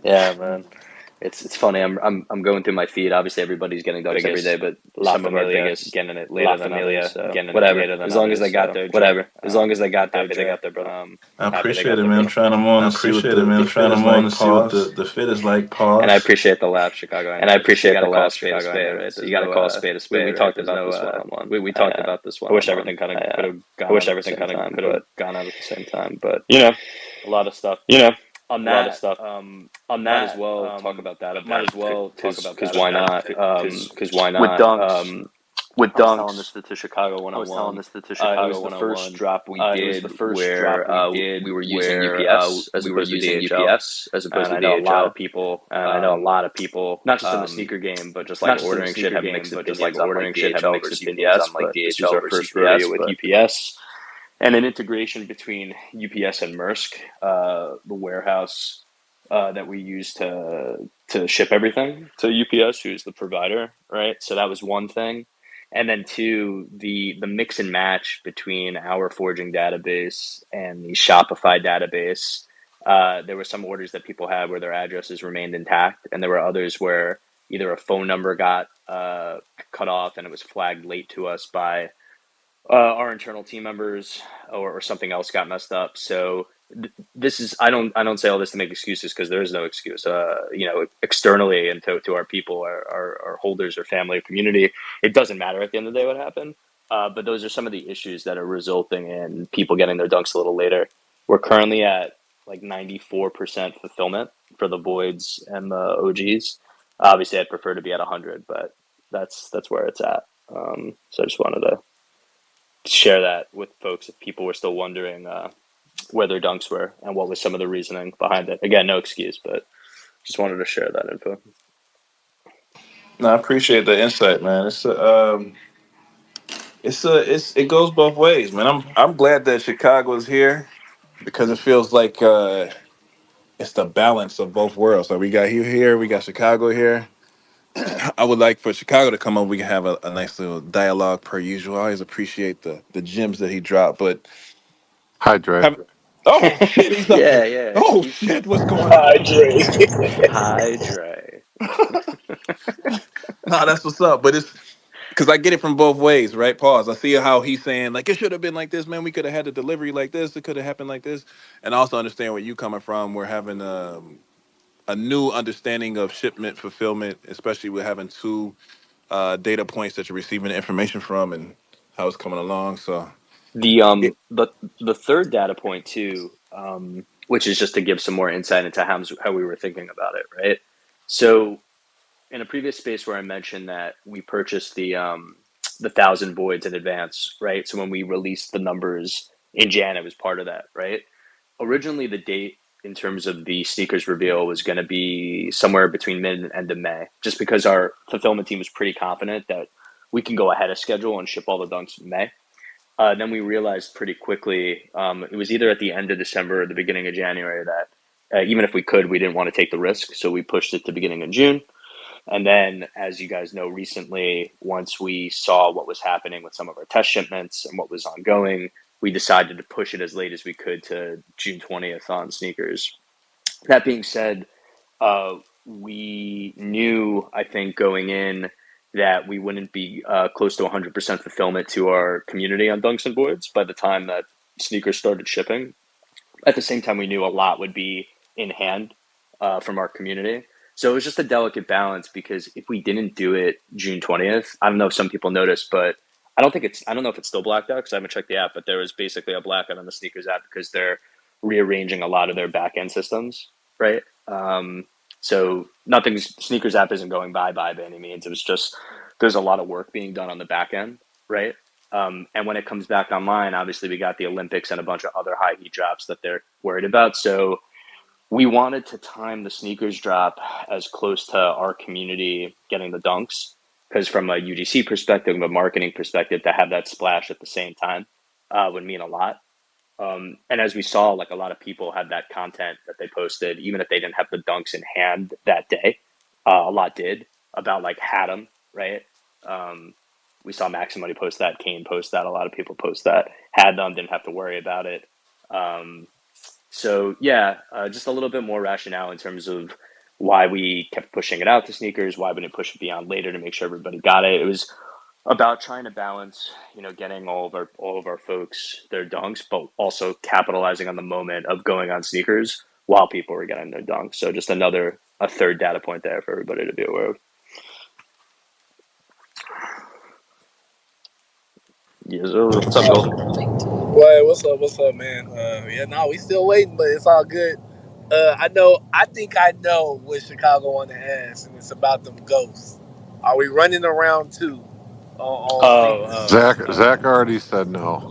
Yeah, man. It's funny. I'm going through my feed. Obviously, everybody's getting dunks every day, but some of our biggest getting it La later than Familia others. So getting it later than as long as others. they got So there, Dre, whatever. As long as they got there, happy they Dre. got there, brother. I Happy they appreciate got it, there, man. I'm brother. trying them on to see what the fit is like. Pause. The fit is like. And I Pause. appreciate the laugh, Chicago. I And I know you appreciate got the to call a laugh, spade a Chicago. I spade, know right? There's you got to no, call a spade a spade. we Right? talked There's about no. this one on one. We talked about this I one. wish everything kind of could have gone. I wish out at the everything same kind of time, could have gone out at the same time, but a lot of stuff. on A lot of that, stuff. Might as well talk about that a bit. might as well talk about Because that a why bit. not? Because why With not? dunks, I was telling this to Chicago I was 101. telling this to It Chicago was the 101. first drop we It did was the first where drop we did we were using where UPS as we were opposed to using DHL. UPS as opposed And to I know a lot DHL. of people, And I know a lot of people, not just in the sneaker game, but just not like just in the ordering shit, sneaker have game, mixed but just opinions like on ordering like shit, have DHL mixed versus opinions UPS. on like But this was DHL our versus first rodeo UPS. with But UPS and an integration between UPS and Maersk, the warehouse that we use to ship everything to UPS, who's the provider, right? So that was one thing. And then two, the mix and match between our forging database and the Shopify database. There were some orders that people had where their addresses remained intact, and there were others where either a phone number got cut off and it was flagged late to us by our internal team members, or something else got messed up. So this is I don't say all this to make excuses, because there is no excuse. Externally and to our people, our holders, or family, or community, it doesn't matter at the end of the day what happened. But those are some of the issues that are resulting in people getting their dunks a little later. We're currently at like 94% fulfillment for the voids and the OGs. Obviously, I'd prefer to be at 100, but that's where it's at. So I just wanted to share that with folks if people were still wondering where their dunks were and what was some of the reasoning behind it. Again, no excuse, but just wanted to share that info. No, I appreciate the insight, man. It goes both ways, man. I'm glad that Chicago's here because it feels like it's the balance of both worlds. So we got you here, we got Chicago here. I would like for Chicago to come up. We can have a nice little dialogue per usual. I always appreciate the gems that he dropped. But Hi, Dre. have, oh shit, he's up Yeah, here. yeah. Oh shit, what's going on? Hi, Dre. Hi, Dre. No, that's what's up. But it's because I get it from both ways, right? Pause. I see how he's saying like it should have been like this, man. We could have had the delivery like this. It could have happened like this, and I also understand where you coming from. We're having a new understanding of shipment fulfillment, especially with having two data points that you're receiving the information from and how it's coming along. So The it, um the the third data point too, which is just to give some more insight into how we were thinking about it, right? So in a previous space where I mentioned that we purchased the 1,000 voids in advance, right? So when we released the numbers in Jan, it was part of that, right? Originally, the date in terms of the sneakers reveal was going to be somewhere between mid and end of May, just because our fulfillment team was pretty confident that we can go ahead of schedule and ship all the dunks in May. Then we realized pretty quickly, it was either at the end of December or the beginning of January, that even if we could, we didn't want to take the risk. So we pushed it to beginning of June. And then, as you guys know, recently, once we saw what was happening with some of our test shipments and what was ongoing, we decided to push it as late as we could to June 20th on sneakers. That being said, we knew, I think, going in that we wouldn't be close to 100% fulfillment to our community on Dunks and Voids by the time that sneakers started shipping. At the same time, we knew a lot would be in hand from our community. So it was just a delicate balance, because if we didn't do it June 20th, I don't know if some people noticed, but I don't know if it's still blacked out because I haven't checked the app, but there was basically a blackout on the sneakers app because they're rearranging a lot of their back end systems, right? So sneakers app isn't going by any means. It was just, there's a lot of work being done on the back end, right? And when it comes back online, obviously we got the Olympics and a bunch of other high heat drops that they're worried about. So we wanted to time the sneakers drop as close to our community getting the dunks, because from a UGC perspective, a marketing perspective, to have that splash at the same time would mean a lot. And as we saw, like a lot of people had that content that they posted, even if they didn't have the dunks in hand that day. A lot did, about like had them, right? We saw Maximony post that, Kane post that, a lot of people post that, had them, didn't have to worry about it. So yeah, just a little bit more rationale in terms of why we kept pushing it out to sneakers, why we didn't push it beyond later to make sure everybody got it. It was about trying to balance, getting all of our folks their dunks, but also capitalizing on the moment of going on sneakers while people were getting their dunks. So just a third data point there for everybody to be aware of. Yes, sir. What's up, Golden? Well, what's up, man? We still waiting, but it's all good. I think I know what Chicago want to ask, and it's about them ghosts. Are we running around too on sneakers? Zach already said no.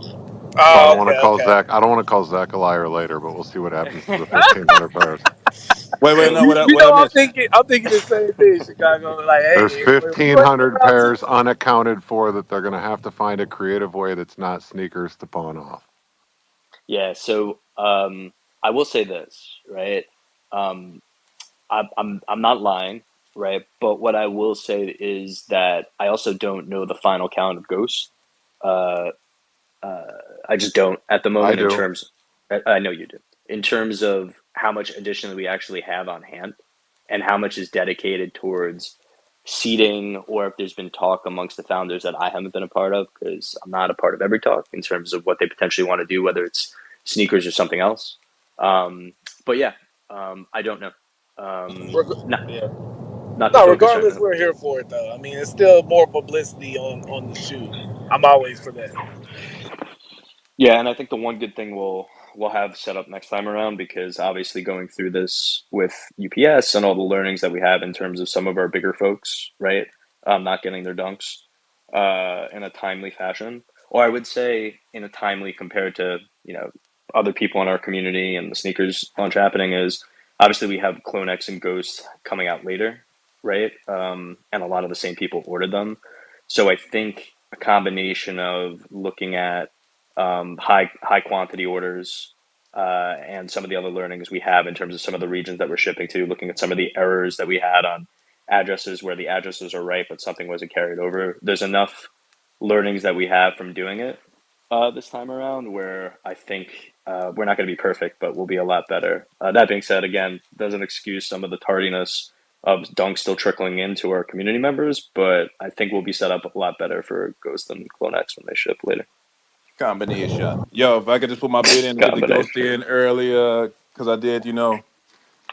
So I Oh, don't want to call okay. Zach. I don't want to call Zach a liar later, but we'll see what happens to the 1,500 pairs. Wait, So no, You what I know, I'm missed? thinking, I'm thinking the same thing. Chicago, like, There's hey, we running 1,500 around too. pairs unaccounted for that they're going to have to find a creative way that's not sneakers to pawn off. yeah, so I will say this, right? Um, I'm not lying, right? But what I will say is that I also don't know the final count of ghosts. Uh, I just don't at the I moment in do. terms. I know you do. In terms of how much additionally we actually have on hand, and how much is dedicated towards seeding, or if there's been talk amongst the founders that I haven't been a part of, because I'm not a part of every talk in terms of what they potentially want to do, whether it's sneakers or something else. But yeah, I don't know. Not Yeah. not to No, focus right regardless, now. we're here for it though. I mean, it's still more publicity on the shoe. I'm always for that. Yeah, and I think the one good thing we'll have set up next time around, because obviously going through this with UPS and all the learnings that we have in terms of some of our bigger folks, right, not getting their dunks in a timely fashion, or I would say in a timely compared to other people in our community and the sneakers launch happening, is obviously we have CloneX and Ghost coming out later, right, and a lot of the same people ordered them, so I think a combination of looking at high quantity orders, and some of the other learnings we have in terms of some of the regions that we're shipping to, looking at some of the errors that we had on addresses where the addresses are right but something wasn't carried over. There's enough learnings that we have from doing it this time around where I think we're not going to be perfect, but we'll be a lot better. That being said, again, doesn't excuse some of the tardiness of Dunk still trickling into our community members, but I think we'll be set up a lot better for Ghost and CloneX when they ship later. Combination. Yo, if I could just put my bid in to get the ghost Combination. in early, because I did,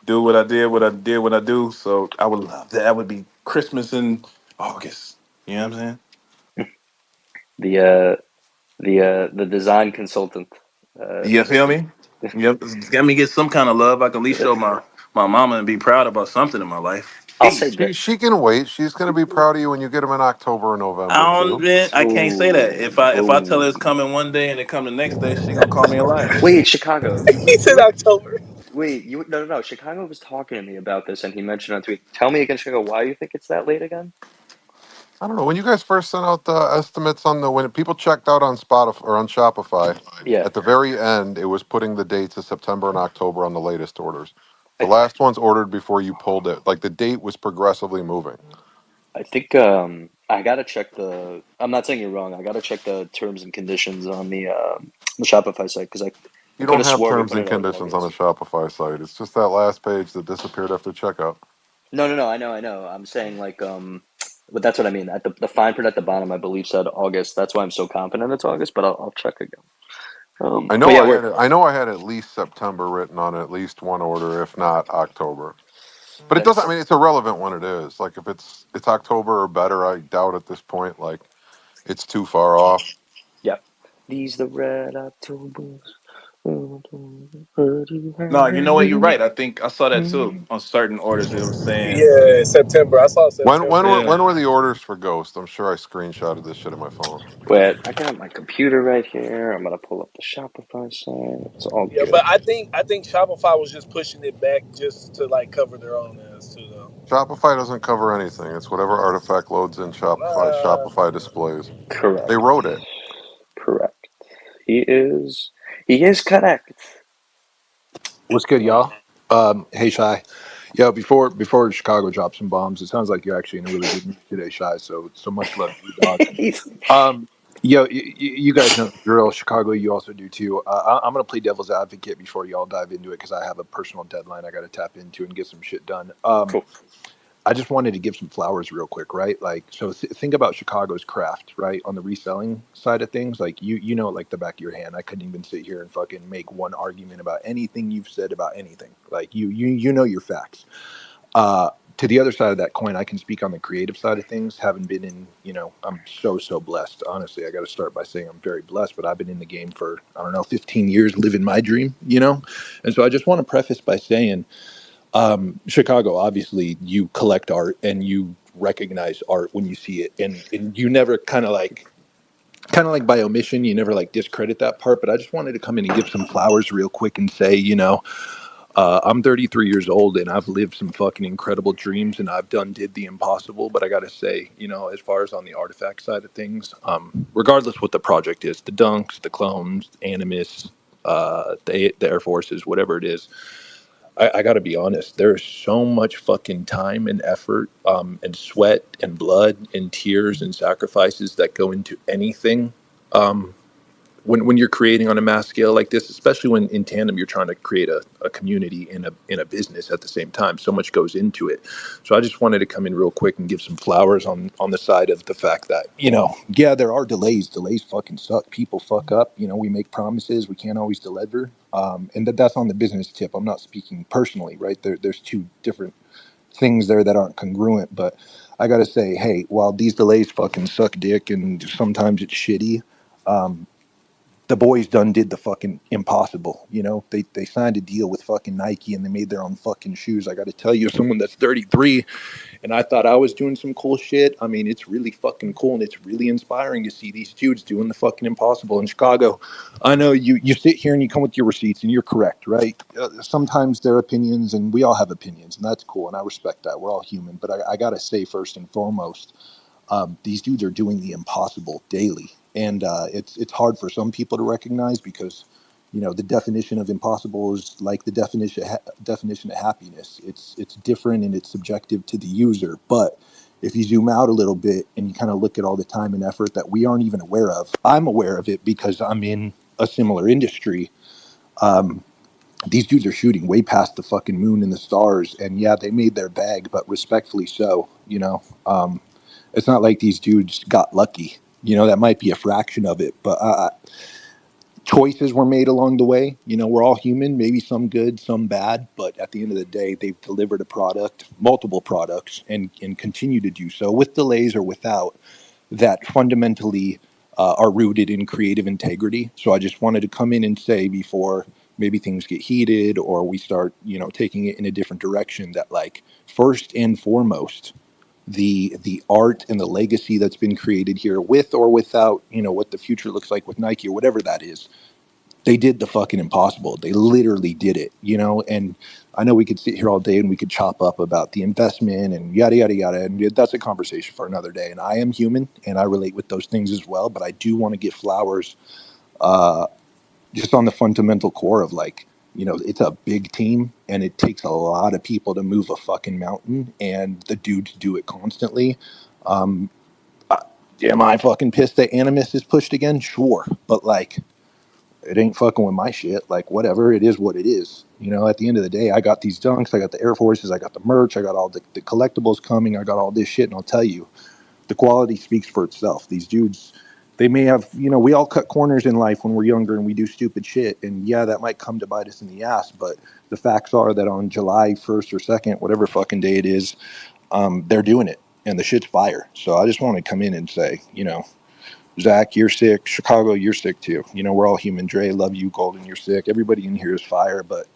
do what I did when I do. So I would love that. That would be Christmas in August. You know what I'm saying? The design consultant. You feel me? Yep. Let me get some kind of love. I can at least show my mama and be proud about something in my life. I'll Hey, say that. She can wait. She's going to be proud of you when you get them in October or November I don't. too. Man, I can't say that. Oh, If I tell her it's oh. coming one day and it come the next day, she gonna call me a liar. Wait, Chicago. You He were said what? October. Wait, you no, no, no. Chicago was talking to me about this, and he mentioned on tweet. Tell me again, Chicago. Why you think it's that late again? I don't know. When you guys first sent out the estimates on when people checked out on Spotify or on Shopify, Yeah, at the very end, it was putting the dates of September and October on the latest orders. The I last ones ordered before you pulled it. Like the date was progressively moving. I think I gotta check the. I'm not saying you're wrong. I gotta check the terms and conditions on the Shopify site, because I You could don't have have swore we terms put and it out in conditions on a August. Shopify site. It's just that last page that disappeared after checkout. No, no, no. I know. I'm saying but that's what I mean. At the fine print at the bottom, I believe said August. That's why I'm so confident it's August. But I'll check again. But yeah, we're I know I had at least September written on at least one order, if not October. But it doesn't. I that's mean, it's irrelevant when it is. Like if it's October or better, I doubt at this point. Like it's too far off. yeah. These the red Octobers. No, you know what? You're right. I think I saw that too on certain orders. It was saying, Yeah, September. I saw September. yeah. When were the orders for Ghost? I'm sure I screenshotted this shit on my phone. Wait, I got my computer right here. I'm gonna pull up the Shopify site. It's all Yeah, good. but I think Shopify was just pushing it back just to like cover their own ass too, though. Shopify doesn't cover anything. It's whatever artifact loads in Shopify. Uh, Shopify displays. Correct. They wrote it. Correct. He is. He is correct. What's good, y'all? Hey, Shy. Yeah, before Chicago drops some bombs, it sounds like you're actually in a really good mood today, Shy. So much love to you, dog. He's Um, Yo, you guys know the drill. Chicago, you also do too. I'm going to play devil's advocate before y'all dive into it because I have a personal deadline I got to tap into and get some shit done. Cool. I just wanted to give some flowers real quick, right? Like, so think about Chicago's craft, right? On the reselling side of things, like you know, it like the back of your hand. I couldn't even sit here and fucking make one argument about anything you've said about anything. Like you know your facts. To the other side of that coin, I can speak on the creative side of things. Having been in, I'm so blessed. Honestly, I got to start by saying I'm very blessed. But I've been in the game for I don't know 15 years, living my dream, And so I just want to preface by saying, Chicago, obviously, you collect art and you recognize art when you see it, and you never kind of like by omission, you never like discredit that part. But I just wanted to come in and give some flowers real quick and say, I'm 33 years old and I've lived some fucking incredible dreams and I've did the impossible. But I got to say, as far as on the artifact side of things, regardless what the project is, the Dunks, the Clones, Animus, the Air Forces, whatever it is, I got to be honest, there's so much fucking time and effort, and sweat and blood and tears and sacrifices that go into anything. Um, when you're creating on a mass scale like this, especially when in tandem you're trying to create a community in a business at the same time, so much goes into it. So I just wanted to come in real quick and give some flowers on the side of the fact that yeah, there are delays. Delays fucking suck. People fuck up. We make promises we can't always deliver, and that's on the business tip. I'm not speaking personally, right? There's two different things there that aren't congruent, but I gotta say, hey, while these delays fucking suck dick and sometimes it's shitty. The boys did the fucking impossible. They signed a deal with fucking Nike and they made their own fucking shoes. I got to tell you, someone that's 33 and I thought I was doing some cool shit. I mean, it's really fucking cool and it's really inspiring to see these dudes doing the fucking impossible in Chicago. I know you sit here and you come with your receipts and you're correct, right? Sometimes their opinions, and we all have opinions, and that's cool and I respect that. We're all human, but I got to say first and foremost, these dudes are doing the impossible daily, and it's hard for some people to recognize because the definition of impossible is like the definition of happiness. It's different and it's subjective to the user. But if you zoom out a little bit and you kind of look at all the time and effort that we aren't even aware of, I'm aware of it because I'm in a similar industry. Um, these dudes are shooting way past the fucking moon and the stars, and yeah, they made their bag, but respectfully so. It's not like these dudes got lucky. That might be a fraction of it, but choices were made along the way. We're all human, maybe some good, some bad, but at the end of the day, they've delivered a product, multiple products, and continue to do so with delays or without, that fundamentally are rooted in creative integrity. So I just wanted to come in and say before maybe things get heated or we start, taking it in a different direction, that like first and foremost, the art and the legacy that's been created here, with or without what the future looks like with Nike or whatever that is, they did the fucking impossible. They literally did it, and I know we could sit here all day and we could chop up about the investment and yada yada yada, and that's a conversation for another day. And I am human and I relate with those things as well, but I do want to give flowers, uh, just on the fundamental core of like, it's a big team and it takes a lot of people to move a fucking mountain, and the dudes do it constantly. Um, am I fucking pissed that Animus is pushed again? Sure. But like, it ain't fucking with my shit. Like, whatever, it is what it is. At the end of the day, I got these Dunks, I got the Air Forces, I got the merch, I got all the collectibles coming, I got all this shit, and I'll tell you, the quality speaks for itself. These dudes, they may have, we all cut corners in life when we're younger and we do stupid shit. And yeah, that might come to bite us in the ass, but the facts are that on July 1st or 2nd, whatever fucking day it is, they're doing it and the shit's fire. So I just want to come in and say, Zach, you're sick. Chicago, you're sick too. We're all human. Dre, love you. Golden, you're sick. Everybody in here is fire. But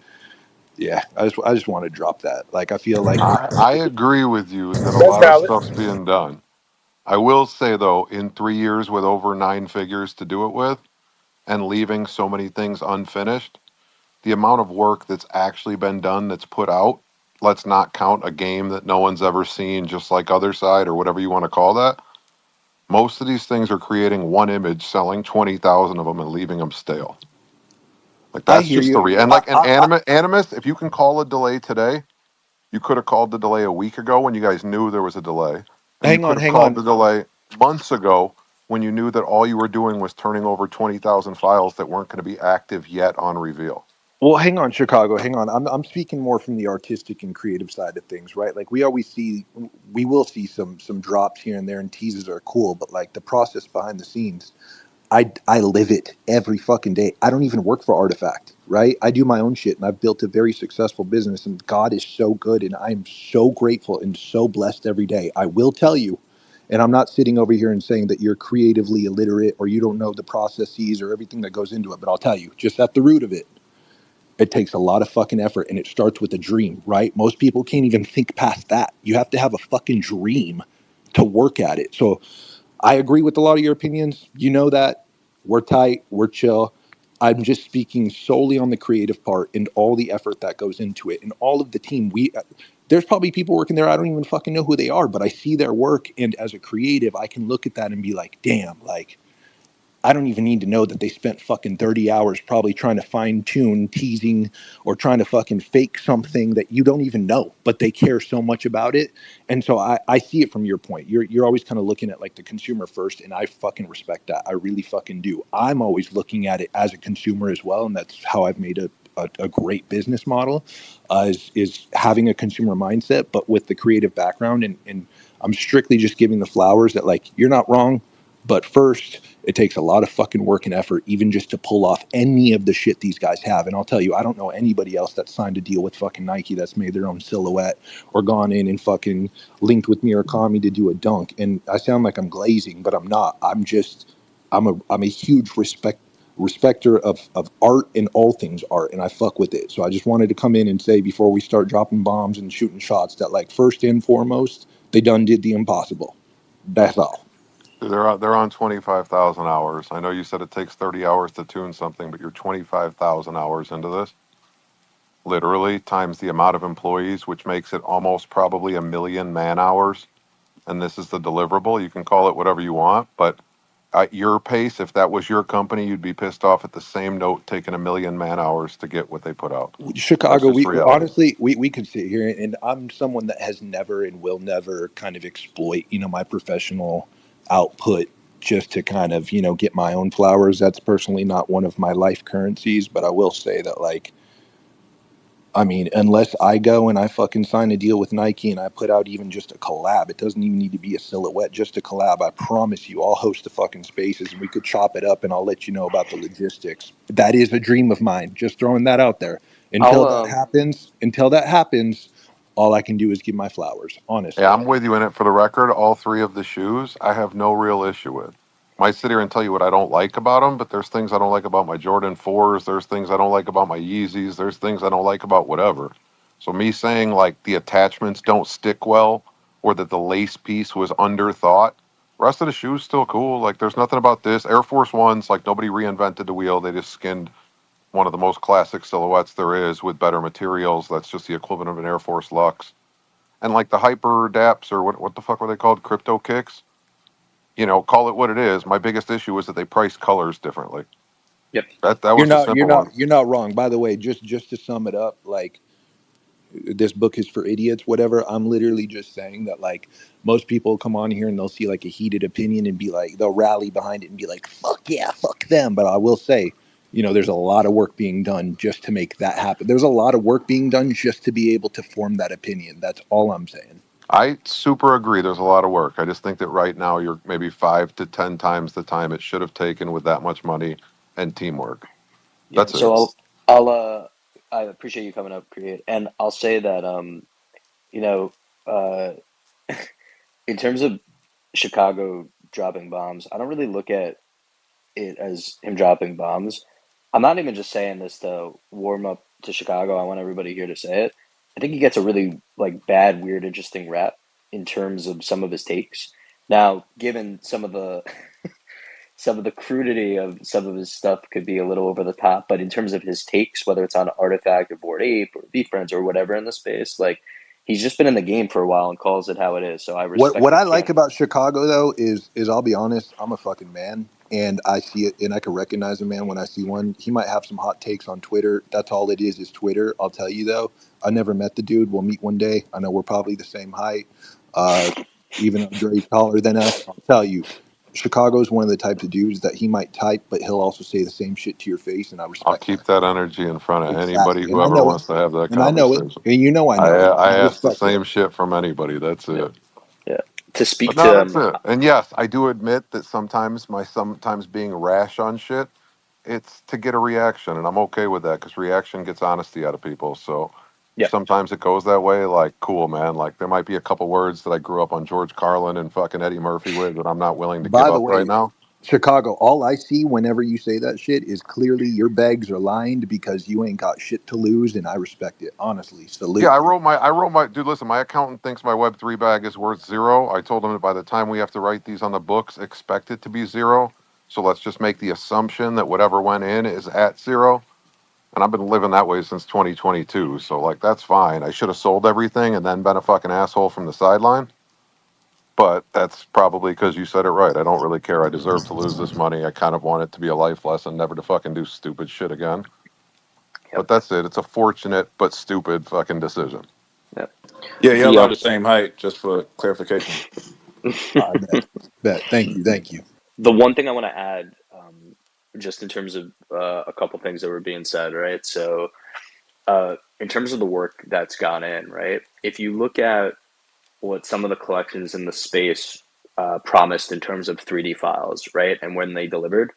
yeah, I just want to drop that. Like, I feel like I agree with you that a That's lot of valid. stuff's being done. I will say though, in 3 years with over nine figures to do it with, and leaving so many things unfinished, the amount of work that's actually been done that's put out, let's not count a game that no one's ever seen, just like Other Side or whatever you want to call that. Most of these things are creating one image, selling 20,000 of them and leaving them stale. Like I that's hear just the you. and like an animus, if you can call a delay today, you could have called the delay a week ago when you guys knew there was a delay. And you Hang could on, have hang called on. the delay months ago when you knew that all you were doing was turning over 20,000 files that weren't going to be active yet on reveal? Well, hang on, Chicago. Hang on. I'm speaking more from the artistic and creative side of things, right? Like we will see some drops here and there, and teases are cool, but like the process behind the scenes, I live it every fucking day. I don't even work for Artifact, right? I do my own shit, and I've built a very successful business, and God is so good, and I'm so grateful and so blessed every day. I will tell you, and I'm not sitting over here and saying that you're creatively illiterate or you don't know the processes or everything that goes into it, but I'll tell you, just at the root of it, it takes a lot of fucking effort, and it starts with a dream, right? Most people can't even think past that. You have to have a fucking dream to work at it. So I agree with a lot of your opinions. You know that. We're tight, we're chill. I'm just speaking solely on the creative part and all the effort that goes into it and all of the team. There's probably people working there I don't even fucking know who they are, but I see their work, and as a creative, I can look at that and be like, damn, like I don't even need to know that they spent fucking 30 hours probably trying to fine tune teasing or trying to fucking fake something that you don't even know, but they care so much about it. And so I see it from your point. You're always kind of looking at like the consumer first, and I fucking respect that. I really fucking do. I'm always looking at it as a consumer as well, and that's how I've made a great business model, is having a consumer mindset, but with the creative background. And I'm strictly just giving the flowers that like, you're not wrong. But first, it takes a lot of fucking work and effort, even just to pull off any of the shit these guys have. And I'll tell you, I don't know anybody else that's signed a deal with fucking Nike that's made their own silhouette or gone in and fucking linked with Murakami to do a dunk. And I sound like I'm glazing, but I'm not. I'm a huge respecter of art and all things art, and I fuck with it. So I just wanted to come in and say before we start dropping bombs and shooting shots that, like, first and foremost, they done did the impossible. That's all. They're on 25,000 hours. I know you said it takes 30 hours to tune something, but you're 25,000 hours into this. Literally times the amount of employees, which makes it almost probably 1 million man hours. And this is the deliverable. You can call it whatever you want, but at your pace, if that was your company, you'd be pissed off at the same note taking 1 million man hours to get what they put out. That's Chicago, just we reality. honestly we could sit here, and I'm someone that has never and will never kind of exploit, my professional output just to kind of, get my own flowers. That's personally not one of my life currencies, but I will say that, like, I mean, unless I go and I fucking sign a deal with Nike and I put out even just a collab, it doesn't even need to be a silhouette, just a collab. I promise you, I'll host the fucking spaces and we could chop it up and I'll let you know about the logistics. That is a dream of mine. Just throwing that out there. I'll Until that happens, all I can do is give my flowers, Yeah, honestly. I'm with you in it. For the record, all three of the shoes I have no real issue with. Might sit here and tell you what I don't like about them, but there's things I don't like about my Jordan 4s. There's things I don't like about my Yeezys. There's things I don't like about whatever. So me saying like the attachments don't stick well or that the lace piece was underthought, rest of the shoe's still cool. Like there's nothing about this. Air Force Ones, like nobody reinvented the wheel. They just skinned one of the most classic silhouettes there is with better materials. That's just the equivalent of an Air Force Lux. And like the hyper daps or what the fuck were they called? Crypto kicks? Call it what it is. My biggest issue is that they price colors differently. Yep. That You're was the not you're simple one. not you're not wrong. By the way, just to sum it up, like, this book is for idiots, whatever. I'm literally just saying that, like, most people come on here and they'll see like a heated opinion and be like, they'll rally behind it and be like, fuck yeah, fuck them. But I will say, there's a lot of work being done just to make that happen. There's a lot of work being done just to be able to form that opinion. That's all I'm saying. I super agree. There's a lot of work. I just think that right now you're maybe 5 to 10 times the time it should have taken with that much money and teamwork. Yeah. That's it. So I appreciate you coming up, Create, and I'll say that you know, uh, in terms of Chicago dropping bombs, I don't really look at it as him dropping bombs. I'm not even just saying this to warm up to Chicago. I want everybody here to say it. I think he gets a really like bad, weird, interesting rap in terms of some of his takes. Now, given some of the some of the crudity of some of his stuff could be a little over the top, but in terms of his takes, whether it's on Artifact or Bored Ape or Beat Friends or whatever in the space, like he's just been in the game for a while and calls it how it is. So I respect What his I like camp. about Chicago though is I'll be honest, I'm a fucking man, and I see it and I can recognize a man when I see one. He might have some hot takes on Twitter. That's all it is Twitter. I'll tell you though, I never met the dude. We'll meet one day. I know we're probably the same height. Uh, Even though Dre's taller than us, I'll tell you, Chicago's one of the types of dudes that he might type, but he'll also say the same shit to your face, and I I'll respect keep that. that energy in front of anybody Exactly, and who I ever know it, wants to have that and I know it, conversation. and you know I I know it, and I I ask the respect it. same shit from anybody. That's Yeah, it. yeah. To But speak no, to that's it. And yes, I do admit that sometimes being rash on shit, it's to get a reaction, and I'm okay with that because reaction gets honesty out of people. So yeah, sometimes it goes that way. Like, cool, man. Like, there might be a couple words that I grew up on George Carlin and fucking Eddie Murphy with that I'm not willing to give By the up right way, now. Chicago, all I see whenever you say that shit is clearly your bags are lined because you ain't got shit to lose, and I respect it. Honestly, Yeah, salute. I wrote my dude. Listen, my accountant thinks my Web3 bag is worth zero. I told him that by the time we have to write these on the books, expect it to be zero. So let's just make the assumption that whatever went in is at zero. And I've been living that way since 2022. So, like, that's fine. I should have sold everything and then been a fucking asshole from the sideline. But that's probably because you said it right. I don't really care. I deserve to lose this money. I kind of want it to be a life lesson, never to fucking do stupid shit again. yep, But that's it. It's a fortunate but stupid fucking decision. yep. Yeah, y'all The are the same height, just for clarification. I bet. Thank you. the one thing I want to add, just in terms of a couple things that were being said, right? So, in terms of the work that's gone in, right? If you look at what some of the collections in the space promised in terms of 3D files, right, and when they delivered.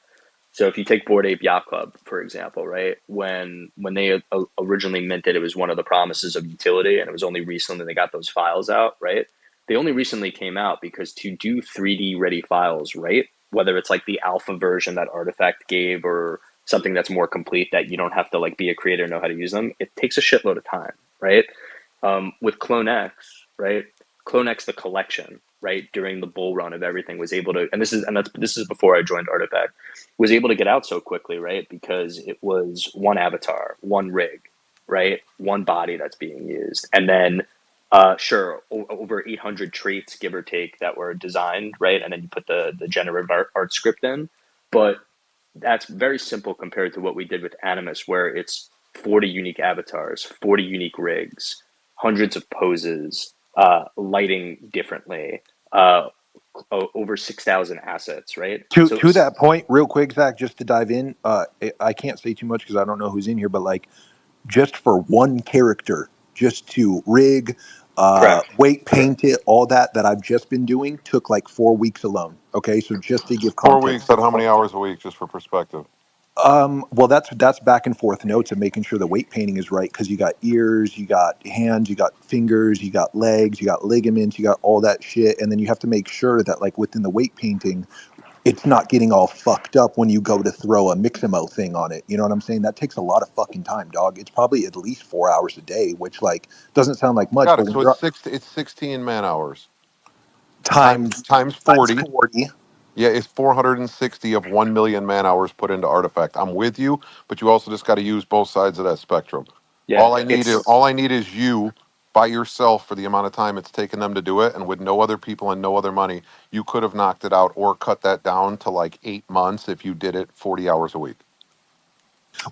So if you take Bored Ape Yacht Club, for example, right, when they originally minted, it was one of the promises of utility, and it was only recently they got those files out, right? They only recently came out because to do 3D ready files, right, whether it's like the alpha version that Artifact gave or something that's more complete that you don't have to like be a creator and know how to use them, it takes a shitload of time, right? With CloneX, right? CloneX, the collection, right, during the bull run of everything was able to, and this is before I joined Artifact, was able to get out so quickly, right? Because it was one avatar, one rig, right? One body that's being used. And then, sure, over 800 traits, give or take, that were designed, right? And then you put the generative art script in. But that's very simple compared to what we did with Animus, where it's 40 unique avatars, 40 unique rigs, hundreds of poses, lighting differently, over 6,000 assets, right? So To that point, real quick, Zach, just to dive in, I can't say too much because I don't know who's in here, but like just for one character, just to rig, correct. weight paint it, all that I've just been doing took like 4 weeks alone. Okay, so just to give 4 weeks context at to how many folks. hours a week, just for perspective? Well, that's back and forth notes and making sure the weight painting is right because you got ears, you got hands, you got fingers, you got legs, you got ligaments, you got all that shit, and then you have to make sure that like within the weight painting, it's not getting all fucked up when you go to throw a Mixamo thing on it. You know what I'm saying? That takes a lot of fucking time, dog. It's probably at least 4 hours a day, which like doesn't sound like much, Got but it. when So you're it's 16 man hours times times times 40. 40. Yeah, it's 460 of 1 million man hours put into Artifact. I'm with you, but you also just got to use both sides of that spectrum. Yeah, it's All I need is you by yourself for the amount of time it's taken them to do it, and with no other people and no other money, you could have knocked it out or cut that down to like 8 months if you did it 40 hours a week.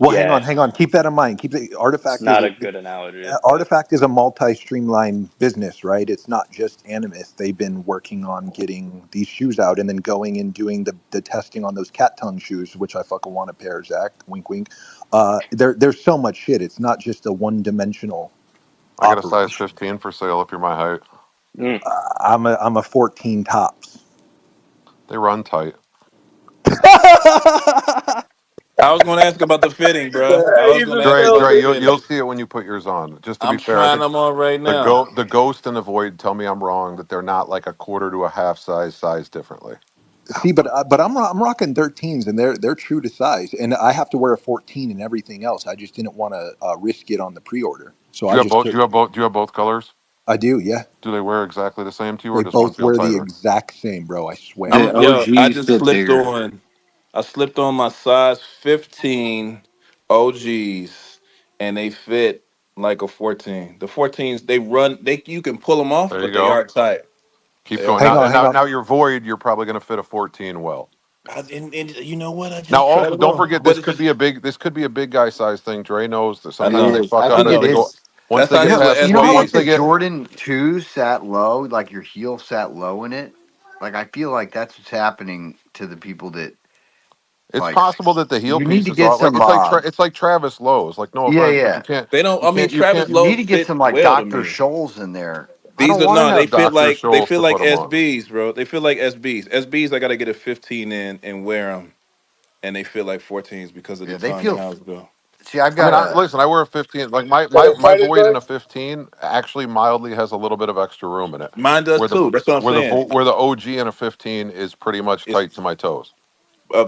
Well, yeah, hang on. Keep that in mind. Keep the it's artifact is not a a good analogy, but Artifact is a multi-streamline business, right? It's not just Animus. They've been working on getting these shoes out and then going and doing the testing on those cat tongue shoes, which I fucking want a pair, Zach. Wink, wink. There's so much shit. It's not just a one-dimensional I got a size operation. 15 for sale if you're my height. mm, I'm a 14 tops. They run tight. I was going to ask about the fitting, bro. I was He's going a to ask Dre, about the Dre, stupid. you'll fitting. see it when you put yours on. Just to be I'm fair, I trying think them on right now. the ghost and the void tell me I'm wrong that they're not like a quarter to a half size differently. See, but I'm rocking 13s and they're true to size, and I have to wear a 14 and everything else. I just didn't want to risk it on the pre-order, so Do I you have just both? took. Do you have both colors? I do, yeah. Do they wear exactly the same to you, or They does one both feel wear the tighter? exact same, bro. I swear. The I OGs just fit slipped bigger. on. I slipped on my size 15 OGs, and they fit like a 14. The 14s they run. You can pull them off, There you but they go. are tight. Keep They are going. Hang Now, on, tight. hang on. now your void, you're probably going to fit a 14 well. And you know what? I Now, just tried also, it don't on, forget but this could be a big guy size thing. Dre knows that I It sometimes they know. is. fuck I I up think as it they know. go. is. Once That's they how I You get just know, let past you the know SB how once like use the they it. get Jordan 2 sat low, like your heel sat low in it? Like, I feel like that's what's happening to the people that, It's like, possible that the heel you need to pieces get are like some, it's like Travis Lowe's. Like, no yeah, offense, but yeah. They don't. I mean, you Travis can't. You need Lowe to get fit some, like, well to Dr. me. Scholl's in there. I These don't are want to no. have, Dr. They Scholl's feel to like put them on. SBs, bro. They feel like SBs. SBs, I gotta get a 15 in and wear them, and they feel like 14s because of the yeah, they tongue and feel, how it's go. see, I've I mean, got a, listen. I wear a 15. Like So the my Predator void in a joints? 15 actually mildly has a little bit of extra room in it. Mine does Where the too. That's what I'm saying. where the OG in a 15 is pretty much It's tight to my toes.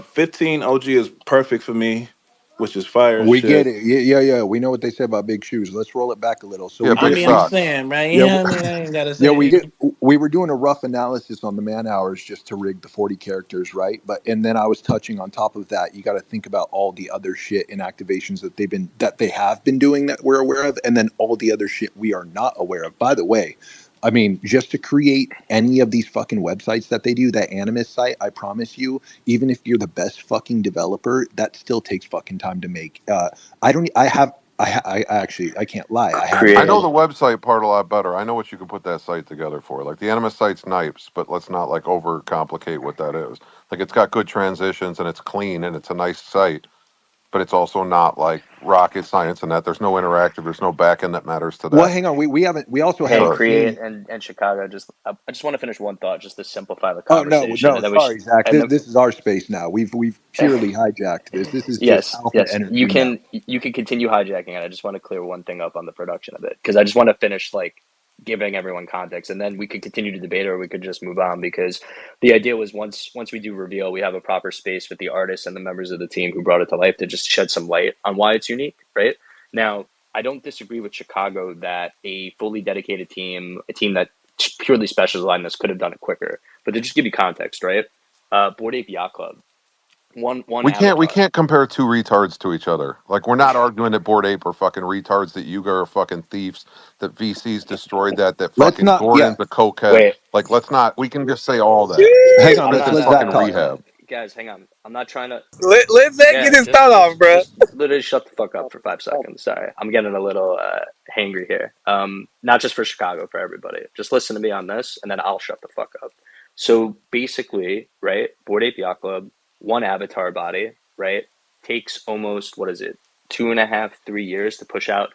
15 OG is perfect for me, which is fire as We get shit. it. Yeah. We know what they say about big shoes. Let's roll it back a little. So Yeah, we I big did. mean, I'm socks. saying, right? You Yeah, know what I mean? I ain't gotta yeah, say it. we were doing a rough analysis on the man hours just to rig the 40 characters, right? But and then I was touching on top of that. You got to think about all the other shit and activations that they have been doing that we're aware of, and then all the other shit we are not aware of. By the way, I mean, just to create any of these fucking websites that they do, that Animus site, I promise you, even if you're the best fucking developer, that still takes fucking time to make. I don't. I have. I actually. I can't lie. I have I know Create. the website part a lot better. I know what you can put that site together for. Like the Animus site's nice, but let's not like overcomplicate what that is. Like it's got good transitions and it's clean and it's a nice site, but it's also not like rocket science and that there's no interactive, there's no backend that matters to Well, that. hang on. We haven't. We also Hey, haven't Sorry. Create seen. and Chicago. I just want to finish one thought, just to simplify the Oh no, conversation, no. and then we should. Sorry, Zach. And This is our space now. We've purely hijacked this. This is just Yes, alpha yes. energy now. You can continue hijacking it. I just want to clear one thing up on the production of it because I just want to finish like giving everyone context, and then we could continue to debate, or we could just move on because the idea was once we do reveal, we have a proper space with the artists and the members of the team who brought it to life to just shed some light on why it's unique. Right now, I don't disagree with Chicago that a fully dedicated team, a team that purely specializes in this, could have done it quicker. But to just give you context, right? Board Ape Yacht Club, one We avatar. can't compare two retards to each other. Like we're not arguing that Bored Ape are fucking retards, that Yuga are fucking thieves, that VC's destroyed that Let's fucking not. Yeah. Gordon's a cokehead. Wait, Like let's not we can just say all that. Hang Sheesh. on. I'm This not. is Let fucking Zach Hang talk. on, rehab. guys. Hang on. I'm not trying to. Let Zach get Yeah, his thought off, bro. just literally shut the fuck up for 5 seconds. Sorry, I'm getting a little hangry here. Not just for Chicago, for everybody. Just listen to me on this, and then I'll shut the fuck up. So basically, right? Bored Ape Yacht Club, one avatar body, right? Takes almost what is it, 2.5, 3 years to push out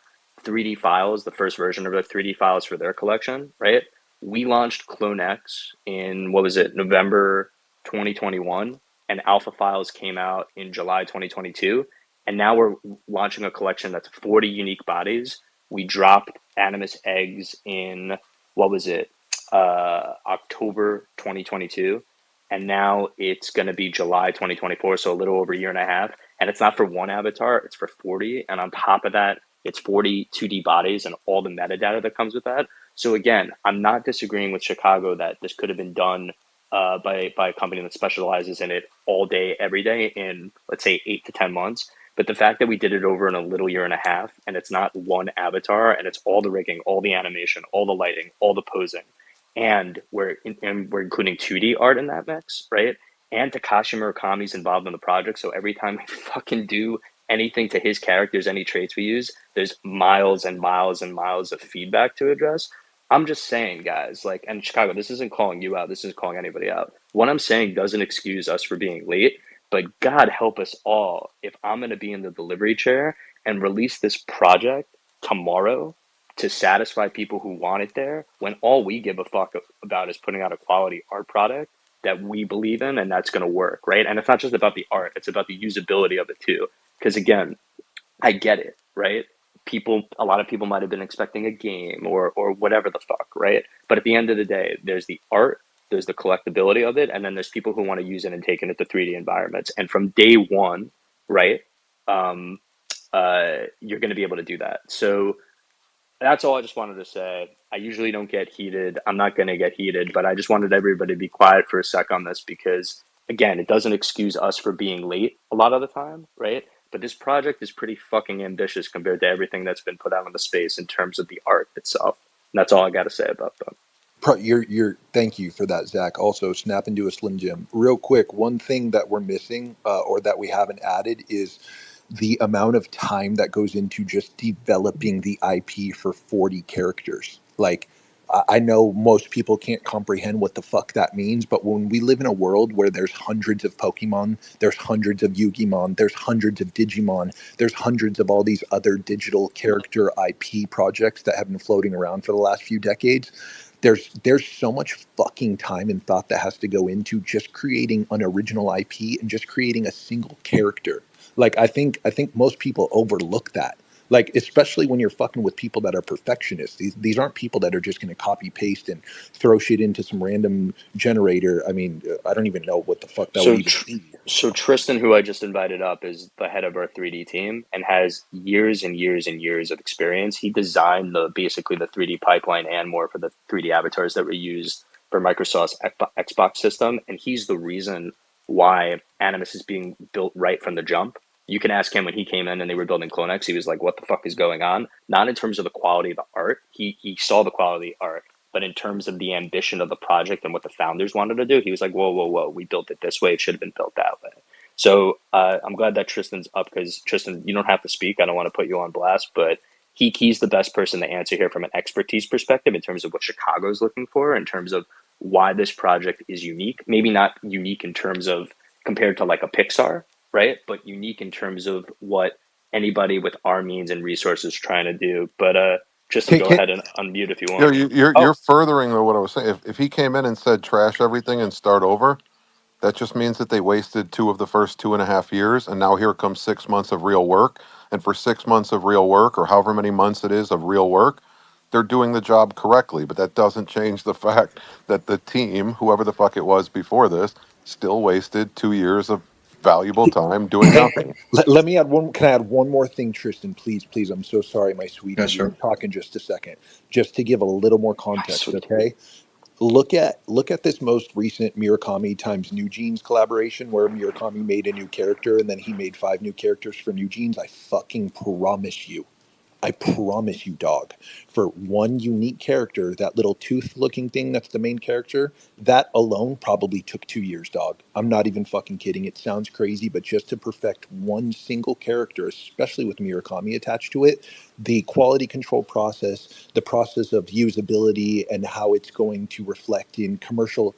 3D files, the first version of their 3D files for their collection, right? We launched CloneX in what was it, November 2021, and alpha files came out in July 2022. And now we're launching a collection that's 40 unique bodies. We dropped Animus eggs in, what was it, October 2022. And now it's going to be July 2024, so a little over a year and a half. And it's not for one avatar, it's for 40. And on top of that, it's 40 2D bodies and all the metadata that comes with that. So again, I'm not disagreeing with Chicago that this could have been done by a company that specializes in it all day, every day in, let's say, 8 to 10 months. But the fact that we did it over in a little year and a half, and it's not one avatar, and it's all the rigging, all the animation, all the lighting, all the posing, and we're including 2D art in that mix, right? And Takashi Murakami's involved in the project, so every time we fucking do anything to his characters, any traits we use, there's miles and miles and miles of feedback to address. I'm just saying, guys, like, and Chicago, this isn't calling you out. This is calling anybody out. What I'm saying doesn't excuse us for being late, but God help us all if I'm going to be in the delivery chair and release this project tomorrow to satisfy people who want it there when all we give a fuck about is putting out a quality art product that we believe in and that's going to work, right? And it's not just about the art, it's about the usability of it too. Because again, I get it, right? A lot of people might have been expecting a game or whatever the fuck, right? But at the end of the day, there's the art, there's the collectability of it, and then there's people who want to use it and take it into 3D environments. And from day one, right, um, you're going to be able to do that. So that's all I just wanted to say. I usually don't get heated. I'm not going to get heated, but I just wanted everybody to be quiet for a sec on this because, again, it doesn't excuse us for being late a lot of the time, right? But this project is pretty fucking ambitious compared to everything that's been put out in the space in terms of the art itself. And that's all I got to say about that. Thank you for that, Zach. Also, snap into a Slim Jim. Real quick, one thing that we're missing or that we haven't added is the amount of time that goes into just developing the IP for 40 characters. Like, I know most people can't comprehend what the fuck that means, but when we live in a world where there's hundreds of Pokemon, there's hundreds of Yu-Gi-Mon, there's hundreds of Digimon, there's hundreds of all these other digital character IP projects that have been floating around for the last few decades, there's so much fucking time and thought that has to go into just creating an original IP and just creating a single character. Like I think most people overlook that. Like, especially when you're fucking with people that are perfectionists. These aren't people that are just going to copy paste and throw shit into some random generator. I mean, I don't even know what the fuck that would So, even be. so Tristan, who I just invited up, is the head of our 3D team and has years and years and years of experience. He designed basically the 3D pipeline and more for the 3D avatars that were used for Microsoft's Xbox system, and he's the reason why Animus is being built right from the jump. You can ask him when he came in and they were building CloneX. He was like, "What the fuck is going on?" Not in terms of the quality of the art. He saw the quality of the art, but in terms of the ambition of the project and what the founders wanted to do, he was like, "Whoa, whoa, whoa! We built it this way. It should have been built that way." So I'm glad that Tristan's up, because Tristan, you don't have to speak. I don't want to put you on blast, but he's the best person to answer here from an expertise perspective in terms of what Chicago's looking for, in terms of why this project is unique. Maybe not unique in terms of compared to like a Pixar, right? But unique in terms of what anybody with our means and resources is trying to do. But Tristan, go ahead and unmute if you want. You're furthering what I was saying. If he came in and said trash everything and start over, that just means that they wasted 2 of the first 2.5 years, and now here comes 6 months of real work. And for 6 months of real work, or however many months it is of real work, they're doing the job correctly. But that doesn't change the fact that the team, whoever the fuck it was before this, still wasted 2 years of valuable time doing Hey, nothing. let me add one. Can I add one more thing, Tristan? Please, please. I'm so sorry, my sweetie. Yeah, We can sure. talk in just a second, just to give a little more context. Okay. Look at this most recent Murakami times New Jeans collaboration, where Murakami made a new character and then he made 5 new characters for New Jeans. I promise you, dog, for one unique character, that little tooth looking thing that's the main character, that alone probably took 2 years, dog. I'm not even fucking kidding. It sounds crazy, but just to perfect one single character, especially with Murakami attached to it, the quality control process, the process of usability, and how it's going to reflect in commercial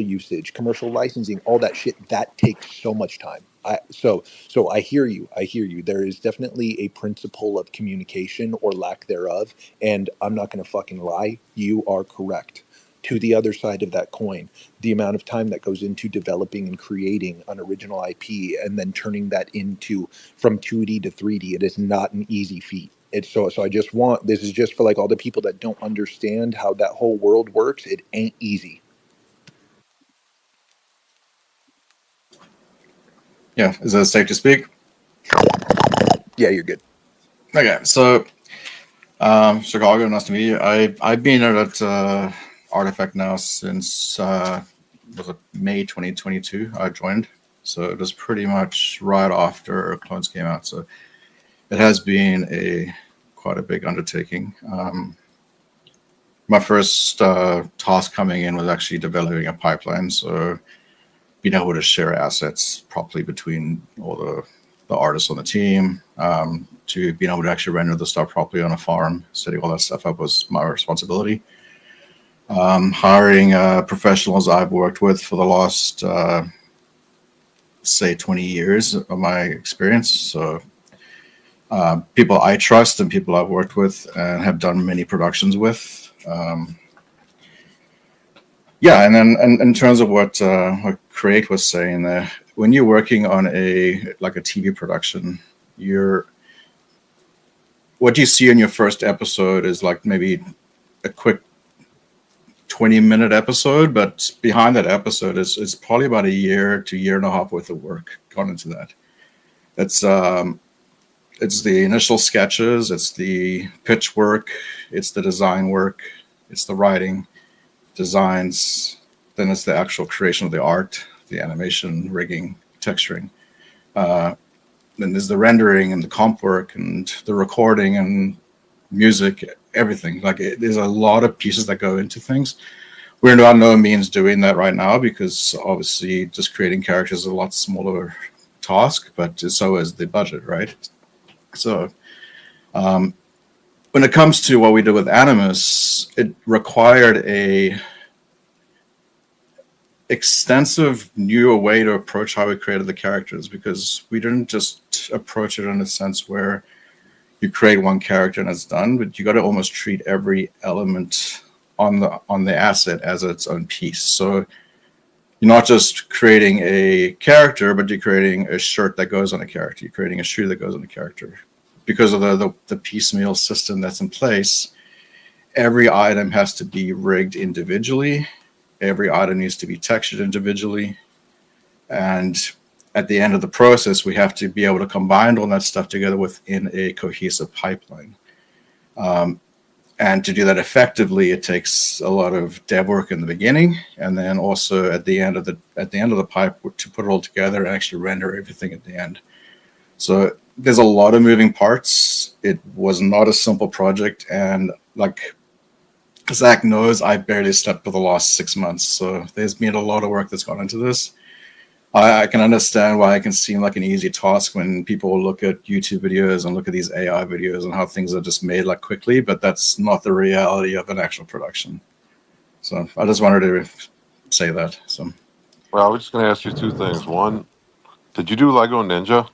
usage, commercial licensing, all that shit, that takes so much time. So I hear you. I hear you. There is definitely a principle of communication or lack thereof, and I'm not going to fucking lie. You are correct. To the other side of that coin, the amount of time that goes into developing and creating an original IP and then turning that into from 2D to 3D, it is not an easy feat. It's so I just want, this is just for like all the people that don't understand how that whole world works. It ain't easy. Yeah, is that safe to speak? Yeah, you're good. Okay, so Chicago, nice to meet you. I've been at Artifact now since was it May 2022? I joined, so it was pretty much right after Clones came out. So it has been quite a big undertaking. My first task coming in was actually developing a pipeline, so being able to share assets properly between all the artists on the team, to being able to actually render the stuff properly on a farm, setting all that stuff up was my responsibility. Hiring professionals I've worked with for the last, say, 20 years of my experience. So people I trust and people I've worked with and have done many productions with. Yeah, and then in terms of what Craig was saying, when you're working on a TV production, what you see in your first episode is like maybe a quick 20-minute episode, but behind that episode is probably about a year to year and a half worth of work gone into that. It's the initial sketches, it's the pitch work, it's the design work, it's the writing, designs, then it's the actual creation of the art, the animation, rigging, texturing. Then there's the rendering and the comp work and the recording and music, everything. There's a lot of pieces that go into things. We're by no means doing that right now because obviously just creating characters is a lot smaller task, but so is the budget, right? So when it comes to what we did with Animus, it required a extensive new way to approach how we created the characters, because we didn't just approach it in a sense where you create one character and it's done, but you got to almost treat every element on the asset as its own piece. So you're not just creating a character, but you're creating a shirt that goes on a character. You're creating a shoe that goes on a character. Because of the piecemeal system that's in place, every item has to be rigged individually. Every item needs to be textured individually. And at the end of the process, we have to be able to combine all that stuff together within a cohesive pipeline. And to do that effectively, it takes a lot of dev work in the beginning, and then also at the end of the pipe to put it all together and actually render everything at the end. So there's a lot of moving parts. It was not a simple project, and like Zach knows, I barely slept for the last 6 months. So there's been a lot of work that's gone into this. I can understand why it can seem like an easy task when people look at YouTube videos and look at these AI videos and how things are just made like quickly, but that's not the reality of an actual production. So I just wanted to say that. So, Well, I was just going to ask you two things. One, did you do Lego Ninja?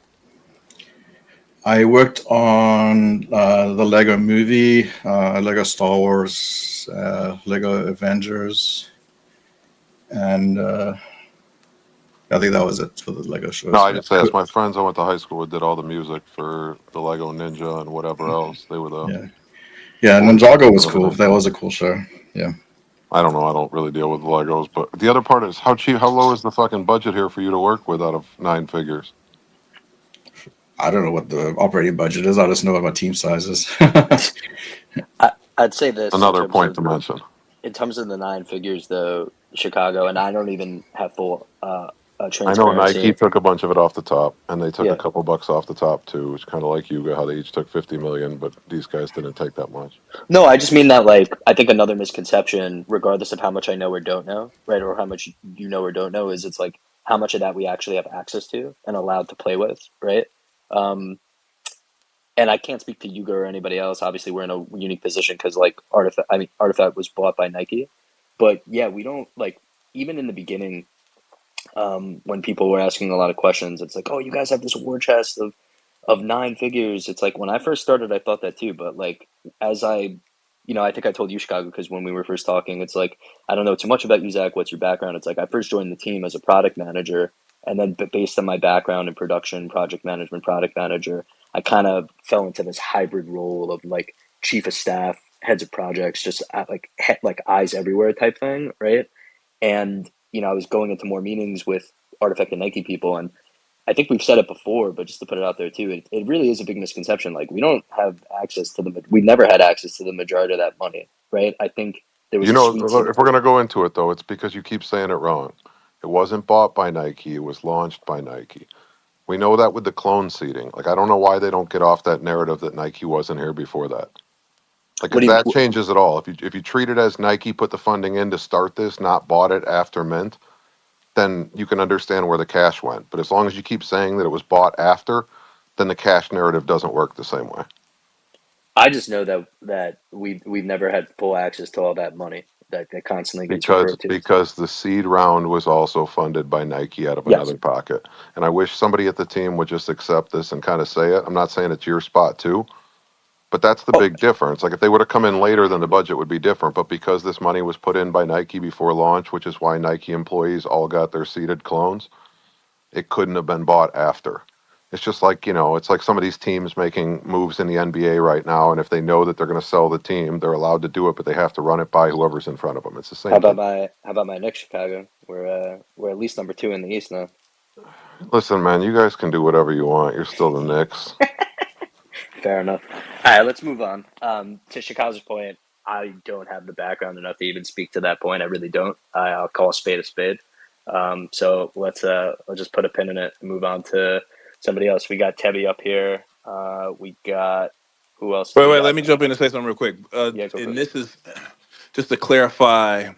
I worked on the Lego movie, Lego Star Wars, Lego Avengers, and I think that was it for the Lego shows. No, I just asked my friends I went to high school with did all the music for the Lego Ninja and whatever else. They were the yeah. Ninjago was cool. That was a cool show. Yeah. I don't know. I don't really deal with the Legos, but the other part is how low is the fucking budget here for you to work with out of 9 figures? I don't know what the operating budget is. I just know what my team size is. I'd say this. Another point to mention. In terms of the 9 figures, though, Chicago, and I don't even have full transparency. I know Nike took a bunch of it off the top, and they took a couple bucks off the top too. It's kind of like Yuga, how they each took 50 million, but these guys didn't take that much. No, I just mean that, like, I think another misconception, regardless of how much I know or don't know, right, or how much you know or don't know, is it's like how much of that we actually have access to and allowed to play with, right? And I can't speak to Yuga or anybody else. Obviously, we're in a unique position because, like, Artifact was bought by Nike. But, yeah, we don't, like, even in the beginning, when people were asking a lot of questions, it's like, oh, you guys have this war chest of 9 figures. It's like, when I first started, I thought that too. But, like, as I think I told you, Chicago, because when we were first talking, it's like, I don't know too much about you, Zach. What's your background? It's like, I first joined the team as a product manager. And then based on my background in production, project management, product manager, I kind of fell into this hybrid role of like chief of staff, heads of projects, just like eyes everywhere type thing, right? And I was going into more meetings with Artifact and Nike people, and I think we've said it before, but just to put it out there too, it really is a big misconception. Like, we don't have access to we never had access to the majority of that money, right? I think there was if we're going to go into it though, it's because you keep saying it wrong. It wasn't bought by Nike. It was launched by Nike. We know that with the clone seeding. Like, I don't know why they don't get off that narrative that Nike wasn't here before that. Like, if that changes at all, if you treat it as Nike put the funding in to start this, not bought it after mint, then you can understand where the cash went. But as long as you keep saying that it was bought after, then the cash narrative doesn't work the same way. I just know that we've never had full access to all that money that constantly gets referred to. Because the seed round was also funded by Nike out of another pocket. And I wish somebody at the team would just accept this and kind of say it. I'm not saying it's your spot too, but that's the big difference. Like, if they would have come in later, then the budget would be different. But because this money was put in by Nike before launch, which is why Nike employees all got their seeded clones, it couldn't have been bought after. It's just like, it's like some of these teams making moves in the NBA right now, and if they know that they're going to sell the team, they're allowed to do it, but they have to run it by whoever's in front of them. It's the same How about my Knicks, Chicago? We're at least number 2 in the East now. Listen, man, you guys can do whatever you want. You're still the Knicks. Fair enough. All right, let's move on. To Chicago's point, I don't have the background enough to even speak to that point. I really don't. I'll call a spade a spade. So let's just put a pin in it and move on to somebody else. We got Tebby up here. We got who else? Wait, let me jump in and say something real quick. And this is just to clarify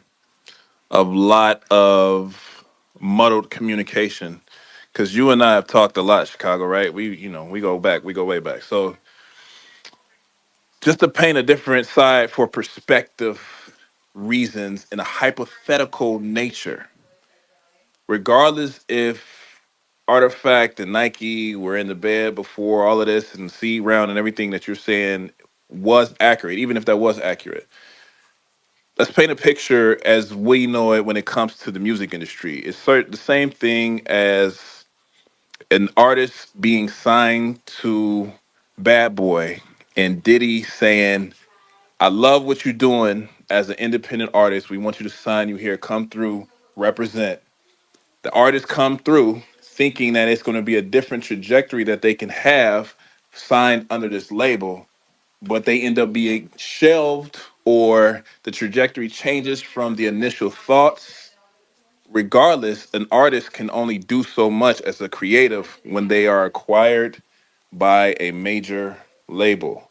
a lot of muddled communication, because you and I have talked a lot, Chicago, right? We go way back. So just to paint a different side for perspective reasons in a hypothetical nature, regardless if Artifact and Nike were in the bed before all of this and seed round and everything that you're saying was accurate, even if that was accurate. Let's paint a picture as we know it when it comes to the music industry. It's the same thing as an artist being signed to Bad Boy and Diddy saying, I love what you're doing as an independent artist. We want you to sign you here, come through, represent. The artists come through thinking that it's going to be a different trajectory that they can have signed under this label, but they end up being shelved or the trajectory changes from the initial thoughts. Regardless, an artist can only do so much as a creative when they are acquired by a major label.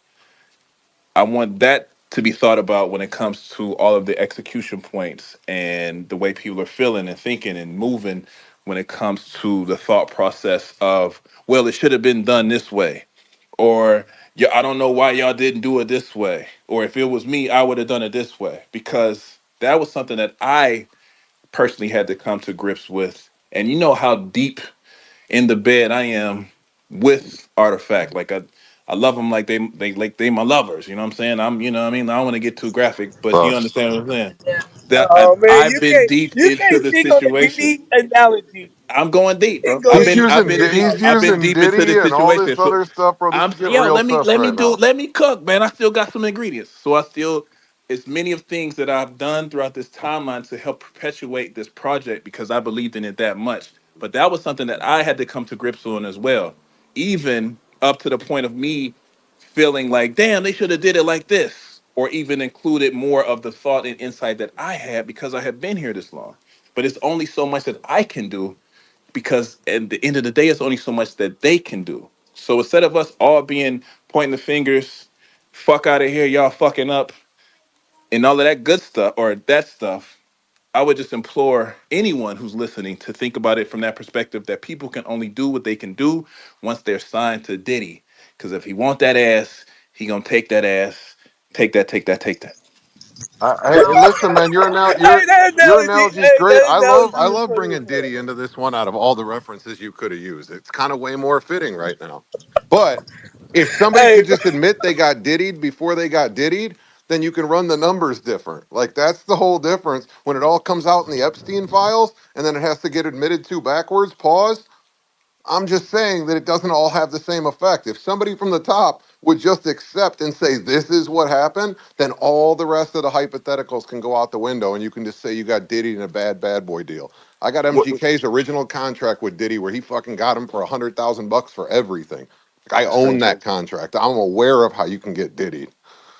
I want that to be thought about when it comes to all of the execution points and the way people are feeling and thinking and moving when it comes to the thought process of, well, it should have been done this way. Or, yeah, I don't know why y'all didn't do it this way. Or if it was me, I would have done it this way. Because that was something that I personally had to come to grips with. And you know how deep in the bed I am with Artifact. Like I love them like they my lovers. You know what I'm saying? You know what I mean? I don't want to get too graphic, but you Us. understand what I'm saying. That Oh man, I've been deep you into can't the speak on the situation. Diddy analogy. I'm going deep, You bro. can go ahead and speak on the Diddy I've been He's using deep into Diddy this and all this situation. So other stuff, bro. This I'm is getting yo, real sus right now. let me cook, man. I still got some ingredients. So I still it's many of things that I've done throughout this timeline to help perpetuate this project because I believed in it that much. But that was something that I had to come to grips on as well. Even up to the point of me feeling like, damn, they should have did it like this, or even included more of the thought and insight that I had because I had been here this long. But it's only so much that I can do because at the end of the day, it's only so much that they can do. So instead of us all being pointing the fingers, fuck out of here, y'all fucking up, and all of that good stuff or that stuff, I would just implore anyone who's listening to think about it from that perspective that people can only do what they can do once they're signed to Diddy. Because if he want that ass, he gonna take that ass, take that, take that, take that. Listen, man, Hey, that your analogy, analogy's hey, great. that analogy I was love funny as bringing hell. Diddy into this one out of all the references you could have used. It's kind of way more fitting right now. But if somebody Hey, could just admit they got diddied before they got diddied, then you can run the numbers different. Like that's the whole difference. When it all comes out in the Epstein files and then it has to get admitted to backwards, pause. I'm just saying that it doesn't all have the same effect. If somebody from the top would just accept and say, this is what happened, then all the rest of the hypotheticals can go out the window and you can just say you got Diddy in a bad boy deal. I got What, MGK's original contract with Diddy where he fucking got him for $100,000 for everything. Like, I that's own crazy. that contract. I'm aware of how you can get Diddy.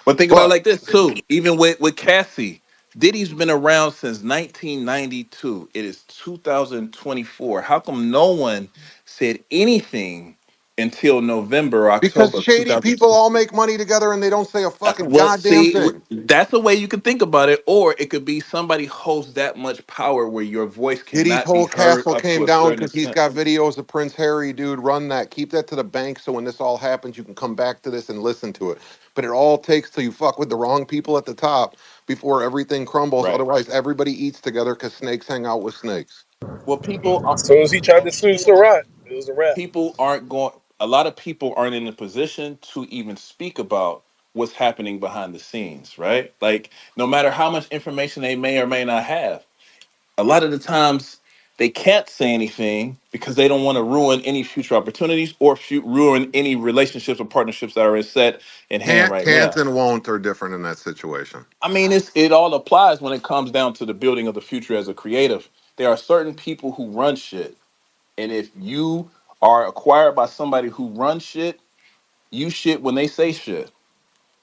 But think about it But like this too. Even with Cassie, Diddy's been around since 1992. It is 2024. How come no one said anything until November, because October of shady people 2020? all make money together and they don't say a fucking Well, goddamn see, thing. that's a way you can think about it, or it could be somebody holds that much power where your voice Diddy's cannot be whole heard castle up to came a down certain because he's extent. got videos of Prince Harry, dude. Run that. Keep that to the bank so when this all happens, you can come back to this and listen to it. But it all takes till you fuck with the wrong people at the top before everything crumbles. Right. Otherwise, everybody eats together because snakes hang out with snakes. Well, as soon as he tried to sue Surratt, it was a wrap. people aren't going a lot of people aren't in a position to even speak about what's happening behind the scenes, right? Like no matter how much information they may or may not have, a lot of the times they can't say anything because they don't want to ruin any future opportunities or ruin any relationships or partnerships that are set in hand right Can't now. and won't are different in that situation. I mean, it all applies when it comes down to the building of the future as a creative. There are certain people who run shit, and if you are acquired by somebody who runs shit, you shit when they say shit,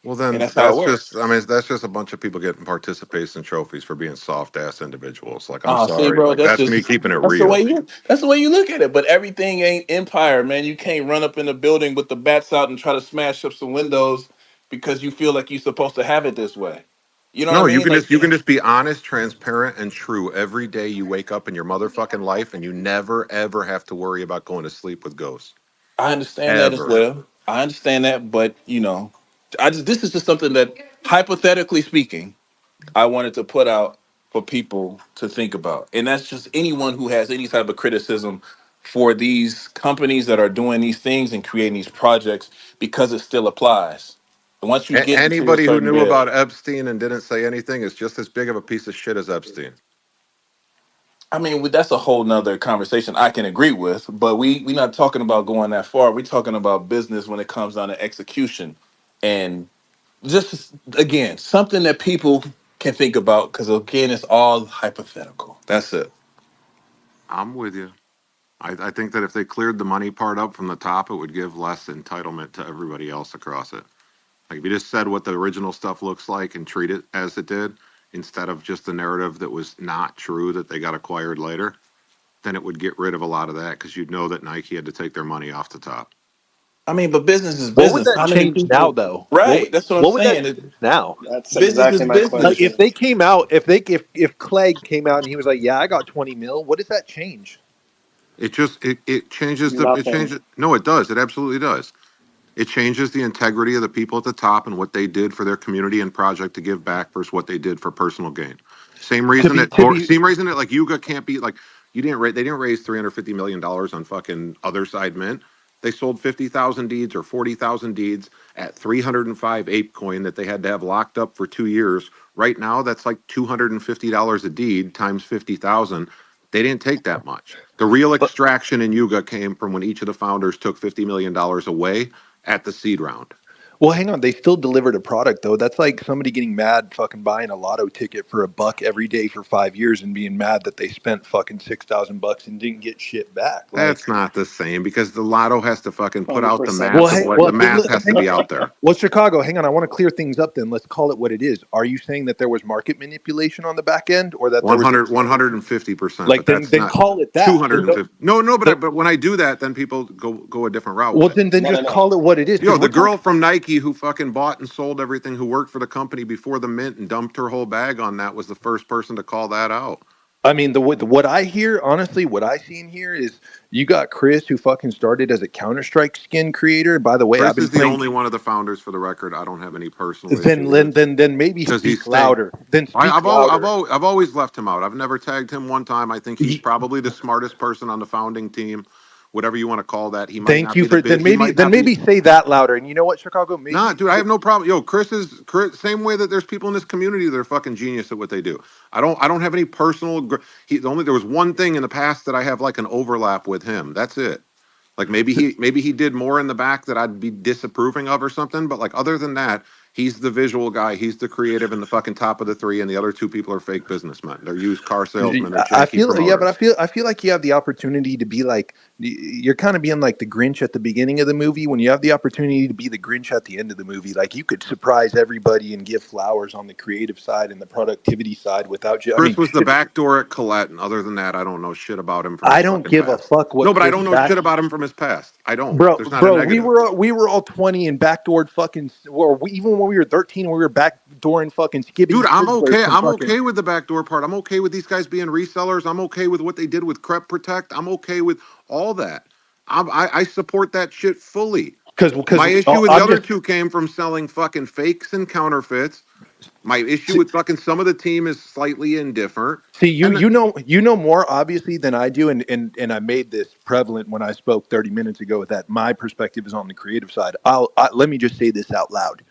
Well, and then that's how it I works. mean, that's just a bunch of people getting participation trophies for being soft ass individuals. Like, I'm Oh, see, sorry. bro, Like, that's me keeping it that's the way real. you look at it. But everything ain't empire, man. You can't run up in the building with the bats out and try to smash up some windows because you feel like you're supposed to have it this way. You know what I No, mean? Like, you can just be honest, transparent, and true every day you wake up in your motherfucking life, and you never ever have to worry about going to sleep with ghosts I understand that as ever. well. I understand that, but you know. This is just something that, hypothetically speaking, I wanted to put out for people to think about. And that's just anyone who has any type of criticism for these companies that are doing these things and creating these projects, because it still applies. And once you get into a Anybody who certain, knew yeah. about Epstein and didn't say anything is just as big of a piece of shit as Epstein. I mean, that's a whole nother conversation I can agree with, but we not talking about going that far. We're talking about business when it comes down to execution. And just, again, something that people can think about, because, again, it's all hypothetical. That's it. I'm with you. I think that if they cleared the money part up from the top, it would give less entitlement to everybody else across it. Like if you just said what the original stuff looks like and treat it as it did, instead of just the narrative that was not true that they got acquired later, then it would get rid of a lot of that because you'd know that Nike had to take their money off the top. I mean, but business is What would business. that How many change now, people? though? Right. That's what I'm What would that saying. change now? That's Business is exactly my Like business. if question. they came out, if Clegg came out and he was like, "Yeah, I got 20 mil," what does that change? It changes it Nothing. changes. No, it does. It absolutely does. It changes the integrity of the people at the top and what they did for their community and project to give back versus what they did for personal gain. Same reason that like Yuga can't be like they didn't raise $350 million on fucking other side mint. They sold 50,000 deeds or 40,000 deeds at 305 ape coin that they had to have locked up for 2 years. Right now, that's like $250 a deed times 50,000. They didn't take that much. The real But extraction in Yuga came from when each of the founders took $50 million away at the seed round. well, hang on, they still delivered a product though. That's like somebody getting mad fucking buying a lotto ticket for $1 every day for 5 years and being mad that they spent fucking $6,000 and didn't get shit back. Like, That's not the same because the lotto has to fucking put out the 100% well, math of hey, what the well, math has to hang be on. out there. Well, Chicago, hang on. I want to clear things up then. Let's call it what it is. Are you saying that there was market manipulation on the back end or that there was 150%, like but that's then not call it that. Then don't, 250. No, then, but when I do that, then people go a different route well, with it. then No, no, just no. call it what it is because Yo, we're the girl talking. from Nike who fucking bought and sold everything, who worked for the company before the mint and dumped her whole bag on that, was the first person to call that out. I mean, what I hear, honestly, what I see in here is you got Chris who fucking started as a Counter Strike skin creator. By the way, I've Chris been is the playing. only one of the founders, for the record, I don't have any personal issue with Then maybe because he's speak staying. louder. Then speak louder. I've always left him out. I've never tagged him one time. I think he's Ye- probably the smartest person on the founding team, whatever you want to call that. He might Thank not you be the for bit. then He maybe might not be. say that louder. And you know what, Chicago? Nah, Maybe dude, I have no problem. Yo, Chris, same way that there's people in this community that are fucking genius at what they do. I don't have any personal. There was one thing in the past that I have like an overlap with him. That's it. Like maybe he did more in the back that I'd be disapproving of or something. But like other than that, he's the visual guy. He's the creative and the fucking top of the three. And the other two people are fake businessmen. They're used car salesmen. They're I janky feel, yeah, but promoters. I feel like you have the opportunity to be like you're kind of being like the Grinch at the beginning of the movie when you have the opportunity to be the Grinch at the end of the movie. Like you could surprise everybody and give flowers on the creative side and the productivity side without you. I Chris mean, was the back door at Colette, and other than that, I don't know shit about him from I his don't fucking give a past. fuck what No, but I Chris don't know back. shit about him from his past. I don't. Bro, There's not a negative. we were all 20 and backdoored fucking, or even when we were 13, we were backdooring fucking skibbity Dude, I'm squidward okay. from I'm fucking okay with the backdoor part. I'm okay with these guys being resellers. I'm okay with what they did with Crep Protect. I'm okay with all that. I support that shit fully. because My issue with the I'm other just two came from selling fucking fakes and counterfeits. My issue with fucking some of the team is slightly indifferent. see And you know more obviously than I do, and I made this prevalent when I spoke 30 minutes ago that my perspective is on the creative side. Let me just say this out loud.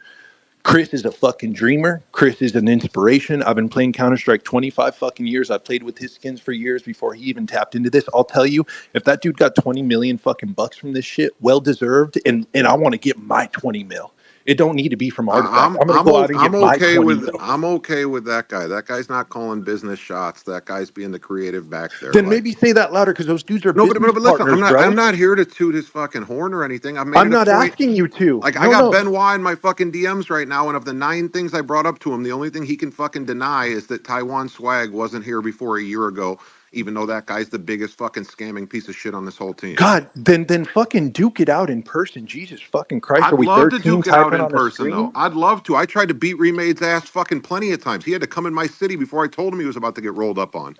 Chris is a fucking dreamer. Chris is an inspiration. I've been playing Counter-Strike 25 fucking years. I've played with his skins for years before he even tapped into this. I'll tell you, if that dude got 20 million fucking bucks from this shit, well deserved, and I want to get my 20 mil. It don't need to be from Artifact. I'm going to go out and get my 20 mil. I'm okay with that guy. That guy's not calling business shots. That guy's being the creative back there. Then Like maybe say that louder because those dudes are no, business but listen, partners, I'm bro. not here to toot his fucking horn or anything. I've made I'm it a not point. asking you to. Like I No, got no. Benoit in my fucking DMs right now, and of the 9 things I brought up to him, the only thing he can fucking deny is that Taiwan Swag wasn't here before a year ago, even though that guy's the biggest fucking scamming piece of shit on this whole team. God, then fucking duke it out in person. Jesus fucking Christ. Are I'd we love to 13 duke it out typing in on a person, though. screen? I'd love to. I tried to beat Remade's ass fucking plenty of times. He had to come in my city before I told him he was about to get rolled up on.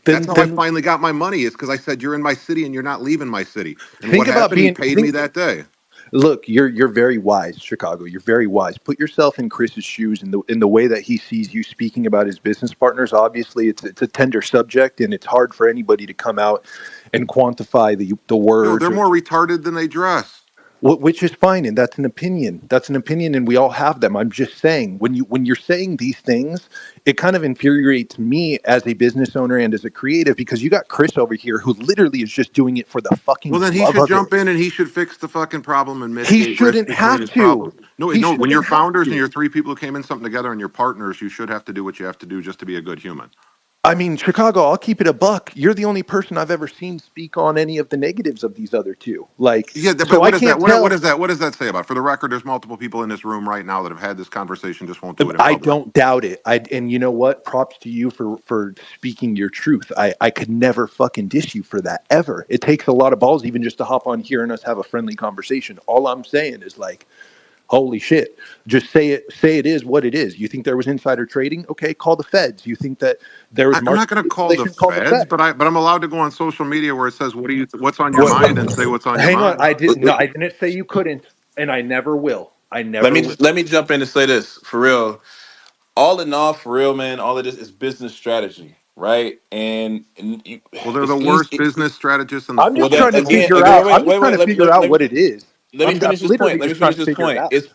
That's how I Then finally got my money, is because I said, you're in my city and you're not leaving my city. And what think about happened? He being paid me think that day. Look, you're very wise, Chicago. You're very wise. Put yourself in Chris's shoes in the way that he sees you speaking about his business partners. Obviously, it's a tender subject, and it's hard for anybody to come out and quantify the Yo, words they're or more retarded than they dress. which is fine, and that's an opinion. That's an opinion, and we all have them. I'm just saying when you're saying these things, it kind of infuriates me as a business owner and as a creative because you got Chris over here who literally is just doing it for the Well, fucking then he love should of it. jump in and he should fix the fucking problem and He mitigate risk shouldn't between have his to. problems. No, He no. When you're shouldn't have founders and to. you're three people who came in something together and you're partners, you should have to do what you have to do just to be a good human. I mean, Chicago, I'll keep it a buck. You're the only person I've ever seen speak on any of the negatives of these other two. Like, Yeah, but so I what is that? can't What tell. is that? What does that say about? For the record, there's multiple people in this room right now that have had this conversation, just won't do it in I public. don't doubt it. And you know what? Props to you for speaking your truth. I could never fucking dish you for that ever. It takes a lot of balls even just to hop on here and us have a friendly conversation. All I'm saying is like, holy shit. Just say it is what it is. You think there was insider trading? Okay, call the feds. You think that there was I'm not market going to call the manipulation? Call the feds, feds. but I'm allowed to go on social media where it says what's on your What mind and say what's on your hang on, mind. I didn't say you couldn't, and I never will. I Let never me will. just let me jump in and say this for real. All in all, for real, man, all of this is business strategy, right? And Well, they're it's the worst easy. business strategists in the I'm Well, just fucking that trying to again, business. figure again, out. wait, I'm just wait, trying wait. to Let me figure let, out let me what it is. let me I'm finish this point. literally Let me just trying finish to this figure it point. out. It's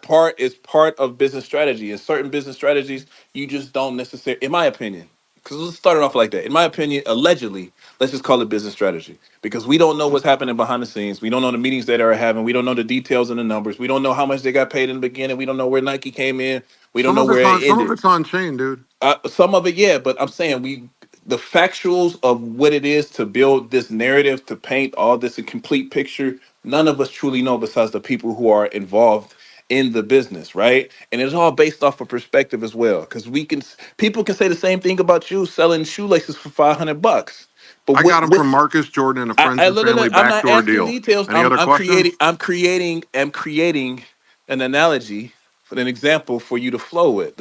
part of business strategy. And certain business strategies you just don't necessarily, in my opinion. Because let's start it off like that. In my opinion, allegedly, let's just call it business strategy. Because we don't know what's happening behind the scenes. We don't know the meetings that they're having. We don't know the details and the numbers. We don't know how much they got paid in the beginning. We don't know where Nike came in. We don't know where it Some of ended. it's on chain, dude. Some of it, yeah, but I'm saying the factuals of what it is to build this narrative, to paint all this a complete picture, none of us truly know besides the people who are involved in the business, right? And it's all based off of perspective as well, because people can say the same thing about you selling shoelaces for $500, but I got them from what's Marcus Jordan and a friends and look, look, family look, I'm not backdoor asking deal. details. Any other questions? I'm creating an analogy for an example for you to flow with.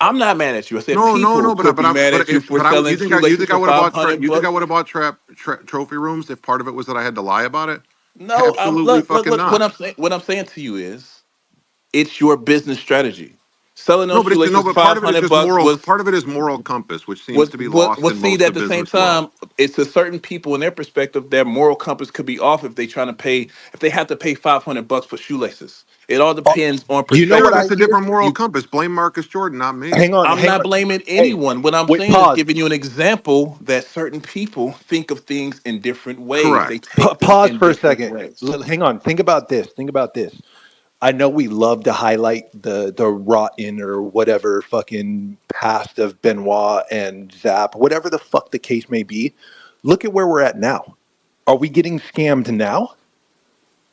I'm not mad at you. I said No, no, people no. could be mad at you for selling You shoelaces think I for would have five bought hundred you think I bucks. would have bought trophy rooms if part of it was that I had to lie about it? No, Absolutely look. fucking What not. I'm saying. What I'm saying to you is, it's your business strategy. Selling No, those shoelaces for but part five of it is hundred just bucks moral. was Part of it is moral compass, which seems to be lost was in see most that at of the same business world. time, it's a certain people in their perspective, their moral compass could be off if they trying to pay if they have to pay $500 for shoelaces. It all Oh, depends on you know Sure, what I perspective. that's a hear? different moral You compass. Blame Marcus Jordan, not me. I'm Hang not on. blaming Hey, anyone. What I'm wait, saying is pause. giving you an example that certain people think of things in different ways. They Correct. take them Pause in for a different second. ways. Hang on. Think about this. Think about this. I know we love to highlight the rotten or whatever fucking past of Benoit and Zap, whatever the fuck the case may be. Look at where we're at now. Are we getting scammed now?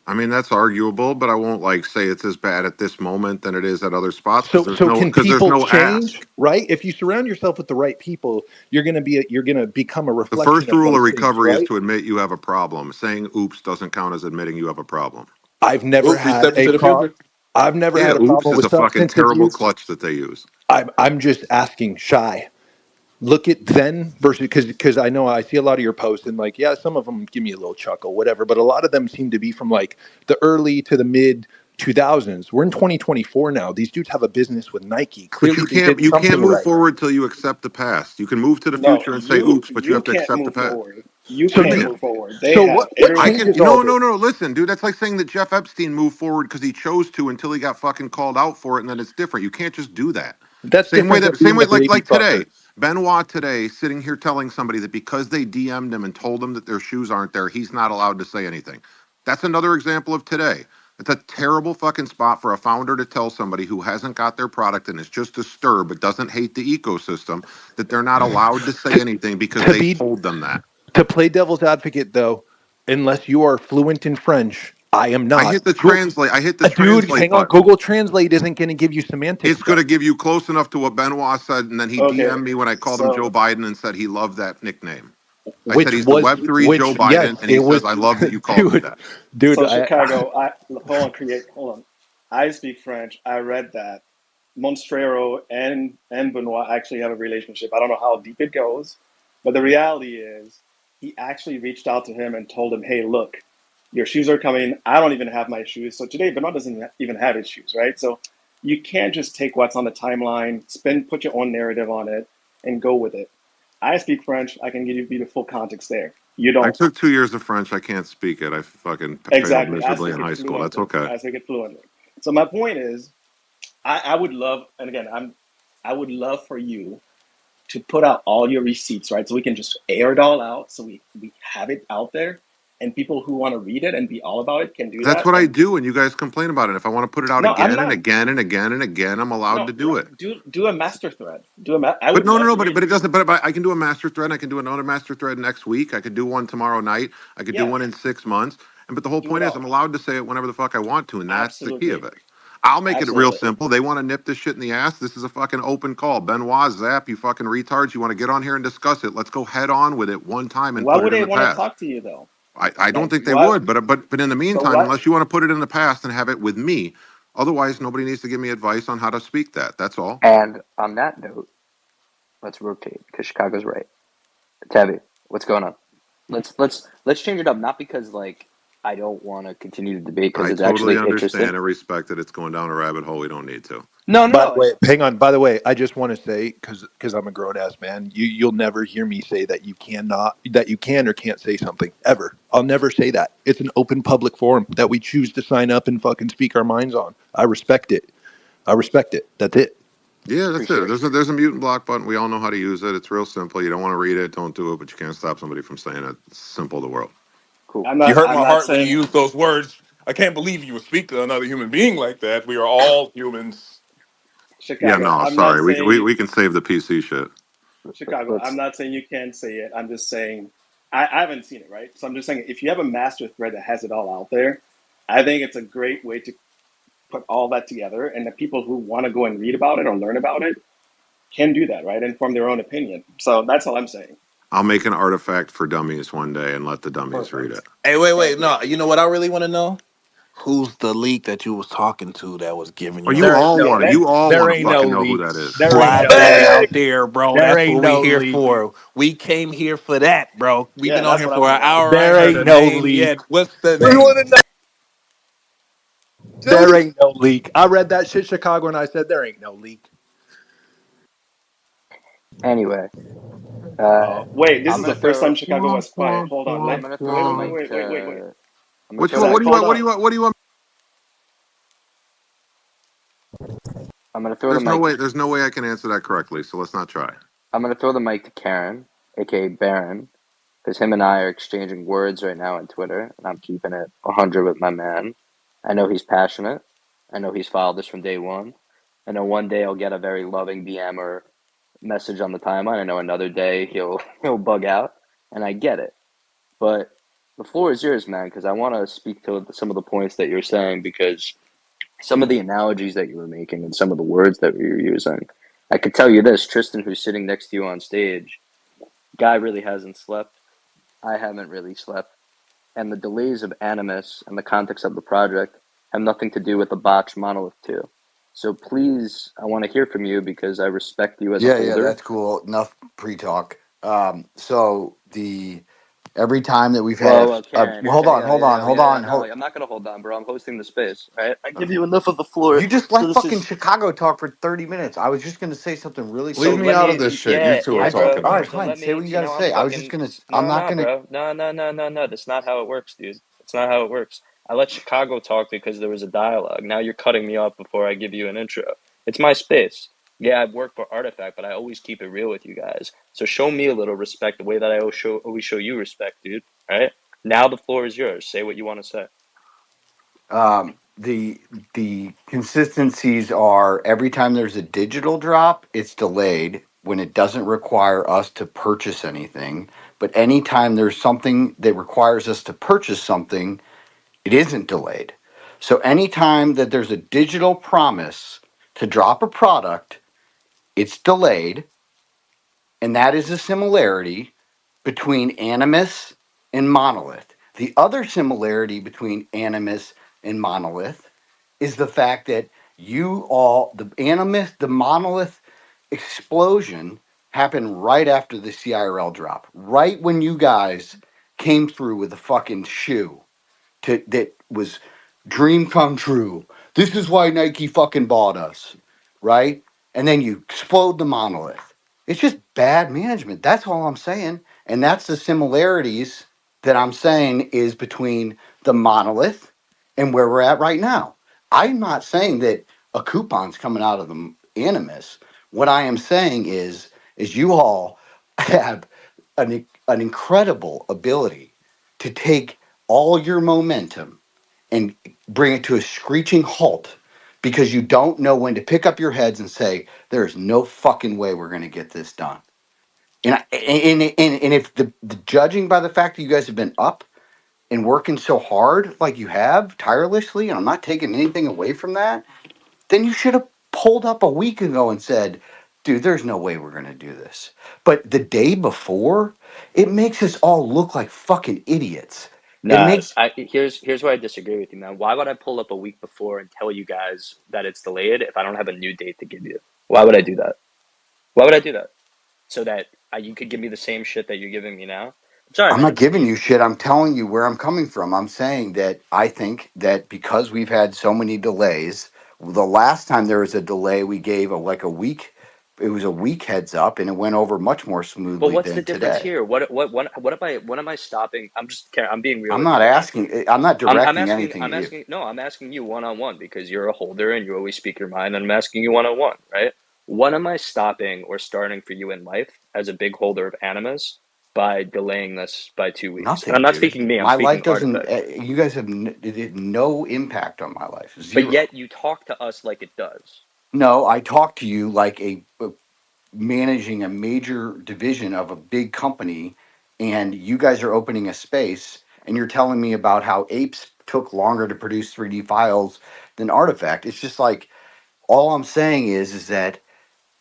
I mean, that's arguable, but I won't like say it's as bad at this moment than it is at other spots So can because there's people no change, ask. right? If you surround yourself with the right people, you're gonna become a The reflection first of rule of those things, recovery is right? to admit you have a problem. Saying oops doesn't count as admitting you have a problem. I've never Oops, we had stepped a into the problem. future. I've never Yeah, had a oops problem is with a fucking substance terrible abuse. clutch that they use. I'm just asking shy. Look at then versus because I know I see a lot of your posts and like yeah, some of them give me a little chuckle, whatever, but a lot of them seem to be from like the early to the mid 2000s. We're in 2024 now. These dudes have a business with Nike. But Clearly, they did you can't something move right. forward till you accept the past. You can move to the No, future and say you oops, but you you have to can't accept the move past. forward. You So What do you can't you, mean? move forward. They so have what I can changes interventions. all no this? no no listen, dude. That's like saying that Jeff Epstein moved forward because he chose to until he got fucking called out for it, and then it's different. You can't just do that. That's different than Same being way the baby like fucker. today, Benoit today sitting here telling somebody that because they DM'd him and told him that their shoes aren't there, he's not allowed to say anything. That's another example of today. It's a terrible fucking spot for a founder to tell somebody who hasn't got their product and is just disturbed but doesn't hate the ecosystem that they're not allowed to say To anything because to they be told them that. to play devil's advocate though, unless you are fluent in French, I am not. I hit the Dude, translate hang on. button. Google Translate isn't going to give you semantic It's going to stuff. give you close enough to what Benoit said, and then he Okay, DM'd me when I called him Joe so Biden and said he loved that nickname. I said Which he's the was Web3 Joe which? Biden, Yes, and it he says was, I love that you called me dude. that. Dude, so Chicago. Hold on. I speak French. I read that Monstrero and Benoit actually have a relationship. I don't know how deep it goes, but the reality is he actually reached out to him and told him, "Hey, look, Your shoes are coming. I don't even have my shoes. So today, Benoit doesn't even have his shoes, right? So you can't just take what's on the timeline, put your own narrative on it, and go with it. I speak French. I can give you the full context there. You I don't. took 2 years of French. I can't speak it. I fucking failed Exactly. I miserably in speak it high school. That's fluently. okay. I speak it fluently. So my point is, I would love, and again, I would love for you to put out all your receipts, right? So we can just air it all out. So we have it out there, and people who want to read it and be all about it can do That's that. what I And do, and you guys complain about it. If I want to put it out no, I'm again and not. again and again and again, I'm allowed No, to do it. do a master thread. I But would no, no, love no. to But read. it doesn't. But I can do a master thread. I can do another master thread next week. I could do one tomorrow night. I could do Yeah, one in 6 months. And but the whole do it point is, I'm all. allowed to say it whenever the fuck I want to, and that's the key of Absolutely, it. I'll make it real absolutely. simple. They want to nip this shit in the ass. This is a fucking open call. Benoit, Zap, you fucking retards. You want to get on here and discuss it? Let's go head on with it one time and Why put it would in they the want to past. talk to you though? I don't Like think they what? would, but in the But meantime, what? unless you want to put it in the past and have it with me, otherwise nobody needs to give me advice on how to speak that. That's all. And on that note, let's rotate because Chicago's right. Tabby, what's going on? Let's change it up. Not because like I don't want to continue the debate because I it's totally actually interesting. understand and respect that it's going down a rabbit hole we don't need to. No, no, By the no. way, hang on. By the way, I just want to say because I'm a grown ass man, you'll never hear me say that you can or can't say something ever. I'll never say that. It's an open public forum that we choose to sign up and fucking speak our minds on. I respect it. I respect it. That's it. Yeah, that's it. Appreciate it. There's a mute and block button. We all know how to use it. It's real simple. You don't want to read it, don't do it, but you can't stop somebody from saying it. It's simple the world. Cool. You hurt I'm my not heart when you saying. use those words. I can't believe you would speak to another human being like that. We are all humans. Yeah, Chicago. no, I'm not sorry. saying you. We can save the PC shit. Chicago. I'm Let's. not saying you can't say it. I'm just saying I haven't seen it, right? So I'm just saying if you have a master thread that has it all out there, I think it's a great way to put all that together, and the people who want to go and read about it or learn about it can do that, right, and form their own opinion. So that's all I'm saying. I'll make an artifact for dummies one day and let the dummies read it. Perfect. Hey, wait. Thank you. No, you know what I really want to know? Who's the leak that you was talking to that was giving Oh, you all There the ain't no shit? you all there want to ain't no fucking know who that leaks. is. There ain't Slide no that leaks. out Big. there, bro. There That's ain't what we no here leaks. for. We came here for that, bro. We've Yeah, been on that's here what I for want an to know. hour. I There ain't heard a ain't no name leak. yet. What's the We name? want to know. There Judy. ain't no leak. I read that shit Chicago and I said there ain't no leak. Anyway, uh, Wait, this I'm is gonna the first time throw. Chicago was quiet. Hold on. I'm Wait, gonna throw wait, the wait, wait, mic wait, wait, wait, wait. to. I'm gonna What throw you the want? Zach, What mic do you hold want? to. What do you on. want? What do you want? I'm gonna throw the mic. There's no way I can answer that correctly. So let's not try. I'm gonna throw the mic to Karen, aka Baron, because him and I are exchanging words right now on Twitter, and I'm keeping it 100 with my man. I know he's passionate. I know he's followed this from day one. I know one day I'll get a very loving DM or message on the timeline. I know another day he'll he'll bug out, and I get it. But the floor is yours, man, because I want to speak to some of the points that you're saying because some of the analogies that you were making and some of the words that you were using. I could tell you this, Tristan, who's sitting next to you on stage, guy really hasn't slept. I haven't really slept. And the delays of Animus and the context of the project have nothing to do with the botched Monolith 2. So please, I want to hear from you because I respect you as a Yeah, holder. that's cool. Enough pre-talk. So the every time that we've had Well, Karen, hold on, yeah, no, I'm not going to hold on, bro. I'm hosting the space, right? I give you enough of the floor. You just So let this fucking is, Chicago talk for 30 minutes. I was just gonna say something really Leave so me quick. let out of me, this shit. You yeah, two are yeah, talking bro. All now. right, So fine. let Say me, what you gotta I'm say. I was just fucking, gonna I'm no, not no, gonna bro. No. That's not how it works, dude. That's not how it works. I let Chicago talk because there was a dialogue. Now you're cutting me off before I give you an intro. It's my space. Yeah, I've worked for Artifact, but I always keep it real with you guys. So show me a little respect the way that I always show you respect, dude. All right? Now the floor is yours. Say what you want to say. the consistencies are every time there's a digital drop, it's delayed when it doesn't require us to purchase anything. But anytime there's something that requires us to purchase something, it isn't delayed. So anytime that there's a digital promise to drop a product, it's delayed, and that is a similarity between Animus and Monolith. The other similarity between Animus and Monolith is the fact that the Monolith explosion happened right after the CIRL drop, right when you guys came through with a fucking shoe. that was dream come true. This is why Nike fucking bought us, right? And then you explode the monolith. It's just bad management. That's all I'm saying. And that's the similarities that I'm saying is between the monolith and where we're at right now. I'm not saying that a coupon's coming out of the animus. What I am saying is you all have an incredible ability to take all your momentum and bring it to a screeching halt because you don't know when to pick up your heads and say, there's no fucking way we're going to get this done. And if the judging by the fact that you guys have been up and working so hard like you have tirelessly, and I'm not taking anything away from that, then you should have pulled up a week ago and said, dude, there's no way we're going to do this. But the day before, it makes us all look like fucking idiots. It Nah, makes here's where I disagree with you, man. Why would I pull up a week before and tell you guys that it's delayed if I don't have a new date to give you? Why would I do that? Why would I do that? So that you could give me the same shit that you're giving me now? I'm sorry, I'm man. not giving you shit. I'm telling you where I'm coming from. I'm saying that I think that because we've had so many delays, the last time there was a delay, we gave like a week. It was a week heads up, and it went over much more But smoothly what's the than difference today. here? What am I stopping? I'm being real I'm with not you. asking. I'm not I'm directing asking anything I'm at you. asking no, I'm asking you one on one because you're a holder and you always speak your mind, and I'm asking you one on one, right? What am I stopping or starting for you in life as a big holder of Animus by delaying this by 2 weeks? And I'm Nothing, not dude. speaking me, I'm My life speaking doesn't. Artifact. You guys have it had no impact on my life. But Zero. yet you talk to us like it does. No, I talk to you like a managing a major division of a big company, and you guys are opening a space, and you're telling me about how apes took longer to produce 3D files than Artifact. It's just like all I'm saying is that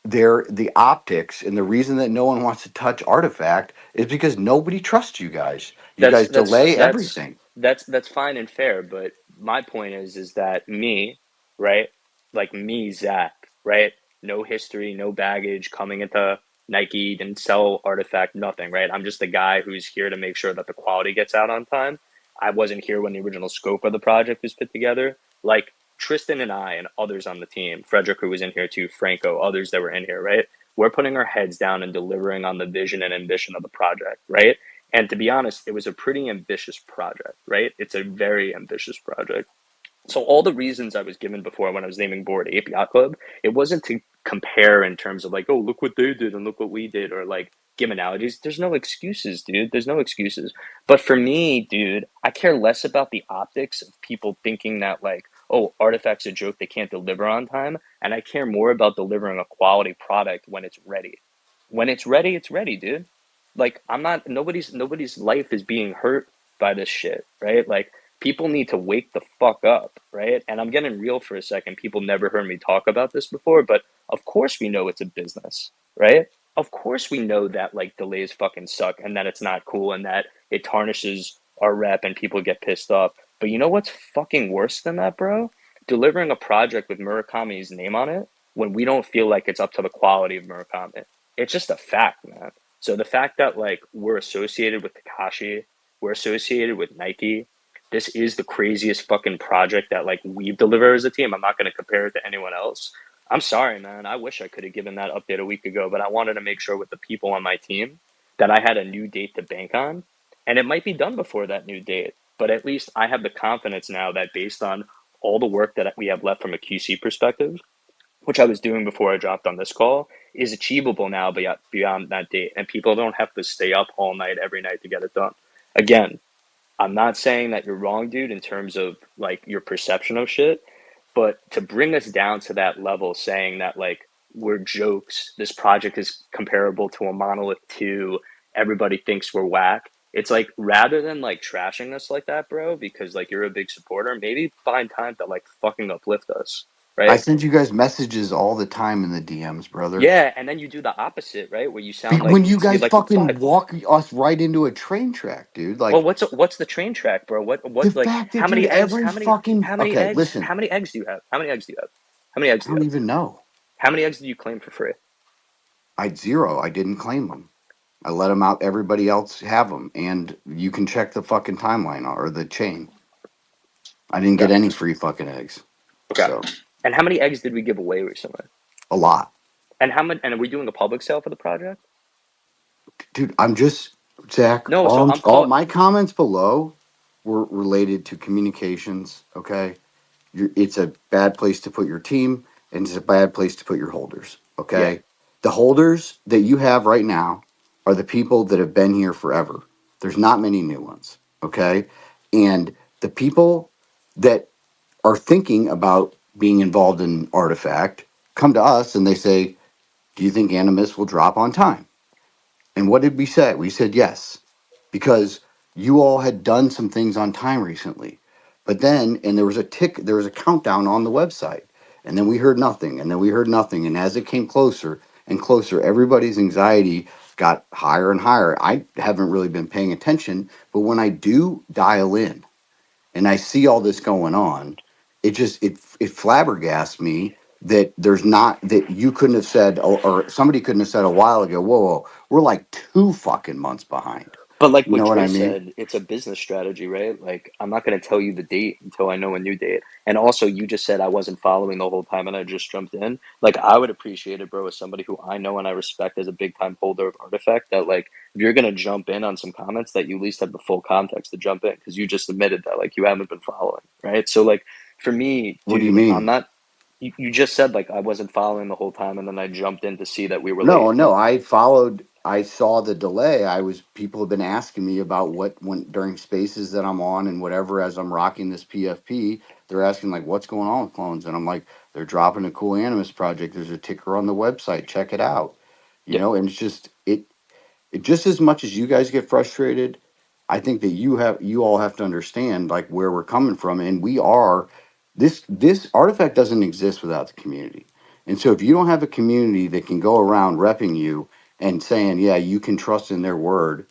they're the optics, and the reason that no one wants to touch Artifact is because nobody trusts you guys. You That's guys that's delay that's everything. that's fine and fair, but my point is that me, right? Like me, Zach, right? No history, no baggage, coming into Nike, didn't sell Artifact, nothing, right? I'm just the guy who's here to make sure that the quality gets out on time. I wasn't here when the original scope of the project was put together. Like Tristan and I and others on the team, Frederick, who was in here too, Franco, others that were in here, right? We're putting our heads down and delivering on the vision and ambition of the project, right? And to be honest, it was a pretty ambitious project, right? It's a very ambitious project. So all the reasons I was given before when I was naming Board Ape Yacht Club, it wasn't to compare in terms of like, oh, look what they did and look what we did, or like give analogies. There's no excuses, dude. There's no excuses. But for me, dude, I care less about the optics of people thinking that like, oh, Artifact's a joke, they can't deliver on time. And I care more about delivering a quality product when it's ready. When it's ready, dude. Like I'm not nobody's life is being hurt by this shit, right? Like people need to wake the fuck up, right? And I'm getting real for a second. People never heard me talk about this before, but of course we know it's a business, right? Of course we know that like delays fucking suck and that it's not cool and that it tarnishes our rep and people get pissed off. But you know what's fucking worse than that, bro? Delivering a project with Murakami's name on it when we don't feel like it's up to the quality of Murakami. It's just a fact, man. So the fact that like we're associated with Takashi, we're associated with Nike, this is the craziest fucking project that like we've delivered as a team. I'm not going to compare it to anyone else. I'm sorry, man. I wish I could have given that update a week ago, but I wanted to make sure with the people on my team that I had a new date to bank on. And it might be done before that new date, but at least I have the confidence now that based on all the work that we have left from a QC perspective, which I was doing before I dropped on this call, is achievable now beyond that date. And people don't have to stay up all night every night to get it done. Again, I'm not saying that you're wrong, dude, in terms of like your perception of shit, but to bring us down to that level, saying that like we're jokes, this project is comparable to a Monolith 2, everybody thinks we're whack. It's like rather than like trashing us like that, bro, because like you're a big supporter, maybe find time to like fucking uplift us, I right? send you guys messages all the time in the DMs, brother. Yeah, and then you do the opposite, right? Where you sound like When you you guys like fucking reply. walk us right into a train track, dude. Well, Like what's the train track, bro? the What like fact how that, dude, many eggs? every fucking okay, listen. How many eggs do you have? How many eggs do you have? How many eggs I do you don't have? even know. How many eggs do you claim for free? I'd zero. I didn't claim them. I let them out. Everybody else have them, and you can check the fucking timeline or the chain. I didn't get Okay. any free fucking eggs. Okay. So And how many eggs did we give away recently? a lot. And how much? And are we doing a public sale for the project? Dude, I'm just Zach, No. So all my comments below were related to communications, okay? It's a bad place to put your team, and it's a bad place to put your holders. Yeah. Okay, the holders that you have right now are the people that have been here forever. There's not many new ones. Okay, and the people that are thinking about being involved in Artifact come to us and they say, "Do you think Animus will drop on time?" And what did we say? We said yes, because you all had done some things on time recently. But then, and there was a countdown on the website. And then we heard nothing, and then we heard nothing. And as it came closer and closer, everybody's anxiety got higher and higher. I haven't really been paying attention, but when I do dial in and I see all this going on, it flabbergasts me that there's not that you couldn't have said or somebody couldn't have said a while ago, whoa, we're like 2 fucking months behind. But like You what know what Dre I mean? said, it's a business strategy, right? Like I'm not going to tell you the date until I know a new date. And also, you just said I wasn't following the whole time, and I just jumped in. Like I would appreciate it, bro, as somebody who I know and I respect as a big time holder of Artifact. That like if you're going to jump in on some comments, that you at least have the full context to jump in, because you just admitted that like you haven't been following, right? So like for me, What do you dude, I'm mean? not. You just said like I wasn't following the whole time, and then I jumped in to see that we were No, late. no, I followed. I saw the delay. People have been asking me about what went during spaces that I'm on and whatever as I'm rocking this PFP. They're asking like, what's going on with clones? And I'm like, they're dropping a cool Animus project. There's a ticker on the website. Check it out. You Yeah. know, and it's just just as much as you guys get frustrated, I think that you all have to understand like where we're coming from, and we are this artifact doesn't exist without the community. And so if you don't have a community that can go around repping you and saying, yeah, you can trust in their word,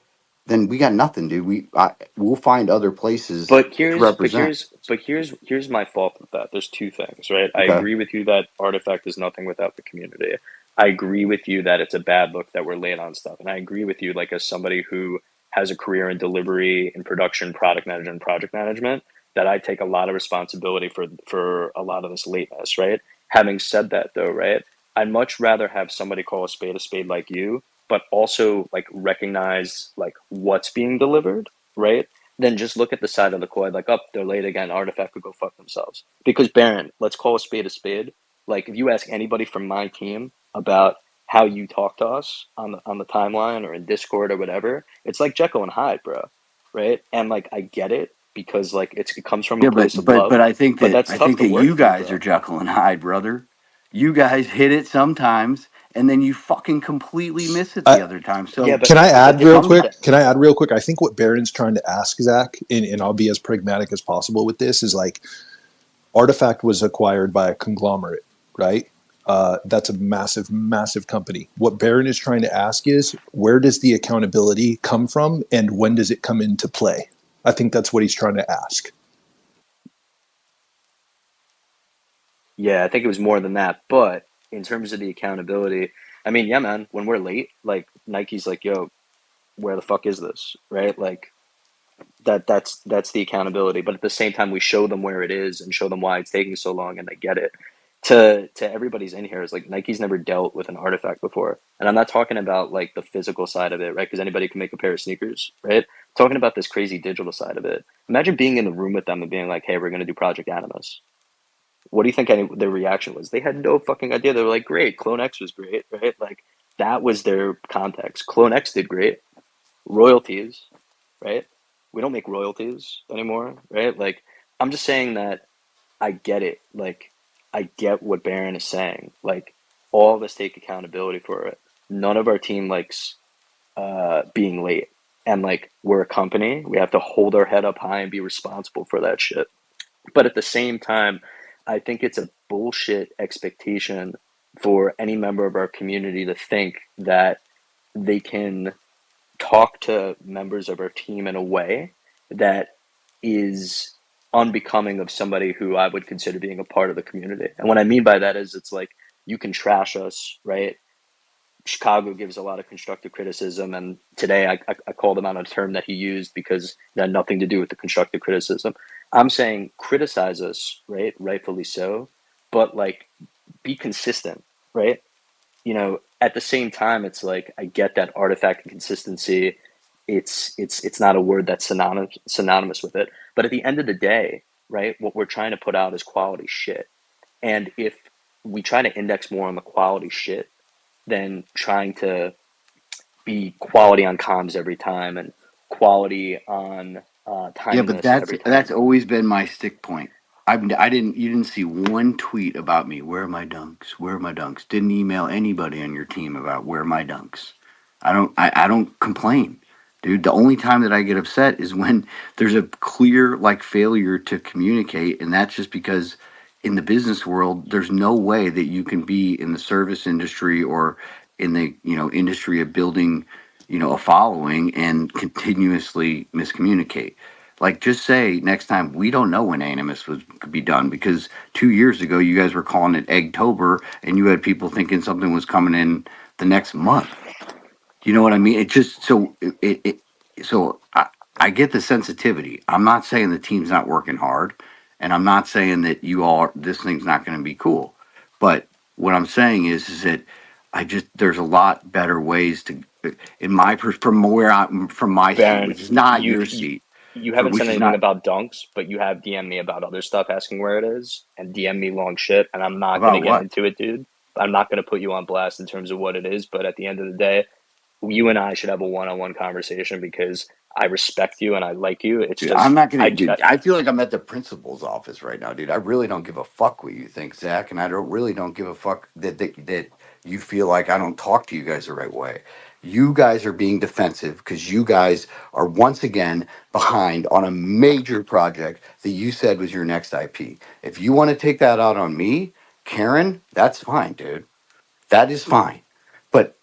then we got nothing, dude. We'll find other places But to here's but represent. here's but here's here's my fault with that. There's two things, right? I Okay. agree with you that Artifact is nothing without the community. I agree with you that it's a bad look that we're late on stuff. And I agree with you, like as somebody who has a career in delivery, in production, product management, and project management, that I take a lot of responsibility for a lot of this lateness, right? Having said that though, right? I'd much rather have somebody call a spade like you, but also like recognize like what's being delivered, right? Then just look at the side of the coin, like, oh, they're late again. Artifact could go fuck themselves. Because Baron, let's call a spade a spade. Like, if you ask anybody from my team about how you talk to us on the timeline or in Discord or whatever, it's like Jekyll and Hyde, bro, right? And like, I get it because like it comes from a Yeah, place of love, but but that's I tough think to that work you through, guys are bro. Jekyll and Hyde, brother. You guys hit it sometimes, and then you fucking completely miss it I, the other time. Yeah, So but can I but the add it real difference with comes. quick? that, Can I add real quick? I think what Barron's trying to ask, Zach, and I'll be as pragmatic as possible with this, is like Artifact was acquired by a conglomerate, right? That's a massive, massive company. What Barron is trying to ask is, where does the accountability come from, and when does it come into play? I think that's what he's trying to ask. yeah, I think it was more than that. But in terms of the accountability, I mean, yeah, man, when we're late, like Nike's like, yo, where the fuck is this, right? Like that's the accountability, but at the same time we show them where it is and show them why it's taking so long, and they get it. To everybody's in here is like Nike's never dealt with an artifact before, and I'm not talking about like the physical side of it, right? Because anybody can make a pair of sneakers, right? I'm talking about this crazy digital side of it. Imagine being in the room with them and being like, hey, we're going to do Project Animus. What do you think their reaction was? They had no fucking idea. They were like, great, CloneX was great, right? Like that was their context. CloneX did great. Royalties, right? We don't make royalties anymore, right? Like, I'm just saying that I get it. Like, I get what Baron is saying. Like, all of us take accountability for it. None of our team likes being late. And, like, we're a company. We have to hold our head up high and be responsible for that shit. But at the same time, I think it's a bullshit expectation for any member of our community to think that they can talk to members of our team in a way that is unbecoming of somebody who I would consider being a part of the community. And what I mean by that is it's like you can trash us, right? Chicago gives a lot of constructive criticism, and today I called him out on a term that he used because it had nothing to do with the constructive criticism. I'm saying criticize us, right? Rightfully so, but like be consistent, right? At the same time, it's like I get that artifact and consistency. It's not a word that's synonymous with it. But at the end of the day, right, what we're trying to put out is quality shit. And if we try to index more on the quality shit than trying to be quality on comms every time and quality on Yeah, but timeliness that's every that's time. always been my stick point. You didn't see one tweet about me. Where are my dunks? Where are my dunks? Didn't email anybody on your team about where are my dunks. I don't complain, dude. The only time that I get upset is when there's a clear like failure to communicate, and that's just because in the business world, there's no way that you can be in the service industry or in the industry of building a following and continuously miscommunicate. Like, just say next time, we don't know when Animus could be done because 2 years ago you guys were calling it Eggtober and you had people thinking something was coming in the next month. You know what I mean? It just so I get the sensitivity. I'm not saying the team's not working hard, and I'm not saying that this thing's not going to be cool. But what I'm saying is that there's a lot better ways to, in my from my seat, Baron, which is not you your you seat, you haven't which said is anything not about dunks, but you have DM me about other stuff, asking where it is, and DM me long shit, and I'm not gonna about get what. into it, dude. I'm not gonna put you on blast in terms of what it is, but at the end of the day, you and I should have a one-on-one conversation because I respect you and I like you. It's Dude, I'm just not gonna. Dude, I feel like I'm at the principal's office right now, dude. I really don't give a fuck what you think, Zach, and I don't give a fuck that you feel like I don't talk to you guys the right way. You guys are being defensive because you guys are once again behind on a major project that you said was your next IP. If you want to take that out on me, Karen, that's fine, dude. That is fine. But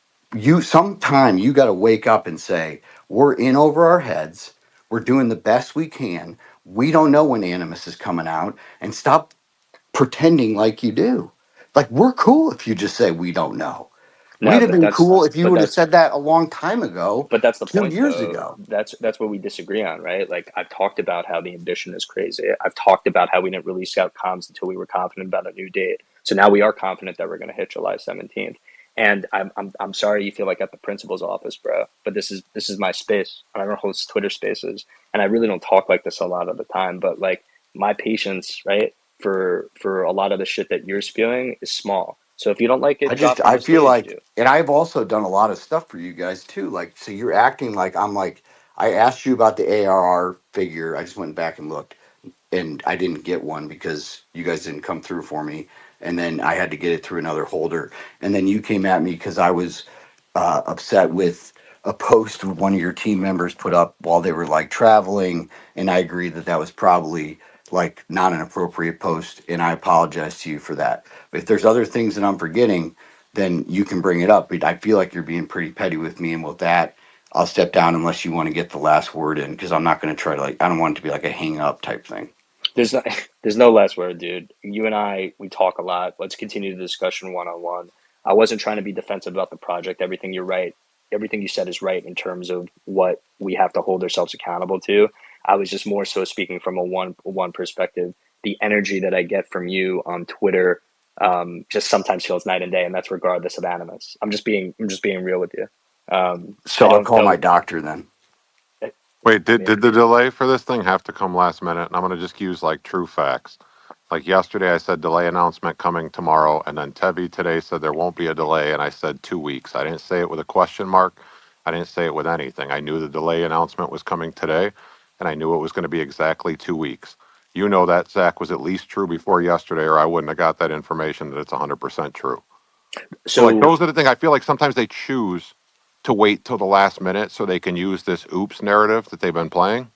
sometime you got to wake up and say, we're in over our heads. We're doing the best we can. We don't know when Animus is coming out, and stop pretending like you do. Like, we're cool if you just say we don't know. We'd no, have been cool if you but would have that's said that a long time ago, But that's the 2 point, years though. ago. That's what we disagree on, right? Like I've talked about how the ambition is crazy. I've talked about how we didn't release out comms until we were confident about a new date. So now we are confident that we're going to hit July 17th. And I'm sorry you feel like at the principal's office, bro. But this is my space. I don't host Twitter Spaces, and I really don't talk like this a lot of the time. But like my patience, right, for a lot of the shit that you're spewing is small. So if you don't like it, drop from I the feel stage, like, dude. and I've also done a lot of stuff for you guys too. Like, so you're acting like I'm like, I asked you about the ARR figure. I just went back and looked, and I didn't get one because you guys didn't come through for me. And then I had to get it through another holder. And then you came at me because I was upset with a post one of your team members put up while they were like traveling. And I agreed that that was probably like not an appropriate post. And I apologize to you for that. But if there's other things that I'm forgetting, then you can bring it up. But I feel like you're being pretty petty with me. And with that, I'll step down unless you want to get the last word in because I'm not going to try to like, I don't want it to be like a hang up type thing. There's no, there's no last word, dude. You and I, we talk a lot. Let's continue the discussion one on one. I wasn't trying to be defensive about the project. Everything you're right. Everything you said is right in terms of what we have to hold ourselves accountable to. I was just more so speaking from a one perspective. The energy that I get from you on Twitter just sometimes feels night and day, and that's regardless of animus. I'm just being real with you. So I I'll don't call my know. doctor then. Wait, I did mean, the delay for this thing have to come last minute? And I'm going to just use like true facts. Like yesterday, I said delay announcement coming tomorrow, and then Tevi today said there won't be a delay, and I said 2 weeks. I didn't say it with a question mark. I didn't say it with anything. I knew the delay announcement was coming today, and I knew it was going to be exactly 2 weeks. You know that, Zach, was at least true before yesterday, or I wouldn't have got that information that it's 100% true. So, like, so those are the things I feel like sometimes they choose to wait till the last minute so they can use this oops narrative that they've been playing.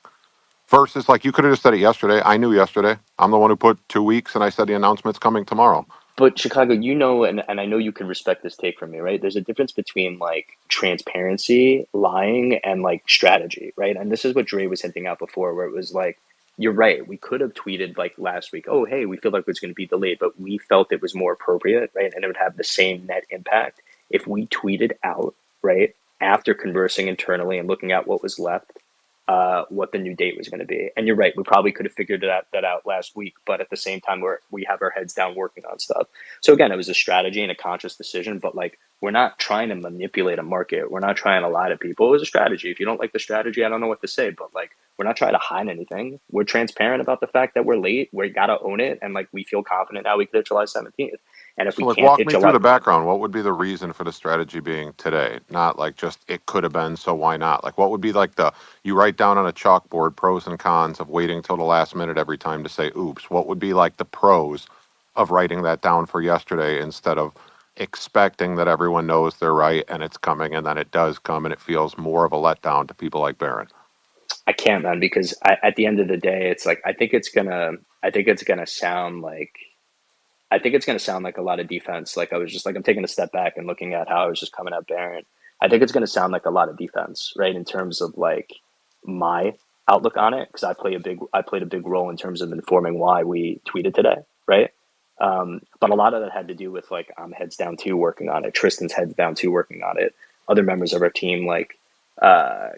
Versus, like, you could have just said it yesterday. I knew yesterday. I'm the one who put 2 weeks, and I said the announcement's coming tomorrow. But Chicago, and I know you can respect this take from me, right? There's a difference between like transparency, lying, and like strategy, right? And this is what Dre was hinting out before, where it was like, you're right. We could have tweeted like last week, oh, hey, we feel like it's going to be delayed, but we felt it was more appropriate, right? And it would have the same net impact if we tweeted out, right, after conversing internally and looking at what was left, what the new date was going to be. And you're right, we probably could have figured that out last week, but at the same time, we have our heads down working on stuff. So again, it was a strategy and a conscious decision, but like, we're not trying to manipulate a market. We're not trying to lie to people. It was a strategy. If you don't like the strategy, I don't know what to say, but like, we're not trying to hide anything. We're transparent about the fact that we're late. We got to own it. And like, we feel confident now we could hit July 17th. And if So, we like, can't walk hit me through July, the background. What would be the reason for the strategy being today? Not like just it could have been, so why not? Like, what would be like you write down on a chalkboard pros and cons of waiting till the last minute every time to say oops? What would be like the pros of writing that down for yesterday instead of expecting that everyone knows they're right and it's coming and then it does come and it feels more of a letdown to people like Barron? I can't, man, because at the end of the day, it's like, I think it's going to sound like a lot of defense. Like I was just like, I'm taking a step back and looking at how I was just coming at Barron. I think it's going to sound like a lot of defense, right? In terms of like my outlook on it, because I played a big role in terms of informing why we tweeted today, right? But a lot of that had to do with like, I'm heads down too working on it. Tristan's heads down too working on it. Other members of our team, like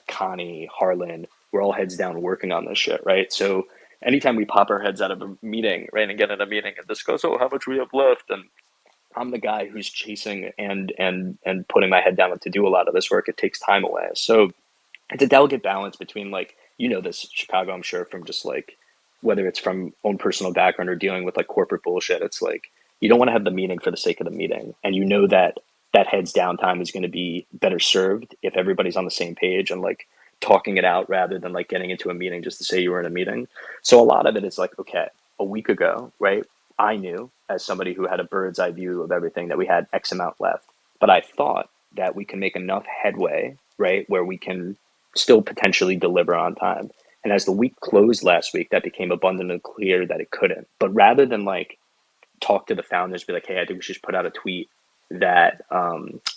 Connie, Harlan, we're all heads down working on this shit, right? So anytime we pop our heads out of a meeting, right, and get in a meeting and discuss, oh, how much we have left, and I'm the guy who's chasing and putting my head down to do a lot of this work. It takes time away. So it's a delicate balance between like, this Chicago, I'm sure, from just like whether it's from own personal background or dealing with like corporate bullshit. It's like you don't want to have the meeting for the sake of the meeting, and that heads down time is going to be better served if everybody's on the same page and like talking it out rather than like getting into a meeting just to say you were in a meeting. So a lot of it is like, okay, a week ago, right? I knew as somebody who had a bird's eye view of everything that we had X amount left, but I thought that we can make enough headway, right, where we can still potentially deliver on time. And as the week closed last week, that became abundantly clear that it couldn't. But rather than like talk to the founders, be like, hey, I think we should put out a tweet that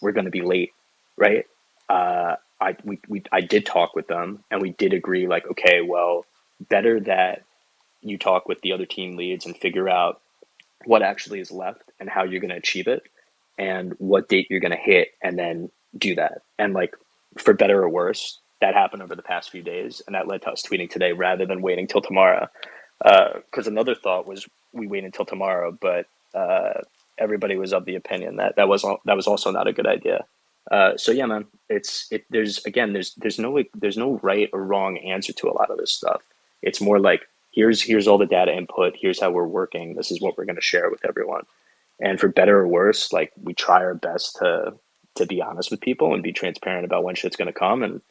we're going to be late, right? I did talk with them and we did agree like, okay, well, better that you talk with the other team leads and figure out what actually is left and how you're going to achieve it and what date you're going to hit and then do that. And like, for better or worse, that happened over the past few days and that led to us tweeting today rather than waiting till tomorrow. Because another thought was we wait until tomorrow, but everybody was of the opinion that that was also not a good idea. So yeah, man, there's no right or wrong answer to a lot of this stuff. It's more like here's all the data input, here's how we're working, this is what we're going to share with everyone. And for better or worse, like we try our best to be honest with people and be transparent about when shit's going to come. And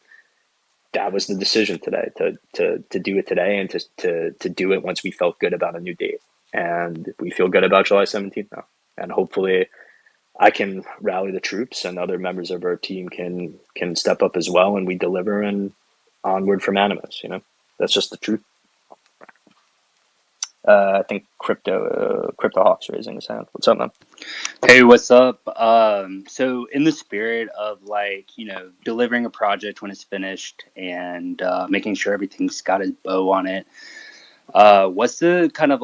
that was the decision today to do it today and to do it once we felt good about a new date. And we feel good about July 17th now. And hopefully I can rally the troops and other members of our team can step up as well and we deliver and onward from Animus, That's just the truth. I think Crypto Hawk's raising his hand. What's up, man? Hey, what's up? So in the spirit of delivering a project when it's finished and making sure everything's got its bow on it, what's the kind of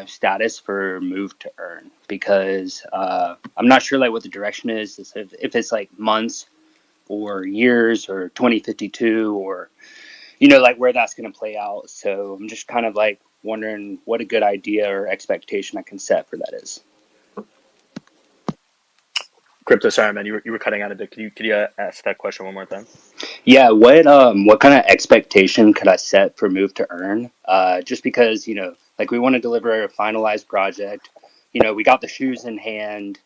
status for Move to Earn? Because I'm not sure what the direction is if it's months or years or 2052 or where that's going to play out. So I'm just kind of wondering what a good idea or expectation I can set for that is. Crypto, sorry, man, you were cutting out a bit. Could you ask that question one more time? Yeah, what kind of expectation could I set for Move to Earn? Just because we want to deliver a finalized project. We got the shoes in hand.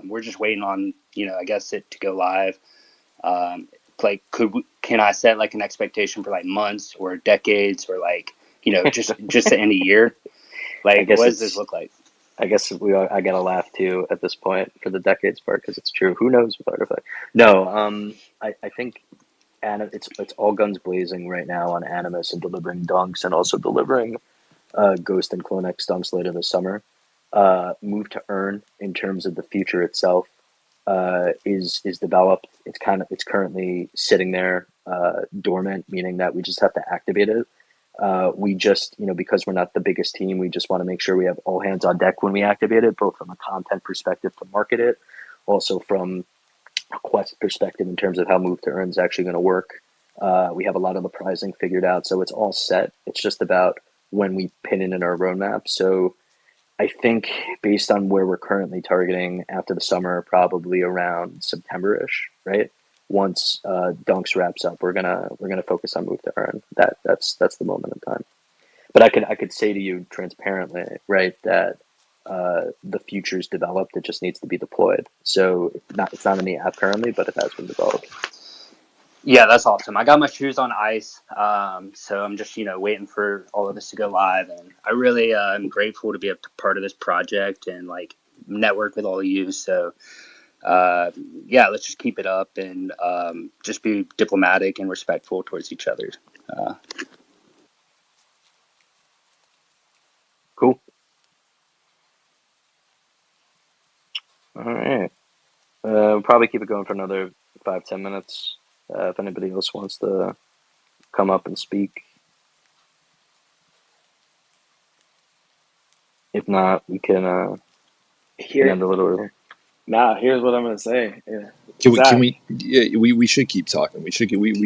We're just waiting on I guess it to go live. Can I set an expectation for months or decades or just to end a year? What does this look like? I guess I gotta laugh too at this point for the decades part because it's true. Who knows with Artifact? No, I think it's all guns blazing right now on Animus and delivering dunks and also delivering Ghost and CloneX dunks later this summer. Move to Earn in terms of the future itself is developed. It's currently sitting there dormant, meaning that we just have to activate it. We just, because we're not the biggest team, we just want to make sure we have all hands on deck when we activate it, both from a content perspective to market it, also from a quest perspective in terms of how Move to Earn is actually going to work. We have a lot of the pricing figured out, so it's all set. It's just about when we pin it in our roadmap. So I think based on where we're currently targeting after the summer, probably around September-ish, right? Once Dunks wraps up, we're gonna focus on Move to Earn. That's the moment in time. But I could say to you transparently, right, that the future's developed. It just needs to be deployed. So it's not in the app currently, but it has been developed. Yeah, that's awesome. I got my shoes on ice, so I'm just waiting for all of this to go live, and I really am grateful to be a part of this project and like network with all of you. So yeah, let's just keep it up and just be diplomatic and respectful towards each other. Cool. All right. We'll probably keep it going for another 5-10 minutes. If anybody else wants to come up and speak. If not, we can end a little early. Now, here's what I'm gonna say. Yeah. Can we? Yeah, we should keep talking. We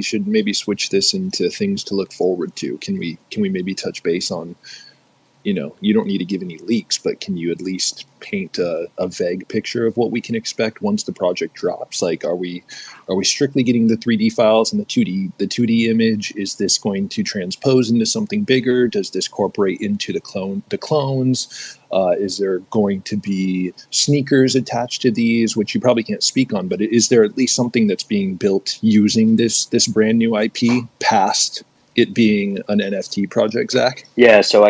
should maybe switch this into things to look forward to. Can we maybe touch base on? You don't need to give any leaks, but can you at least paint a vague picture of what we can expect once the project drops? Like, are we strictly getting the 3D files and the 2D image? Is this going to transpose into something bigger? Does this incorporate into the clones? Is there going to be sneakers attached to these, which you probably can't speak on, but is there at least something that's being built using this brand new IP past it being an NFT project, Zach? Yeah, so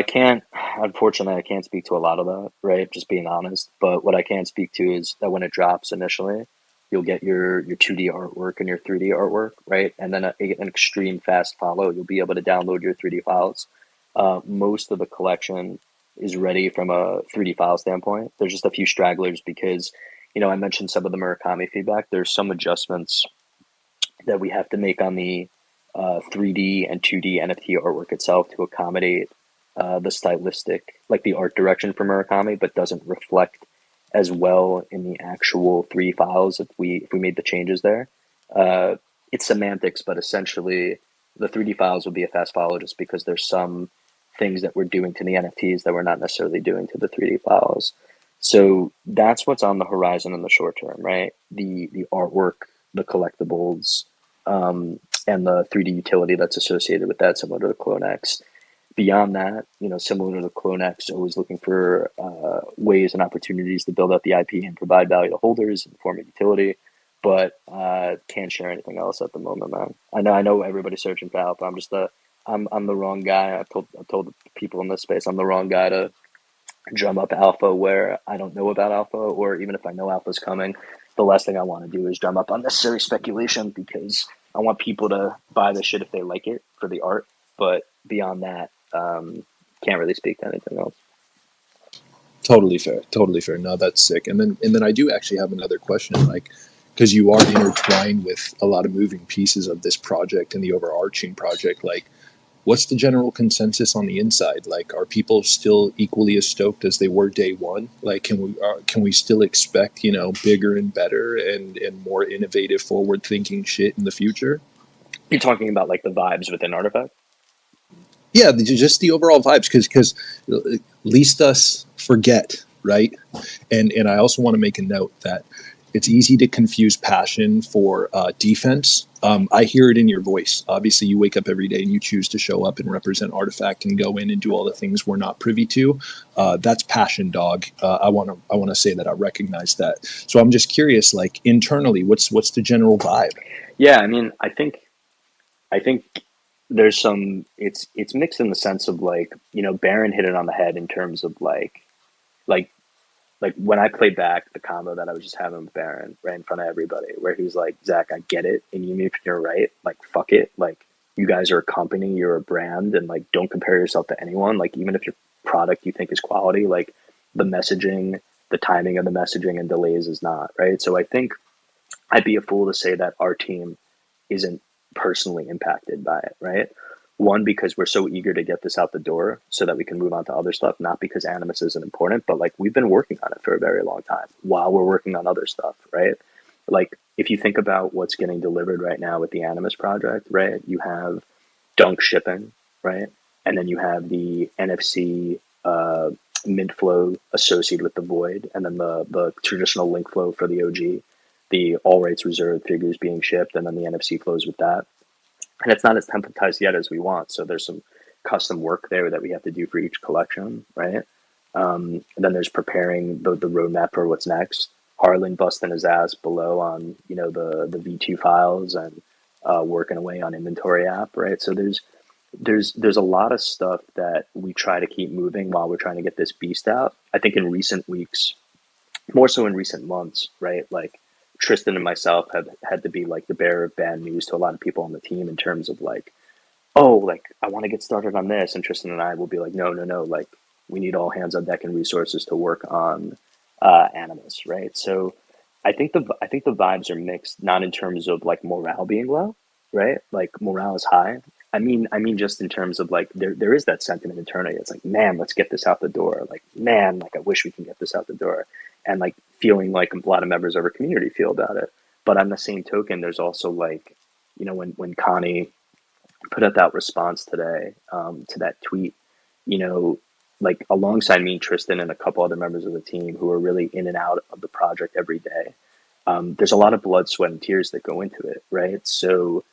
unfortunately, I can't speak to a lot of that, right? Just being honest. But what I can speak to is that when it drops initially, you'll get your 2D artwork and your 3D artwork, right? And then an extreme fast follow. You'll be able to download your 3D files. Most of the collection is ready from a 3D file standpoint. There's just a few stragglers because, I mentioned some of the Murakami feedback. There's some adjustments that we have to make on the 3D and 2D NFT artwork itself to accommodate the stylistic, like the art direction for Murakami, but doesn't reflect as well in the actual 3D files if we made the changes there. It's semantics, but essentially the 3D files will be a fast follow just because there's some things that we're doing to the NFTs that we're not necessarily doing to the 3D files. So that's what's on the horizon in the short term, right? The artwork, the collectibles, and the 3D utility that's associated with that, similar to the CloneX. Beyond that, similar to the CloneX, always looking for ways and opportunities to build out the IP and provide value to holders in the form of utility, but can't share anything else at the moment, man. I know everybody's searching for alpha. I'm the wrong guy. I've told people in this space I'm the wrong guy to drum up alpha where I don't know about alpha, or even if I know alpha's coming, the last thing I want to do is drum up unnecessary speculation because I want people to buy the shit if they like it for the art. But beyond that, can't really speak to anything else. Totally fair. No, that's sick. And then I do actually have another question, like, because you are intertwined with a lot of moving pieces of this project and the overarching project, like, what's the general consensus on the inside? Like, are people still equally as stoked as they were day one? Like, can we still expect, bigger and better and more innovative, forward thinking shit in the future? You're talking about like the vibes within Artifact? Yeah, just the overall vibes, because least us forget, right? And I also want to make a note that it's easy to confuse passion for defense. I hear it in your voice. Obviously, you wake up every day and you choose to show up and represent Artifact and go in and do all the things we're not privy to. That's passion, dog. I want to say that I recognize that. So I'm just curious, like, internally, what's the general vibe? Yeah, I mean, I think there's some. It's mixed in the sense of like, Baron hit it on the head in terms of like when I played back the combo that I was just having with Baron right in front of everybody, where he was like, Zach, I get it. And even if you're right, like, fuck it. Like, you guys are a company, you're a brand, and like, don't compare yourself to anyone. Like, even if your product you think is quality, like, the messaging, the timing of the messaging and delays is not, right? So I think I'd be a fool to say that our team isn't personally impacted by it, right? One, because we're so eager to get this out the door so that we can move on to other stuff, not because Animus isn't important, but like, we've been working on it for a very long time while we're working on other stuff, right? like if you think about what's getting delivered right now with the Animus project, right? You have Dunk shipping, right? And then you have the NFC mint flow associated with the Void, and then the traditional link flow for the OG, the all rights reserved figures being shipped, and then the NFC flows with that. And it's not as templatized yet as we want. So there's some custom work there that we have to do for each collection, right? And then there's preparing the roadmap for what's next. Harlan busting his ass below on the V2 files and working away on inventory app, right? So there's a lot of stuff that we try to keep moving while we're trying to get this beast out. I think in recent weeks, more so in recent months, right? Like Tristan and myself have had to be like the bearer of bad news to a lot of people on the team in terms of like, oh, like I want to get started on this, and Tristan and I will be like, no, no, no, like we need all hands on deck and resources to work on Animus, right? So I think the vibes are mixed, not in terms of like morale being low, right? Like morale is high. I mean, just in terms of like there is that sentiment internally. It's like, man, let's get this out the door. Like, man, like I wish we can get this out the door, and like feeling like a lot of members of our community feel about it. But on the same token, there's also like, when Connie put out that response today to that tweet, you know, like alongside me, Tristan, and a couple other members of the team who are really in and out of the project every day. There's a lot of blood, sweat, and tears that go into it, right? So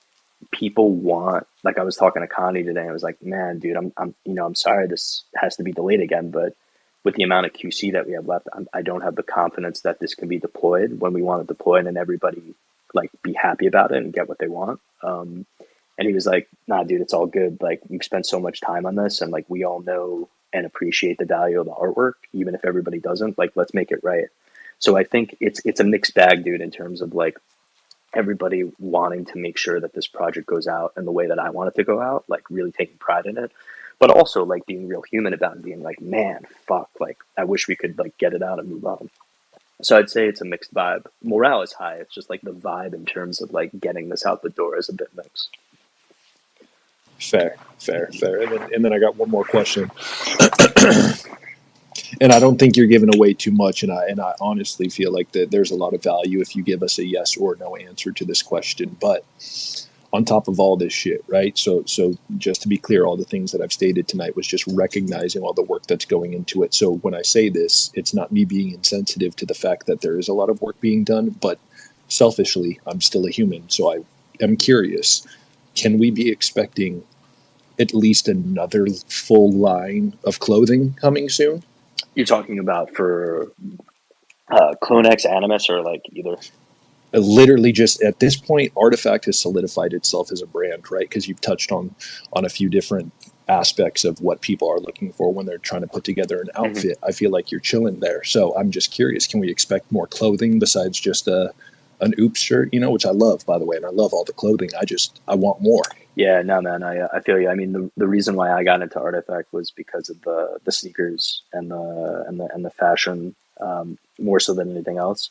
people want, like I was talking to Connie today, I was like, man, dude, I'm sorry this has to be delayed again, but with the amount of QC that we have left, I don't have the confidence that this can be deployed when we want to deploy it and everybody like be happy about it and get what they want. And he was like, nah, dude, it's all good. Like we've spent so much time on this, and like we all know and appreciate the value of the artwork, even if everybody doesn't. Like, let's make it right. So I think it's a mixed bag, dude, in terms of like everybody wanting to make sure that this project goes out in the way that I want it to go out, like really taking pride in it, but also like being real human about it, being like, man, fuck, like I wish we could like get it out and move on. So I'd say it's a mixed vibe. Morale is high. It's just like the vibe in terms of like getting this out the door is a bit mixed. Fair. And then I got one more question. And I don't think you're giving away too much, and I honestly feel like that there's a lot of value if you give us a yes or no answer to this question. But on top of all this shit, right? So just to be clear, all the things that I've stated tonight was just recognizing all the work that's going into it. So when I say this, it's not me being insensitive to the fact that there is a lot of work being done, but selfishly, I'm still a human, so I am curious. Can we be expecting at least another full line of clothing coming soon? You're talking about for CloneX, Animus, or like either? Literally, just at this point, Artifact has solidified itself as a brand, right? Because you've touched on a few different aspects of what people are looking for when they're trying to put together an outfit. I feel like you're chilling there. So I'm just curious, can we expect more clothing besides just an Oops shirt, which I love, by the way, and I love all the clothing. I want more. Yeah, no, man, I feel you. I mean, the reason why I got into Artifact was because of the sneakers and the fashion, more so than anything else.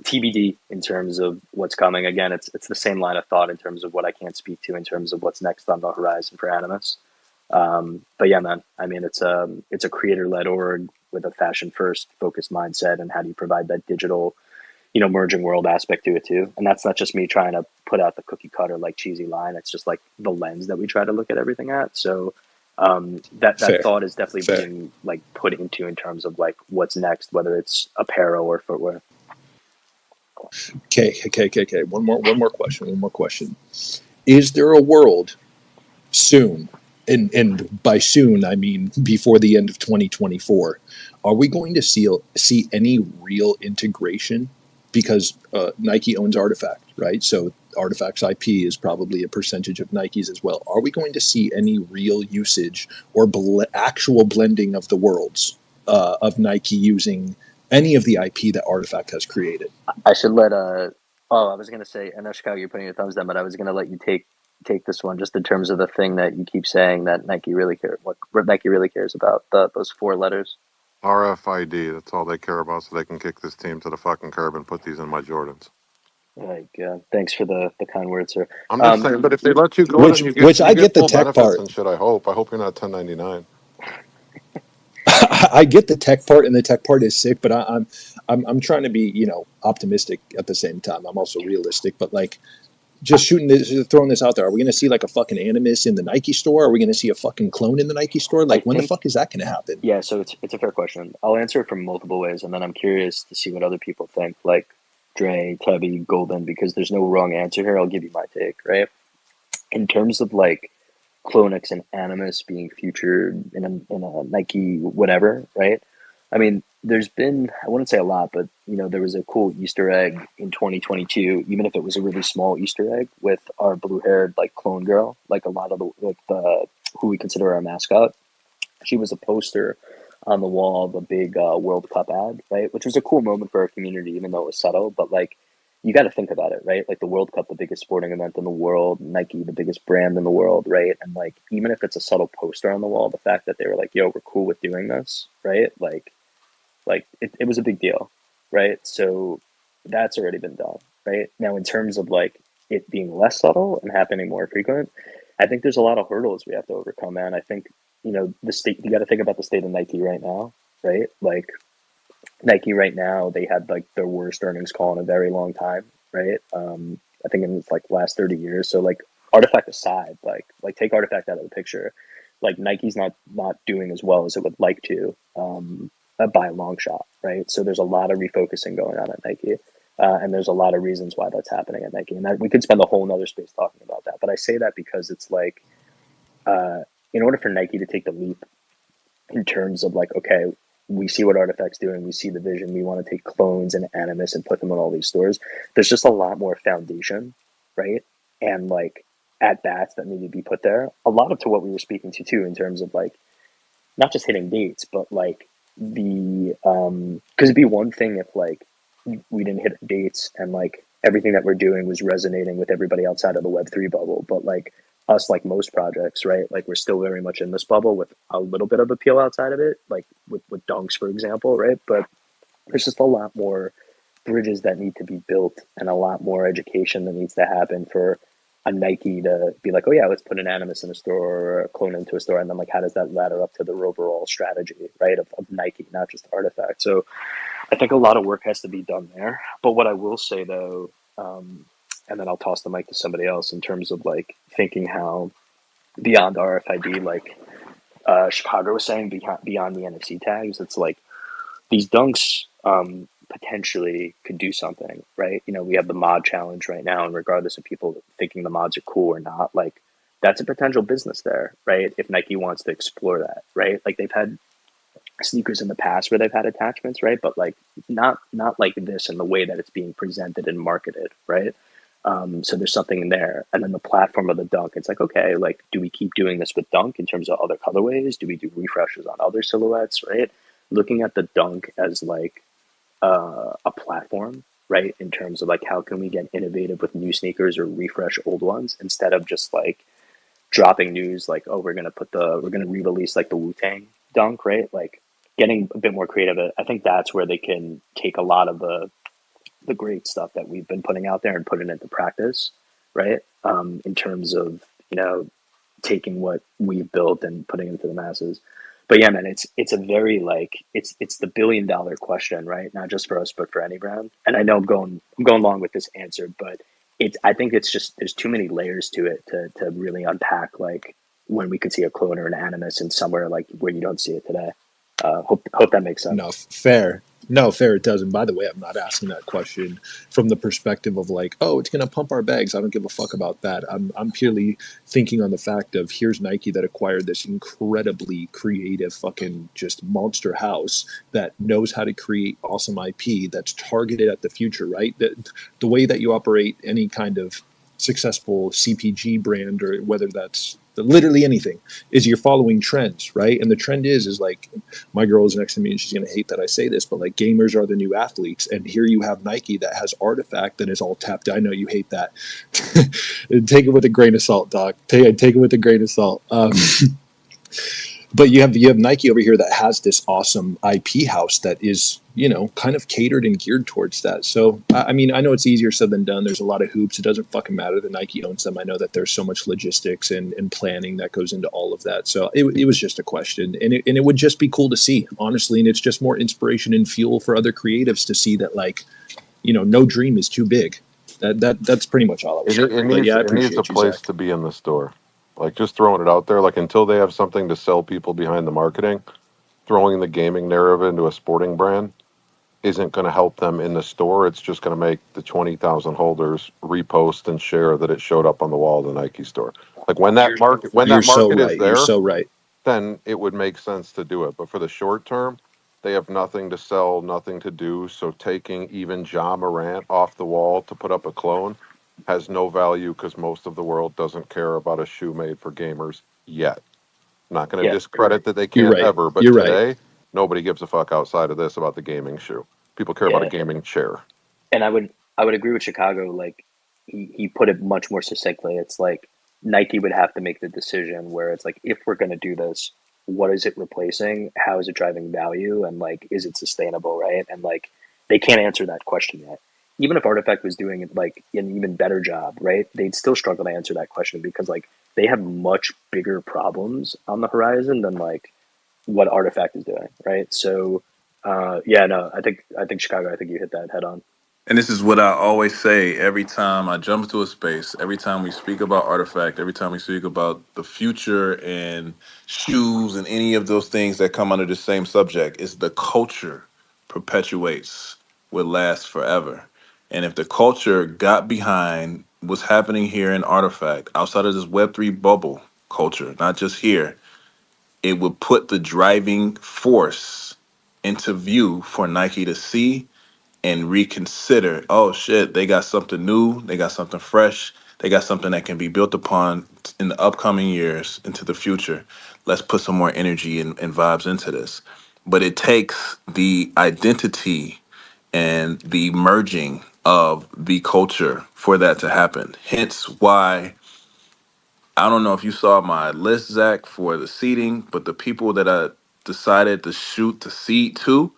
TBD in terms of what's coming. Again, it's the same line of thought in terms of what I can't speak to in terms of what's next on the horizon for Animus. But yeah, man, I mean, it's a creator-led org with a fashion-first focused mindset, and how do you provide that digital, merging world aspect to it too. And that's not just me trying to put out the cookie cutter, like cheesy line. It's just like the lens that we try to look at everything at. So that Fair. thought is definitely Fair. being like put into in terms of like what's next, whether it's apparel or footwear. Okay. One more question. Is there a world soon, and by soon I mean before the end of 2024, are we going to see any real integration? Because Nike owns Artifact, right? So Artifact's IP is probably a percentage of Nike's as well. Are we going to see any real usage or actual blending of the worlds of Nike using any of the IP that Artifact has created? I should let I was gonna say, I know Chicago, you're putting your thumbs down, but I was gonna let you take this one just in terms of the thing that you keep saying that Nike really cares. What Nike really cares about, those 4 letters. RFID, that's all they care about, so they can kick this team to the fucking curb and put these in my Jordans. Like, thanks for the kind words, sir. I'm just saying, but if they let you go, Which then you I get the full tech benefits part. and shit. I hope you're not 1099. I get the tech part, and the tech part is sick, but I'm trying to be, optimistic at the same time. I'm also realistic, but like, just throwing this out there. Are we going to see like a fucking Animus in the Nike store? Are we going to see a fucking clone in the Nike store? I Like, when the think, fuck is that going to happen? yeah, so it's a fair question. I'll answer it from multiple ways, and then I'm curious to see what other people think, like Dre, Tubby, Golden, because there's no wrong answer here. I'll give you my take, right? In terms of like CloneX and Animus being featured in a Nike whatever, right? I mean, there's been, I wouldn't say a lot, but there was a cool Easter egg in 2022, even if it was a really small Easter egg with our blue-haired like clone girl, like a lot of the who we consider our mascot. She was a poster on the wall of a big World Cup ad, right? Which was a cool moment for our community, even though it was subtle. But like, you got to think about it, right? Like the World Cup, the biggest sporting event in the world, Nike, the biggest brand in the world, right? And like, even if it's a subtle poster on the wall, the fact that they were like, "Yo, we're cool with doing this," right? Like it was a big deal, right? So that's already been done, right? Now, in terms of like it being less subtle and happening more frequent, I think there's a lot of hurdles we have to overcome, man. I think the state. You got to think about the state of Nike right now, right? Like Nike right now, they had like their worst earnings call in a very long time, right? I think in like last 30 years. So like Artifact aside, like take Artifact out of the picture, like Nike's not doing as well as it would like to, by a long shot, right? So there's a lot of refocusing going on at Nike. And there's a lot of reasons why that's happening at Nike. And we could spend a whole nother space talking about that. But I say that because it's like, in order for Nike to take the leap in terms of like, okay, we see what Artifact's doing, we see the vision, we want to take clones and Animus and put them in all these stores. There's just a lot more foundation, right? And like at bats that need to be put there. A lot of to what we were speaking to too, in terms of like not just hitting dates, but like the because it'd be one thing if like we didn't hit dates and like everything that we're doing was resonating with everybody outside of the Web3 bubble, but like us, like most projects, right? Like we're still very much in this bubble with a little bit of appeal outside of it, like with dunks, for example, right? But there's just a lot more bridges that need to be built and a lot more education that needs to happen for a Nike to be like, oh yeah, let's put an Animus in a store or a clone into a store. And then like, how does that ladder up to the overall strategy, right? Of Nike, not just Artifact. So I think a lot of work has to be done there. But what I will say though, and then I'll toss the mic to somebody else in terms of like thinking how beyond RFID, like Chicago was saying, beyond the NFC tags, it's like these dunks potentially could do something, right? We have the mod challenge right now, and regardless of people thinking the mods are cool or not, like that's a potential business there, right? If Nike wants to explore that, right? Like they've had sneakers in the past where they've had attachments, right? But like not like this in the way that it's being presented and marketed, right? So there's something in there. And then the platform of the dunk, it's like, okay, like, do we keep doing this with dunk in terms of other colorways? Do we do refreshes on other silhouettes, right? Looking at the dunk as like a platform, right? In terms of like, how can we get innovative with new sneakers or refresh old ones instead of just like dropping news like, oh, we're going to re-release like the Wu-Tang dunk, right? Like getting a bit more creative. I think that's where they can take a lot of the great stuff that we've been putting out there and put it into practice, right? In terms of, taking what we've built and putting it into the masses. But yeah, man, it's a very like, it's the $1 billion question, right? Not just for us, but for any brand. And I know I'm going along with this answer, but I think it's just, there's too many layers to it to really unpack, like when we could see a clone or an Animus in somewhere like where you don't see it today. Hope that makes sense. No, fair. No, fair, it does. And by the way, I'm not asking that question from the perspective of like, oh, it's going to pump our bags. I don't give a fuck about that. I'm purely thinking on the fact of here's Nike that acquired this incredibly creative fucking just monster house that knows how to create awesome IP that's targeted at the future, right? The way that you operate any kind of successful CPG brand, or whether that's literally anything, is you're following trends, right? And the trend is like, my girl is next to me and she's going to hate that I say this, but like gamers are the new athletes. And here you have Nike that has Artifact that is all tapped. I know you hate that. Take it with a grain of salt, dog. Take it with a grain of salt. but you have Nike over here that has this awesome IP house that is, you know, kind of catered and geared towards that. So I mean, I know it's easier said than done. There's a lot of hoops. It doesn't fucking matter that Nike owns them. I know that there's so much logistics and planning that goes into all of that. So it was just a question, and it would just be cool to see, honestly. And it's just more inspiration and fuel for other creatives to see that, like, you know, no dream is too big. That's pretty much all I was It, saying. it But needs yeah, I it needs a appreciate you, place Zach. to be in the store. Like just throwing it out there, like until they have something to sell people behind the marketing, throwing the gaming narrative into a sporting brand isn't going to help them in the store. It's just going to make the 20,000 holders repost and share that it showed up on the wall of the Nike store. Like when You're that so market is right. You're there, so right. then it would make sense to do it. But for the short term, they have nothing to sell, nothing to do. So taking even Ja Morant off the wall to put up a clone has no value because most of the world doesn't care about a shoe made for gamers yet. Not going to Yeah, discredit that they You're can't right. ever, but You're right. today, nobody gives a fuck outside of this about the gaming shoe. People care about a yeah. gaming chair. And I would agree with Chicago. Like he put it much more succinctly. It's like Nike would have to make the decision where it's like, if we're going to do this, what is it replacing? How is it driving value? And like, is it sustainable? Right? And like, they can't answer that question yet. Even if Artifact was doing like an even better job, right? They'd still struggle to answer that question because like they have much bigger problems on the horizon than like what Artifact is doing, right? So, yeah, no, I think Chicago. I think you hit that head on. And this is what I always say every time I jump into a space, every time we speak about Artifact, every time we speak about the future and shoes and any of those things that come under the same subject, is the culture perpetuates what lasts forever. And if the culture got behind what's happening here in Artifact, outside of this Web3 bubble culture, not just here, it would put the driving force into view for Nike to see and reconsider. Oh shit, they got something new, they got something fresh, they got something that can be built upon in the upcoming years into the future. Let's put some more energy and vibes into this. But it takes the identity and the merging of the culture for that to happen. Hence why I don't know if you saw my list, Zach, for the seating, but the people that I decided to shoot the seat to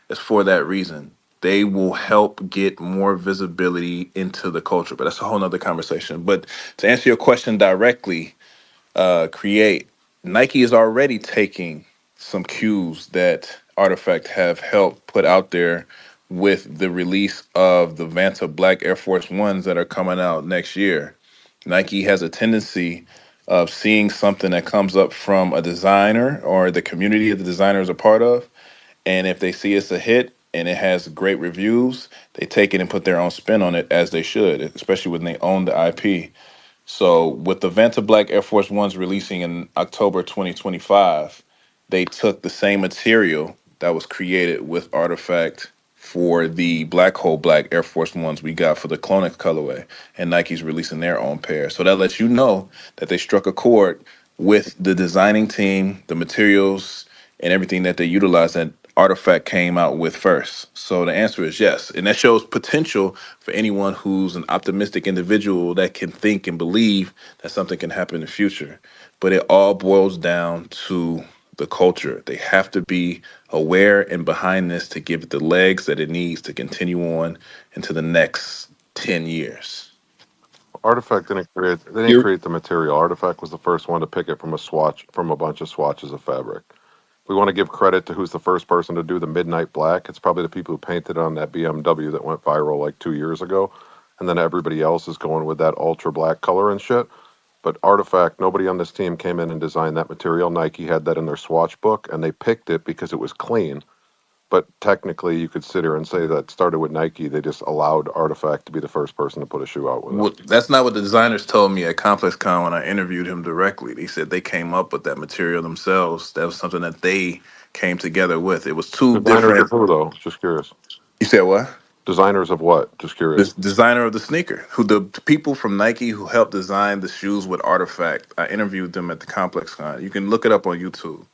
is for that reason. They will help get more visibility into the culture, but that's a whole nother conversation. But to answer your question directly, create Nike is already taking some cues that Artifact have helped put out there with the release of the Vanta Black Air Force Ones that are coming out next year. Nike has a tendency of seeing something that comes up from a designer or the community that the designer is a part of, and if they see it's a hit and it has great reviews, they take it and put their own spin on it, as they should, especially when they own the IP. So with the Vanta Black Air Force Ones releasing in October 2025, they took the same material that was created with Artifact for the Black Hole Black Air Force Ones we got for the CloneX colorway, and Nike's releasing their own pair. So that lets you know that they struck a chord with the designing team, the materials, and everything that they utilized that Artifact came out with first. So the answer is yes. And that shows potential for anyone who's an optimistic individual that can think and believe that something can happen in the future. But it all boils down to the culture. They have to be aware and behind this to give it the legs that it needs to continue on into the next 10 years. Artifact they didn't You're create the material. Artifact was the first one to pick it from a bunch of swatches of fabric. If we want to give credit to who's the first person to do the midnight black, it's probably the people who painted on that BMW that went viral like 2 years ago. And then everybody else is going with that ultra black color and shit. But Artifact, nobody on this team came in and designed that material. Nike had that in their swatch book, and they picked it because it was clean. But technically, you could sit here and say that started with Nike. They just allowed Artifact to be the first person to put a shoe out with it. Well, that's not what the designers told me at ComplexCon when I interviewed him directly. They said they came up with that material themselves. That was something that they came together with. It was two Designers of different. who, though? Just curious. You said what? Designers of what? Just The curious. designer of the sneaker, who the people from Nike who helped design the shoes with Artifact. I interviewed them at the ComplexCon. You can look it up on YouTube.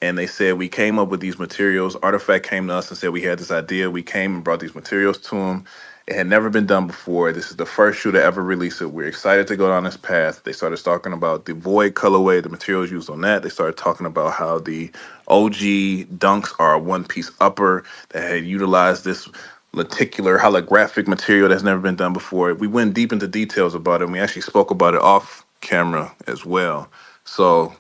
And they said we came up with these materials. Artifact came to us and said we had this idea. We came and brought these materials to them. It had never been done before. This is the first shoe to ever release it. We're excited to go down this path. They started talking about the Void colorway, the materials used on that. They started talking about how the OG Dunks are a one-piece upper that had utilized this lenticular holographic material that's never been done before. We went deep into details about it, and we actually spoke about it off camera as well. So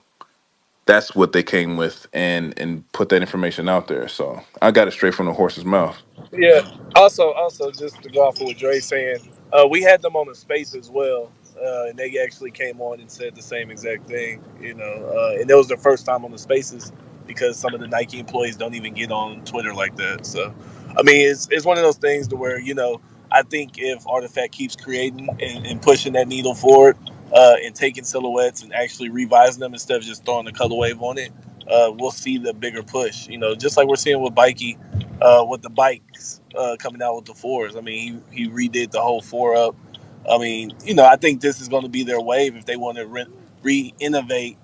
that's what they came with and put that information out there. So I got it straight from the horse's mouth. Yeah. Also, just to go off of what Dre's saying, we had them on the space as well, and they actually came on and said the same exact thing. And it was their first time on the spaces because some of the Nike employees don't even get on Twitter like that. So, I mean, it's one of those things to where I think if Artifact keeps creating and pushing that needle forward, and taking silhouettes and actually revising them instead of just throwing the color wave on it, we'll see the bigger push. Just like we're seeing with Mikey with the bikes coming out with the fours. I mean, he redid the whole four up. I mean, I think this is going to be their wave if they want to re-innovate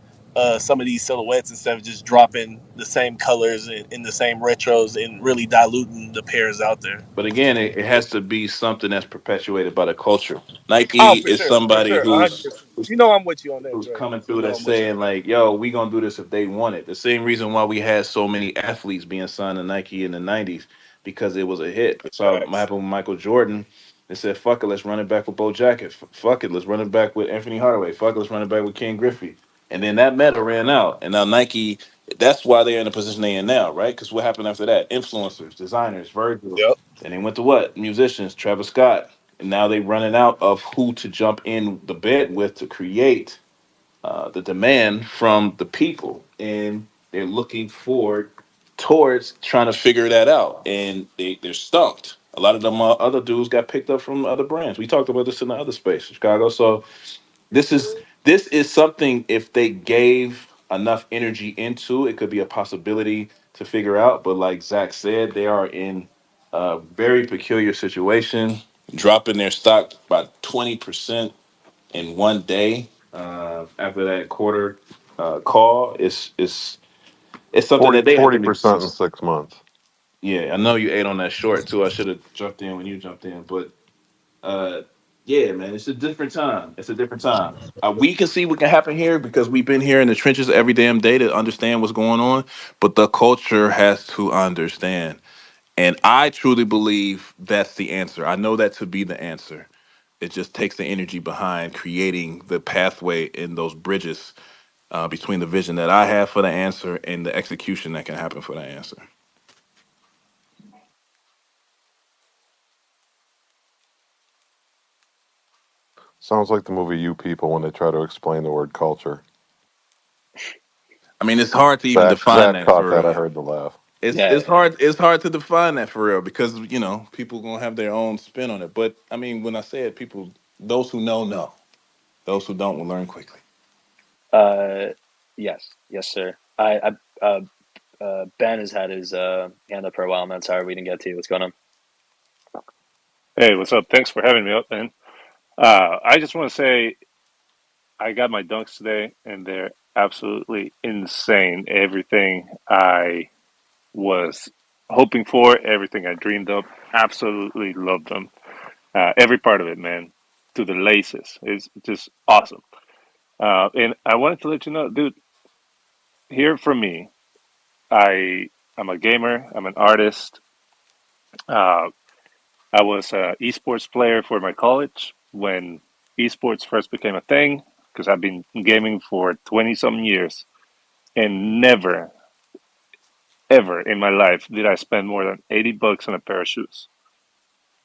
some of these silhouettes instead of just dropping the same colors in the same retros and really diluting the pairs out there. But again, it has to be something that's perpetuated by the culture. Oh, Nike for is sure, for somebody sure, 100%. I'm with you on that, who's Dre. coming through that's I'm with you saying on that. like, "Yo, we gonna do this if they want it." The same reason why we had so many athletes being signed to Nike in the '90s because it was a hit. So what Facts. happened with Michael Jordan? They said, "Fuck it, let's run it back with Bo Jacket. Fuck it, let's run it back with Anthony Hardaway. Fuck it, let's run it back with Ken Griffey." And then that meta ran out, and now Nike. That's why they're in the position they're in now, right? Because what happened after that? Influencers, designers, Virgil. Yep. Then they went to what? Musicians, Travis Scott. And now they running out of who to jump in the bed with to create the demand from the people, and they're looking forward towards trying to figure that out, and they're stumped. A lot of them other dudes got picked up from other brands. We talked about this in the other space, Chicago. So this is something if they gave enough energy into it, could be a possibility to figure out. But like Zach said, they are in a very peculiar situation, dropping their stock by 20% in one day after that quarter call. It's something that they have to Forty make percent in decisions. 6 months. Yeah, I know you ate on that short too. I should have jumped in when you jumped in, but uh, yeah, man, it's a different time. It's a different time. We can see what can happen here because we've been here in the trenches every damn day to understand what's going on. But the culture has to understand, and I truly believe that's the answer. I know that to be the answer. It just takes the energy behind creating the pathway in those bridges between the vision that I have for the answer and the execution that can happen for the answer. Sounds like the movie You People when they try to explain the word culture. I mean, it's hard to even define Zach that caught for that. I real. heard the laugh. It's Yeah, hard. It's hard to define that for real because people gonna have their own spin on it. But I mean, when I say it, people, those who know. Those who don't will learn quickly. uh, yes, sir. Ben has had his hand up for a while, man. Sorry we didn't get to you. What's going on? Hey, what's up? Thanks for having me up, man. I just want to say I got my dunks today, and they're absolutely insane. Everything I was hoping for, everything I dreamed of, absolutely loved them. Every part of it, man, to the laces. It's just awesome. And I wanted to let you know, dude, hear from me. I'm a gamer. I'm an artist. Uh, I was an esports player for my college when esports first became a thing because I've been gaming for 20 some years and never, ever in my life did I spend more than $80 on a pair of shoes.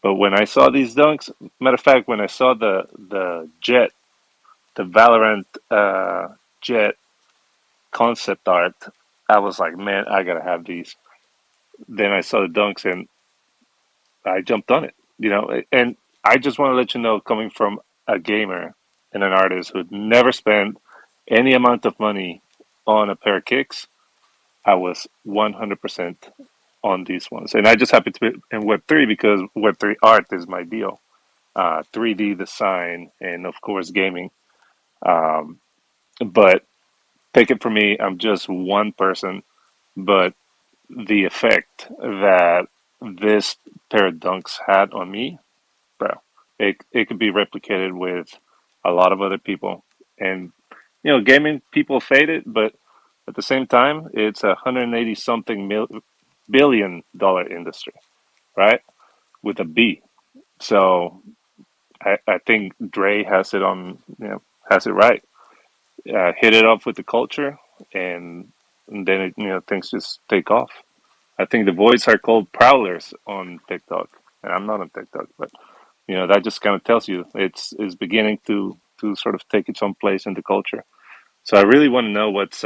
But when I saw these dunks, matter of fact, when I saw the Jet, the Valorant Jet concept art, I was like, man, I gotta have these. Then I saw the dunks and I jumped on it, and I just want to let you know, coming from a gamer and an artist who'd never spent any amount of money on a pair of kicks, I was 100% on these ones. And I just happen to be in Web3 because Web3 art is my deal. 3D design and, of course, gaming. Um, but take it from me, I'm just one person, but the effect that this pair of dunks had on me bro. It could be replicated with a lot of other people, and gaming people fade it, but at the same time, it's 180 something billion-dollar industry, right? With a B. So I think Dre has it on, has it right. Hit it up with the culture, and then things just take off. I think the voids are called prowlers on TikTok, and I'm not on TikTok, but that just kind of tells you it's beginning to sort of take its own place in the culture. So I really want to know what's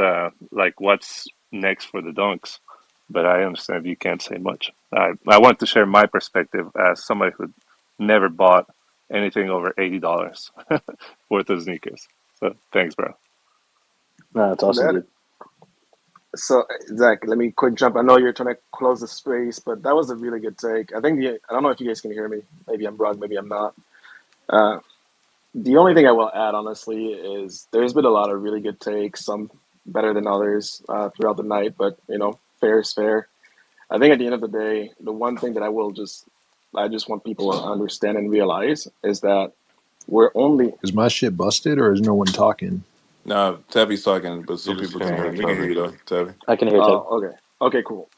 next for the dunks, but I understand you can't say much. I want to share my perspective as somebody who never bought anything over $80 worth of sneakers. So thanks, bro. No, that's awesome, That dude. so Zach, let me quick jump. I know you're trying to close the space, but that was a really good take. I don't know if you guys can hear me. Maybe I'm wrong. Maybe I'm not. Uh, the only thing I will add, honestly, is there's been a lot of really good takes. Some better than others throughout the night, but fair is fair. I think at the end of the day, the one thing that I just want people to understand and realize is that we're only. Is my shit busted or is no one talking? No, Tabby's talking, but You some just people can't can't hear hear him. We can hear Tubby. you though, Tabby. I can hear Ted. Okay. Okay. Cool.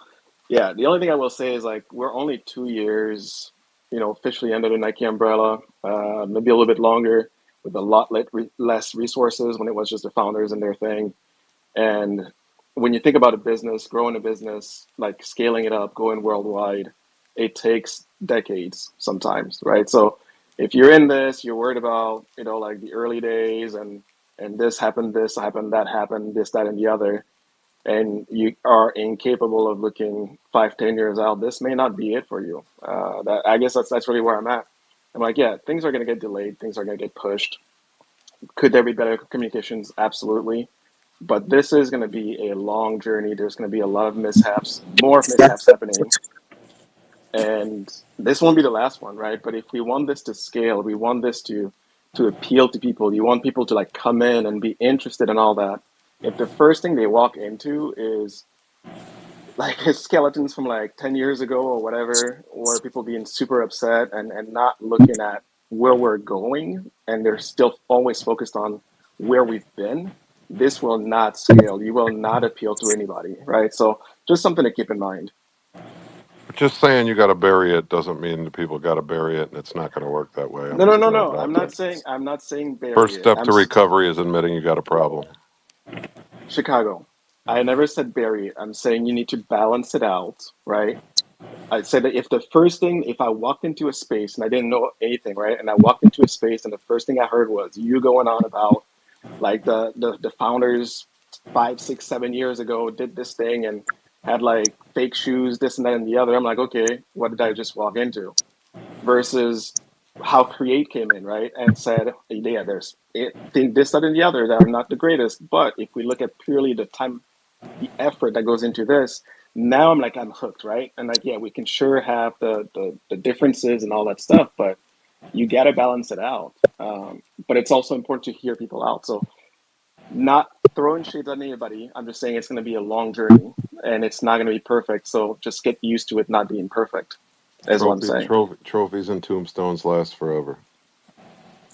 Yeah. The only thing I will say is like we're only 2 years, officially under the Nike umbrella. Maybe a little bit longer with a lot less resources when it was just the founders and their thing. And when you think about a business, growing a business, like scaling it up, going worldwide, it takes decades sometimes, right? So if you're in this, you're worried about, like the early days and this happened, that happened, this, that, and the other, and you are incapable of looking 5, 10 years out. This may not be it for you. That I guess that's really where I'm at. I'm like, yeah, things are going to get delayed, things are going to get pushed. Could there be better communications? Absolutely, but this is going to be a long journey. There's going to be a lot of mishaps, more mishaps happening, and this won't be the last one, right? But if we want this to scale, we want this to appeal to people. You want people to like come in and be interested in all that. If the first thing they walk into is like skeletons from like 10 years ago or whatever, or people being super upset and not looking at where we're going, and they're still always focused on where we've been, this will not scale. You will not appeal to anybody, right? So just something to keep in mind. Just saying you got to bury it doesn't mean the people got to bury it, and it's not going to work that way. I'm No, no, just no, throwing no. it out there. I'm not saying First bury it. step to recovery is admitting you got a problem. Chicago. I never said bury it. I'm saying you need to balance it out, right? I said that if I walked into a space and I didn't know anything, right? And I walked into a space and the first thing I heard was you going on about like the founders 5, 6, 7 years ago did this thing and had like fake shoes, this and that and the other. I'm like, okay, what did I just walk into? Versus how Create came in, right? And said, yeah, there's it, think this, that, and the other that are not the greatest. But if we look at purely the time, the effort that goes into this, now I'm like, I'm hooked, right? And like, yeah, we can sure have the differences and all that stuff, but you got to balance it out. But it's also important to hear people out. So not throwing shades on anybody. I'm just saying it's going to be a long journey and it's not going to be perfect. So just get used to it not being perfect, is what I'm saying. Trophies and tombstones last forever.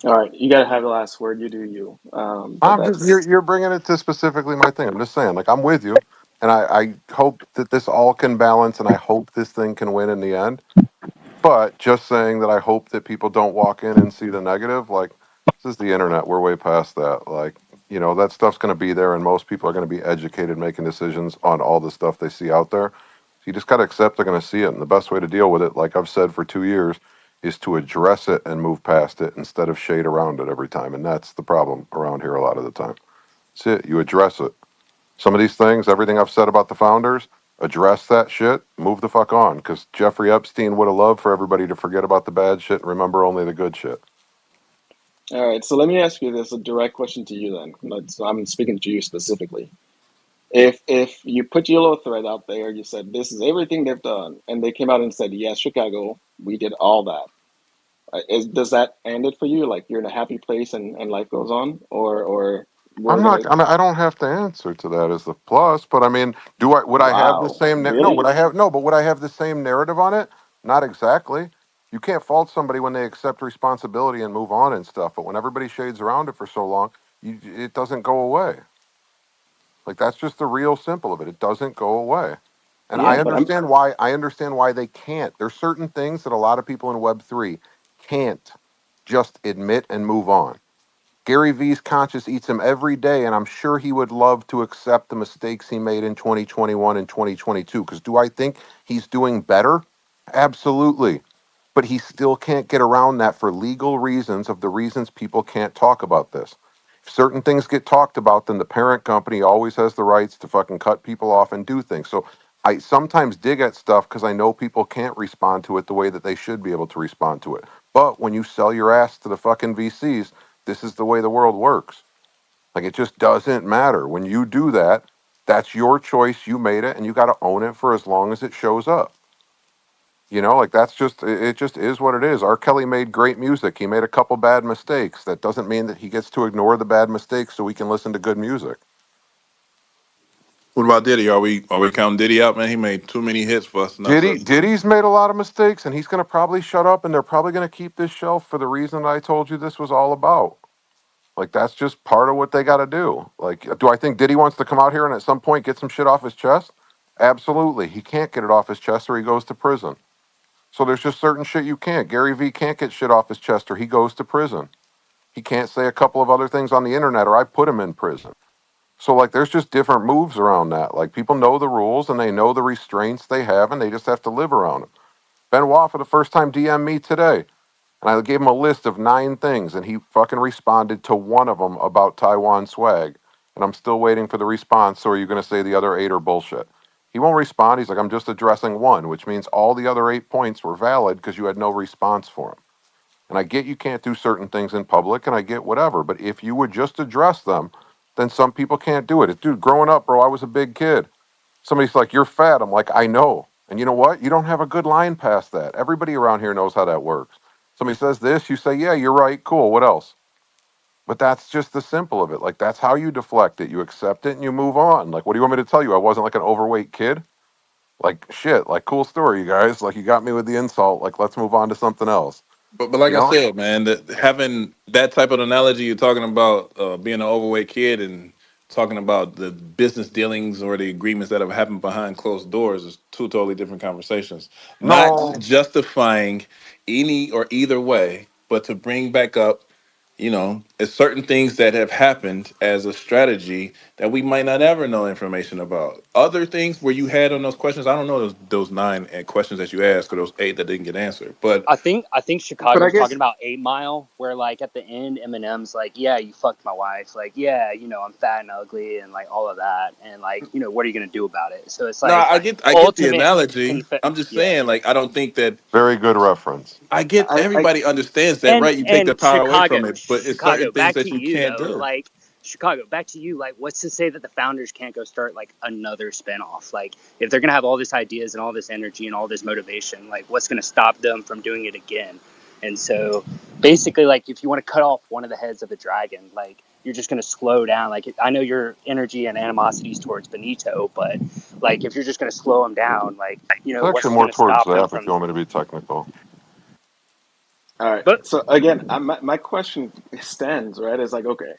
All right, you got to have the last word. You do you. But I'm just that's you're bringing it to specifically my thing. I'm just saying, like I'm with you, and I hope that this all can balance, and I hope this thing can win in the end. But just saying that I hope that people don't walk in and see the negative. Like this is the internet. We're way past that. Like that stuff's going to be there, and most people are going to be educated making decisions on all the stuff they see out there. So you just got to accept they're going to see it, and the best way to deal with it, like I've said for 2 years, is to address it and move past it instead of shade around it every time. And that's the problem around here a lot of the time. That's it. You address it. Some of these things, everything I've said about the founders, address that shit, move the fuck on. Because Jeffrey Epstein would have loved for everybody to forget about the bad shit and remember only the good shit. all right. So let me ask you this: a direct question to you. Then I'm speaking to you specifically. If you put your little thread out there, you said this is everything they've done, and they came out and said, yes, Chicago, we did all that. Does that end it for you? Like you're in a happy place and life goes on, or we're I'm not. gonna. I don't have to answer to that as the plus, but I mean, would I have the Wow, same? No, really? would I have no? But would I have the same narrative on it? Not exactly. You can't fault somebody when they accept responsibility and move on and stuff. But when everybody shades around it for so long, it doesn't go away. Like that's just the real simple of it. It doesn't go away. And Yeah, but I'm I understand why they can't. There's certain things that a lot of people in Web3 can't just admit and move on. Gary Vee's conscience eats him every day, and I'm sure he would love to accept the mistakes he made in 2021 and 2022. Because do I think he's doing better? Absolutely. But he still can't get around that for legal reasons of the reasons people can't talk about this. If certain things get talked about, then the parent company always has the rights to fucking cut people off and do things. So I sometimes dig at stuff because I know people can't respond to it the way that they should be able to respond to it. But when you sell your ass to the fucking VCs, this is the way the world works. Like it just doesn't matter. When you do that, that's your choice. You made it and you got to own it for as long as it shows up. You know, like that's just it just is what it is. R. Kelly made great music. He made a couple bad mistakes. That doesn't mean that he gets to ignore the bad mistakes so we can listen to good music. What about Diddy? Are we counting Diddy out, man? He made too many hits for us not to. Diddy's made a lot of mistakes and he's gonna probably shut up and they're probably gonna keep this shelf for the reason I told you this was all about. Like that's just part of what they gotta do. Like, do I think Diddy wants to come out here and at some point get some shit off his chest? Absolutely. He can't get it off his chest or he goes to prison. So there's just certain shit you can't. Gary Vee can't get shit off his chest or he goes to prison. He can't say a couple of other things on the internet or I put him in prison. So like there's just different moves around that. Like people know the rules and they know the restraints they have and they just have to live around them. Benoit for the first time DM'd me today. And I gave him a list of 9 things and he fucking responded to one of them about Taiwan swag. And I'm still waiting for the response. So are you going to say the other 8 are bullshit? He won't respond. He's like, I'm just addressing one, which means all the other 8 points were valid because you had no response for him. And I get you can't do certain things in public and I get whatever. But if you would just address them, then some people can't do it. Dude, growing up, bro, I was a big kid. Somebody's like, you're fat. I'm like, I know. And you know what? You don't have a good line past that. Everybody around here knows how that works. Somebody says this, you say, yeah, you're right. Cool. What else? But that's just the simple of it. Like, that's how you deflect it. You accept it and you move on. Like, what do you want me to tell you? I wasn't like an overweight kid. Like, shit. Like, cool story, you guys. Like, you got me with the insult. Like, let's move on to something else. But like You I know? said, man, that having that type of analogy, you're talking about being an overweight kid and talking about the business dealings or the agreements that have happened behind closed doors is two totally different conversations. Not No. justifying any or either way, but to bring back up, it's certain things that have happened as a strategy that we might not ever know information about. Other things where you had on those questions, I don't know those 9 questions that you asked or those 8 that didn't get answered, but I think but I Chicago's talking guess about 8 Mile, where like at the end Eminem's like, yeah, you fucked my wife, like, yeah, I'm fat and ugly and like all of that, and like, what are you gonna do about it? So it's no, like I get the ultimate analogy. I'm just yeah. saying, like, I don't think that Very good reference. I get I everybody understands that, And right? You take the and power away from Chicago, it, but it's certain Chicago, things back that to you you can't though. do. Like Chicago, back to you. Like, what's to say that the founders can't go start like another spinoff? Like, if they're gonna have all this ideas and all this energy and all this motivation, like, what's gonna stop them from doing it again? And so, basically, like, if you want to cut off one of the heads of the dragon, like, you're just gonna slow down. Like, I know your energy and animosities towards Benito, but like, if you're just gonna slow him down, like, It's what's actually more gonna towards stop them Zap if from? you want me to be technical. all right. But So again, my question stands, right? It's like, okay,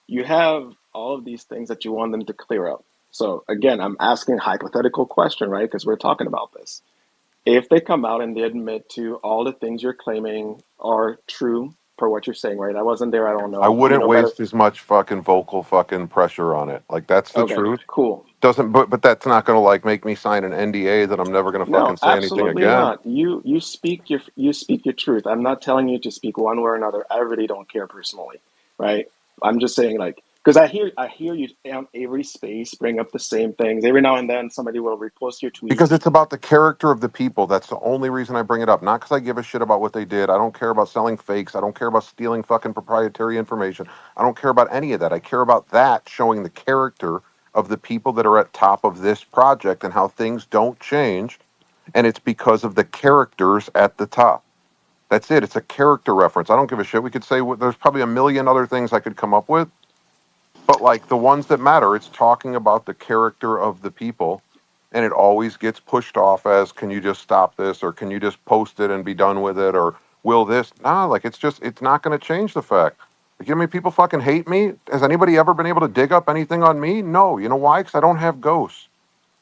you have all of these things that you want them to clear up. So again, I'm asking a hypothetical question, right? Because we're talking about this. If they come out and they admit to all the things you're claiming are true for what you're saying, right? I wasn't there, I don't I know. You wouldn't know better. waste as much fucking vocal fucking pressure on it. Like that's the Okay, truth. cool. Doesn't but that's not gonna like make me sign an NDA that I'm never gonna No, fucking say anything absolutely again. not. You speak your truth. I'm not telling you to speak one way or another. I really don't care personally, right? I'm just saying like because I hear you on every space bring up the same things. Every now and then somebody will repost your tweet. Because it's about the character of the people. That's the only reason I bring it up. Not because I give a shit about what they did. I don't care about selling fakes. I don't care about stealing fucking proprietary information. I don't care about any of that. I care about that showing the character of the people that are at top of this project and how things don't change. And it's because of the characters at the top. That's it. It's a character reference. I don't give a shit. We could say there's probably a million other things I could come up with, but like the ones that matter, it's talking about the character of the people and it always gets pushed off as, can you just stop this, or can you just post it and be done with it, or will this? Nah, like it's not going to change the fact. Like, you know how many people fucking hate me? Has anybody ever been able to dig up anything on me? No. You know why? Because I don't have ghosts.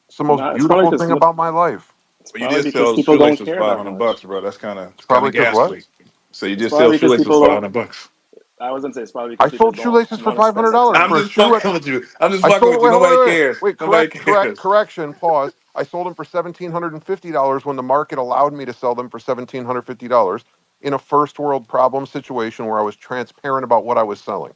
It's the most No, it's probably beautiful because thing about my life. it's Well, you probably did because sell people don't shoelaces care for that $500, much. bro. That's It's kind of probably because what? ghastly. So you It's just sell probably because shoelaces people for don't. $500. I wasn't say it's probably I because people sold don't shoelaces for want to five spend hundred the dollars I'm for time. a just shoe. fucking with you. I'm just I fucking sold with it. you. Wait, hold Nobody on, cares. wait. Nobody Correct. cares. Correction. Pause. I sold them for $1,750 when the market allowed me to sell them for $1,750 in a first world problem situation where I was transparent about what I was selling.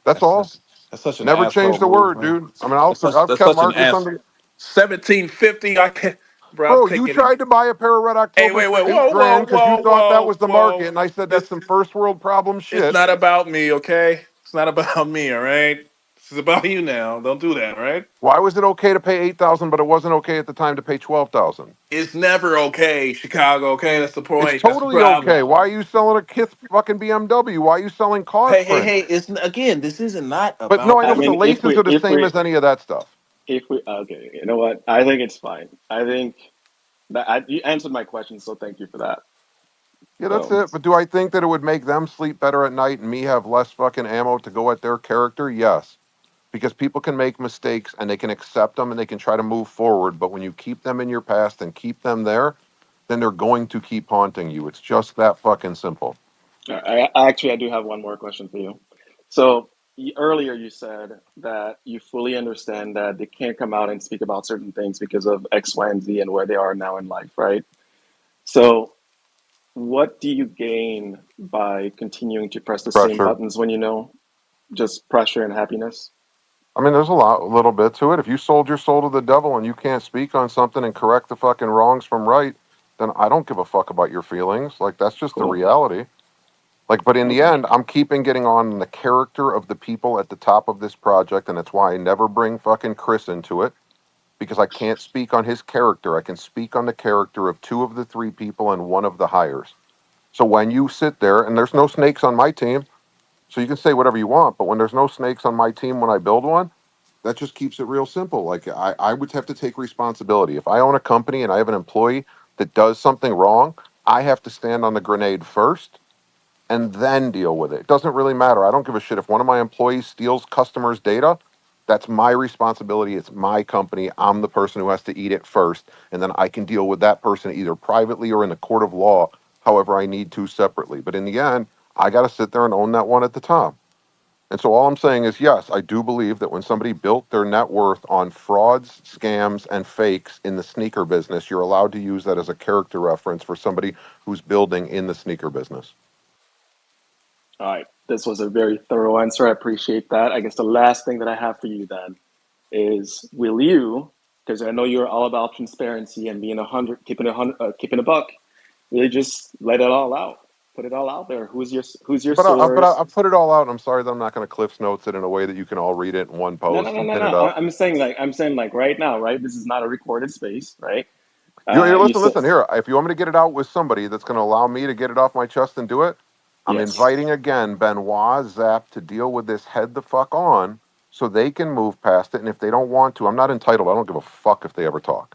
That's That's all. such, that's such an Never asshole change the move, word, man. dude. I mean, I've That's kept such an markets ass. under. 1750. I can't, bro. I'm Bro, you taking it. tried to buy a pair of Red Hey, Octobers wait, for wait, eight whoa, grand whoa, because you whoa, thought that whoa, was the market, whoa. and I said that's It's some first world problem it's shit. not about me, okay? It's not about me, all right? This is about you now. Don't do that, all right? Why was it okay to pay 8,000, but it wasn't okay at the time to pay 12,000? It's never okay, Chicago. Okay, that's the It's point. That's the totally problem. okay. Why are you selling a Kith fucking BMW? Why are you selling cause Hey, hey, print? hey! It's again. This isn't not But no, about I know, I but the mean, me. laces are the if same we as any of that stuff. okay, you know what? I think it's fine. I think that you answered my question, so thank you for that. Yeah, that's So, it. But do I think that it would make them sleep better at night and me have less fucking ammo to go at their character? Yes. Because people can make mistakes and they can accept them and they can try to move forward. But when you keep them in your past and keep them there, then they're going to keep haunting you. It's just that fucking simple. I do have one more question for you. So earlier you said that you fully understand that they can't come out and speak about certain things because of X, Y, and Z and where they are now in life, right? So what do you gain by continuing to press the same Pressure. buttons when you know just pressure and happiness? I mean, there's a little bit to it. If you sold your soul to the devil and you can't speak on something and correct the fucking wrongs from right, then I don't give a fuck about your feelings. Like, that's just the Cool. reality. Like, but in the Okay. end, I'm keeping getting on the character of the people at the top of this project, and that's why I never bring fucking Chris into it, because I can't speak on his character. I can speak on the character of two of the three people and one of the hires. So when you sit there, and there's no snakes on my team, so you can say whatever you want, but when there's no snakes on my team when I build one, that just keeps it real simple. Like, I would have to take responsibility. If I own a company and I have an employee that does something wrong, I have to stand on the grenade first and then deal with it. It doesn't really matter. I don't give a shit if one of my employees steals customers' data. That's my responsibility. It's my company. I'm the person who has to eat it first, and then I can deal with that person either privately or in the court of law, however I need to separately. But in the end, I got to sit there and own that one at the top. And so all I'm saying is, yes, I do believe that when somebody built their net worth on frauds, scams, and fakes in the sneaker business, you're allowed to use that as a character reference for somebody who's building in the sneaker business. All right. This was a very thorough answer. I appreciate that. I guess the last thing that I have for you then is, will you, because I know you're all about transparency and being 100, keeping a buck, really just let it all out, put it all out there. Who's your But source? I put it all out, and I'm sorry that I'm not going to Cliff's Notes it in a way that you can all read it in one No, no, post no, and no, pin no. it up. I'm saying like right now, right? This is not a recorded space, right? You You listen, said listen here. If you want me to get it out with somebody that's going to allow me to get it off my chest and do it, I'm yes. inviting again Benoit Zap to deal with this head the fuck on so they can move past it. And if they don't want to, I'm not entitled. I don't give a fuck if they ever talk.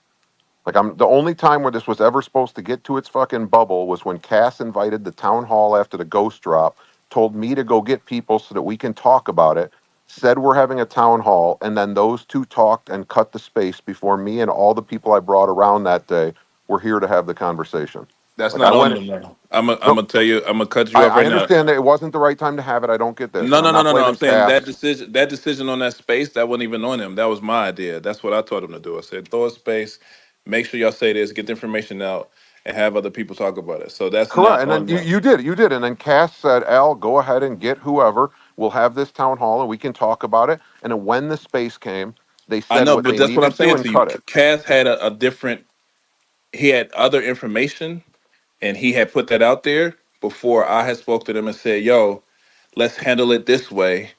Like, I'm the only time where this was ever supposed to get to its fucking bubble was when Cass invited the town hall after the ghost drop, told me to go get people so that we can talk about it, said we're having a town hall, and then those two talked and cut the space before me and all the people I brought around that day were here to have the conversation. That's Like, I not on went, them, though. I'm no, gonna tell you. I'm gonna cut you off I right now. understand that it wasn't the right time to have it. I don't get this, No, and I'm no, no, not no, no. I'm blaming saying that Cass. decision. That decision on that space. That wasn't even on him. That was my idea. That's what I told him to do. I said, throw a space. Make sure y'all say this. Get the information out, and have other people talk about it. So that's Correct. not And then on them. you did. And then Cass said, Al, go ahead and get whoever. We'll have this town hall and we can talk about it. And then when the space came, they I said know, what but they that's what I'm needed to saying and to you. cut it. Cass had a different. He had other information, and he had put that out there before I had spoke to them and said, "Yo, let's handle it this way.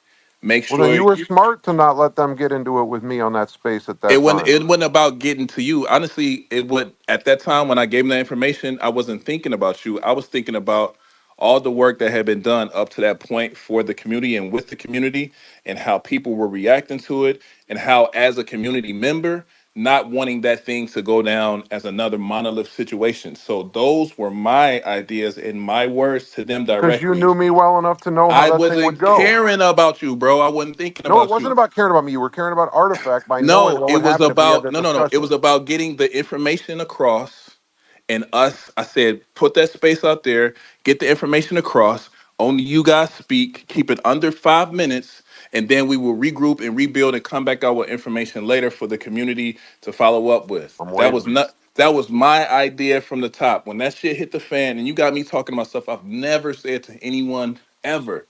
Make Well, then sure you were smart to not let them get into it with me on that space at it that wasn't time. it wasn't about getting to you. Honestly, it would at that time when I gave him that information, I wasn't thinking about you. I was thinking about all the work that had been done up to that point for the community and with the community and how people were reacting to it and how as a community member not wanting that thing to go down as another monolith situation. So those were my ideas and my words to them Because you directly. knew me well enough to know how I that thing would wasn't go. caring about you, bro. I wasn't thinking No, it about wasn't you. about caring about me. You were caring about Artifact by knowing No, what it would was happen if we had about that no. It discussion. was about getting the information across and us. I said, put that space out there, get the information across. Only you guys speak. Keep it under 5 minutes, and then we will regroup and rebuild and come back out with information later for the community to follow up with. I'm That was waiting. not. That was my idea from the top. When that shit hit the fan, and you got me talking about stuff I've never said to anyone ever.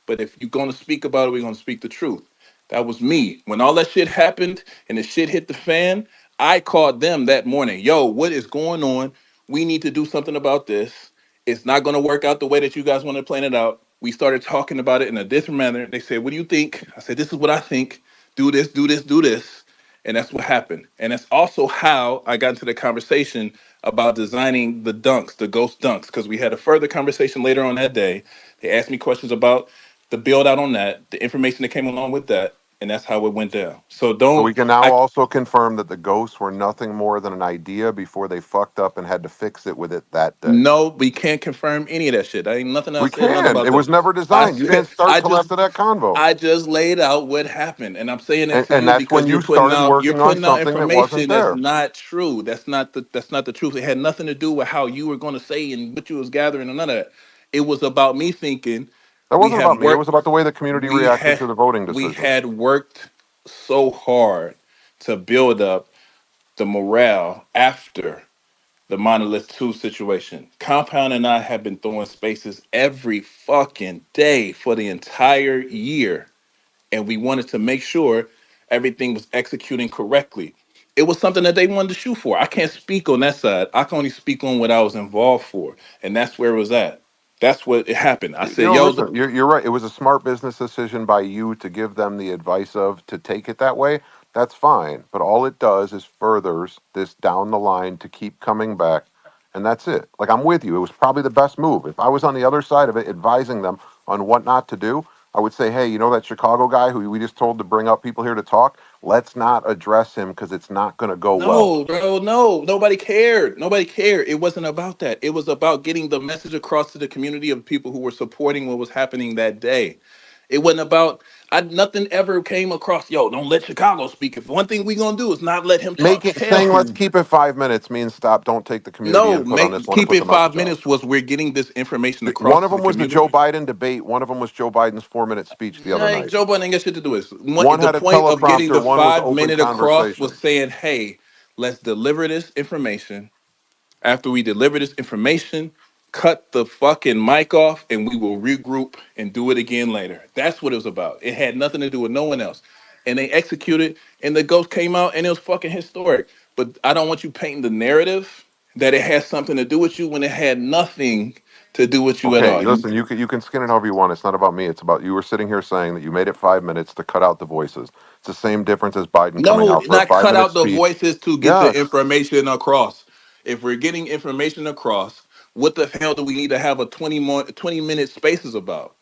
But if you're gonna speak about it, we're gonna speak the truth. That was me. When all that shit happened and the shit hit the fan, I called them that morning. Yo, what is going on? We need to do something about this. It's not going to work out the way that you guys want to plan it out. We started talking about it in a different manner. They said, what do you think? I said, this is what I think. Do this, do this, do this. And that's what happened. And that's also how I got into the conversation about designing the dunks, the ghost dunks, because we had a further conversation later on that day. They asked me questions about the build out on that, the information that came along with that, and that's how it went down. So So don't we can now I also confirm that the ghosts were nothing more than an idea before they fucked up and had to fix it with it that day. no, we can't confirm any of that shit. I ain't nothing I We said nothing can. about It that. was never I designed. You said didn't start till after that convo. I just laid out what happened, and I'm saying that to And you that's when because you started you're working on putting out something that wasn't information that's there. not true. That's not the truth. It had nothing to do with how you were going to say and what you was gathering and none of that. It was about me thinking That we wasn't have about me. It was worked about the way the community we reacted had to the voting we decisions. had worked so hard to build up the morale after the Monolith 2 situation. Compound and I have been throwing spaces every fucking day for the entire year, and we wanted to make sure everything was executing correctly. It was something that they wanted to shoot for. I can't speak on that side. I can only speak on what I was involved for, and that's where it was at. That's what it happened. I You said, know, "Yo, listen, you're right. It was a smart business decision by you to give them the advice of to take it that way. That's fine. But all it does is furthers this down the line to keep coming back. And that's it. Like, I'm with you. It was probably the best move. If I was on the other side of it, advising them on what not to do, I would say, hey, you know that Chicago guy who we just told to bring up people here to talk? Let's not address him because it's not going to go well. no, bro, no, nobody cared. Nobody cared. It wasn't about that. It was about getting the message across to the community of people who were supporting what was happening that day. It wasn't about nothing ever came across. Yo, don't let Chicago speak. If one thing we gonna do is not let him Make talk. it Hell, saying let's keep it 5 minutes means stop, don't take the community no. input on this Make one and keep put it them out the 5 minutes. job. Was we're getting this information One across of to them the was the Joe community. Biden debate. One of them was Joe Biden's 4 minute speech the other Like night. Joe Budden ain't got shit to do with it. One The had a point of getting teleprompter, the one was five open minute across was conversation. saying, "Hey, let's deliver this information. After we deliver this information, cut the fucking mic off and we will regroup and do it again later." That's what it was about. It had nothing to do with no one else. And they executed, and the ghost came out, and it was fucking historic. But I don't want you painting the narrative that it has something to do with you when it had nothing to do with you at Okay, all. listen, you can skin it however you want. It's not about me. It's about you were sitting here saying that you made it 5 minutes to cut out the voices. It's the same difference as Biden coming No, out for a not five cut minute out the speech. voices to get the Yes. information across. If we're getting information across, what the hell do we need to have a 20-minute spaces about?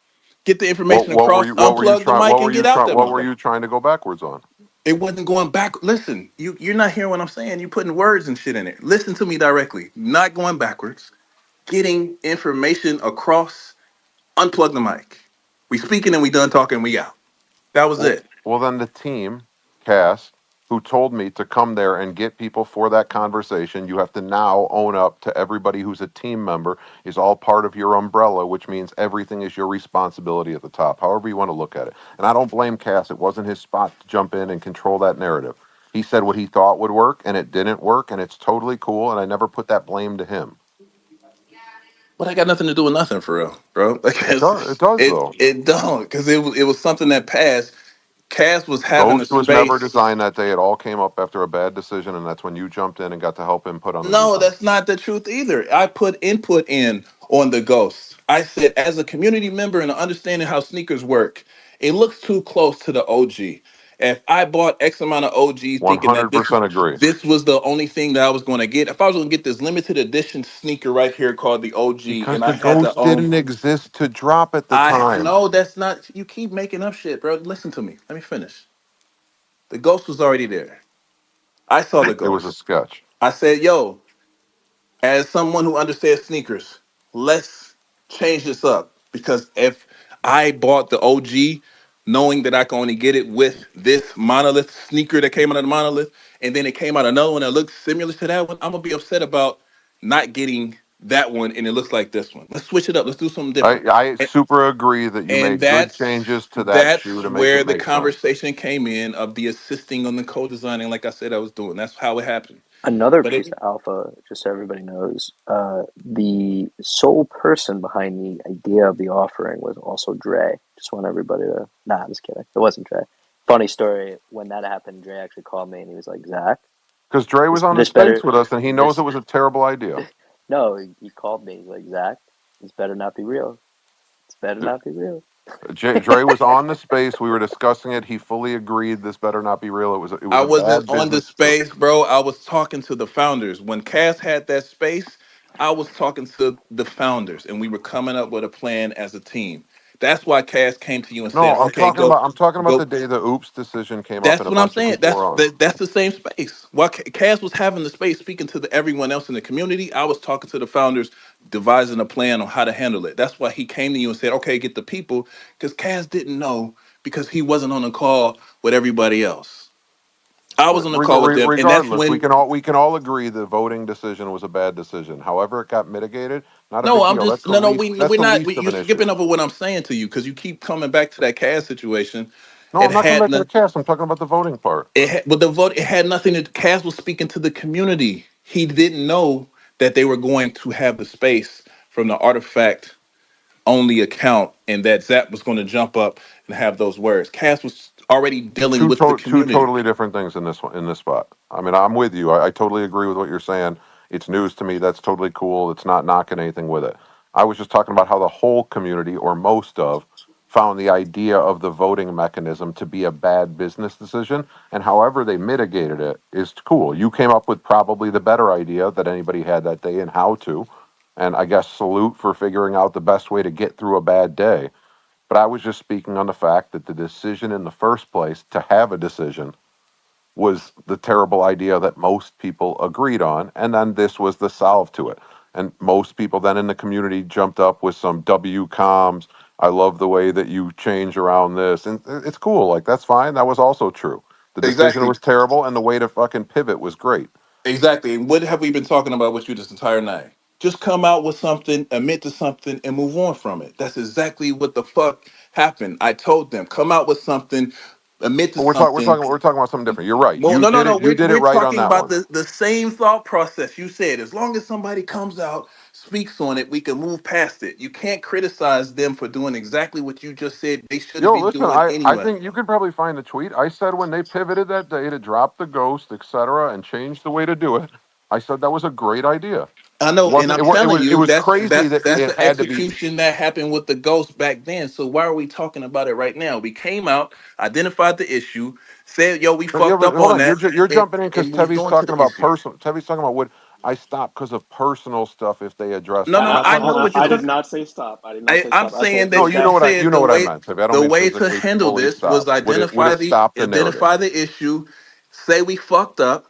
Get the What information what were across, you what were you unplug the trying mic, and get out that what were you motherfucker. trying to go backwards on? It wasn't going back. Listen, you're not hearing what I'm saying. You're putting words and shit in it. Listen to me directly. Not going backwards. Getting information across. Unplug the mic. We speaking and we done talking. We out. That was Well, it. well, then the team cast who told me to come there and get people for that conversation, you have to now own up to everybody who's a team member is all part of your umbrella, which means everything is your responsibility at the top, however you want to look at it. And I don't blame Cass. It wasn't his spot to jump in and control that narrative. He said what he thought would work, and it didn't work, and it's totally cool, and I never put that blame to him. But I got nothing to do with nothing for real, bro. Like It does it though. it don't because it was something that passed. Cass was having a Ghost was never space. designed that day. It all came up after a bad decision, and that's when you jumped in and got to help him put on the No, design. that's not the truth either. I put input in on the ghosts. I said, as a community member and understanding how sneakers work, it looks too close to the OG. If I bought X amount of OGs thinking that this 100% agree. this was the only thing that I was going to get, if I was going to get this limited edition sneaker right here called the OG, Because and I the had to ghost own, didn't exist to drop at the I time. know that's not. You keep making up shit, bro. Listen to me. Let me finish. The ghost was already there. I saw the It was a ghost. sketch. I said, "Yo, as someone who understands sneakers, let's change this up because if I bought the OG knowing that I can only get it with this monolith sneaker that came out of the monolith, and then it came out another one that looks similar to that one, I'm gonna be upset about not getting that one and it looks like this one. Let's switch it up. Let's do something different." I super agree that you And made good changes to that shoe that's to make it where the make sense. conversation came in of the assisting on the co-designing, like I said I was doing. That's how it happened. Another But it piece of alpha, just so everybody knows, the sole person behind the idea of the offering was also Dre. Just want everybody to. Nah, I'm just kidding. It wasn't Dre. Funny story. When that happened, Dre actually called me and he was like, "Zach, Because Dre was on the this space better with us, and he knows this." it was a terrible idea. No, he called me. He's like, "Zach, this better not be real. It's better not be real." Dre was on the space. We were discussing it. He fully agreed. This better not be real. It was I a wasn't bad on the business. So, space, bro. I was talking to the founders. When Cass had that space, I was talking to the founders, and we were coming up with a plan as a team. That's why Cass came to you and no, said, "Okay, go, I'm talking about go." the day the oops decision came up, That's and a what I'm bunch of saying. people were on. That's the same space. While Cass was having the space, speaking to everyone else in the community, I was talking to the founders, devising a plan on how to handle it. That's why he came to you and said, "Okay, get the people," because Cass didn't know because he wasn't on the call with everybody else. I was on the call with them, and that's Regardless, when. we can all agree the voting decision was a bad decision. However, it got mitigated, not a No, big I'm deal. just no, no. We That's we're the not. least of You're an issue. skipping over what I'm saying to you because you keep coming back to that Cass situation. No, It I'm not coming had back to no, the cast. I'm talking about the voting part. but the vote, it had nothing to. Cass was speaking to the community. He didn't know that they were going to have the space from the artifact only account, and that Zap was going to jump up and have those words. Cass was already dealing with the Two community. totally different things in this spot. I mean, I'm with you. I totally agree with what you're saying. It's news to me. That's totally cool. It's not knocking anything with it. I was just talking about how the whole community, or most of, found the idea of the voting mechanism to be a bad business decision, and however they mitigated it is cool. You came up with probably the better idea that anybody had that day and how to, and I guess salute for figuring out the best way to get through a bad day. But I was just speaking on the fact that the decision in the first place to have a decision was the terrible idea that most people agreed on. And then this was the solve to it. And most people then in the community jumped up with some W comms. I love the way that you change around this. And it's cool. Like, that's fine. That was also true. The decision Exactly. was terrible, and the way to fucking pivot was great. Exactly. And what have we been talking about with you this entire night? Just come out with something, admit to something, and move on from it. That's exactly what the fuck happened. I told them, come out with something, admit to But something. we're talking about something different. You're right. Well, no, no, no. You did it We're right on talking that about one. the same thought process. You said as long as somebody comes out, speaks on it, we can move past it. You can't criticize them for doing exactly what you just said they should Yo, be listen, doing I anyway. think you could probably find the tweet. I said when they pivoted that day to drop the ghost, etc., and change the way to do it, I said that was a great idea. I know, and I'm telling It you, was crazy that that's it the had to be. execution that happened with the ghost back then. So why are we talking about it right now? We came out, identified the issue, said, "Yo, we But yeah, fucked but up hold on on, that," you're and, jumping in and because moved Tevy's on to talking the about issue. personal. Tevy's talking about would I stop because of personal stuff if they addressed No, it. no, I'm no. not I talking know about what the you're I talking. did ghost. not say stop. I did not say I'm stop. I saying told No, you that you you know that. said what I meant, Tevy. I don't the mean way to physically handle fully this was stop. Would it stop the narrative? identify the issue, say we fucked up,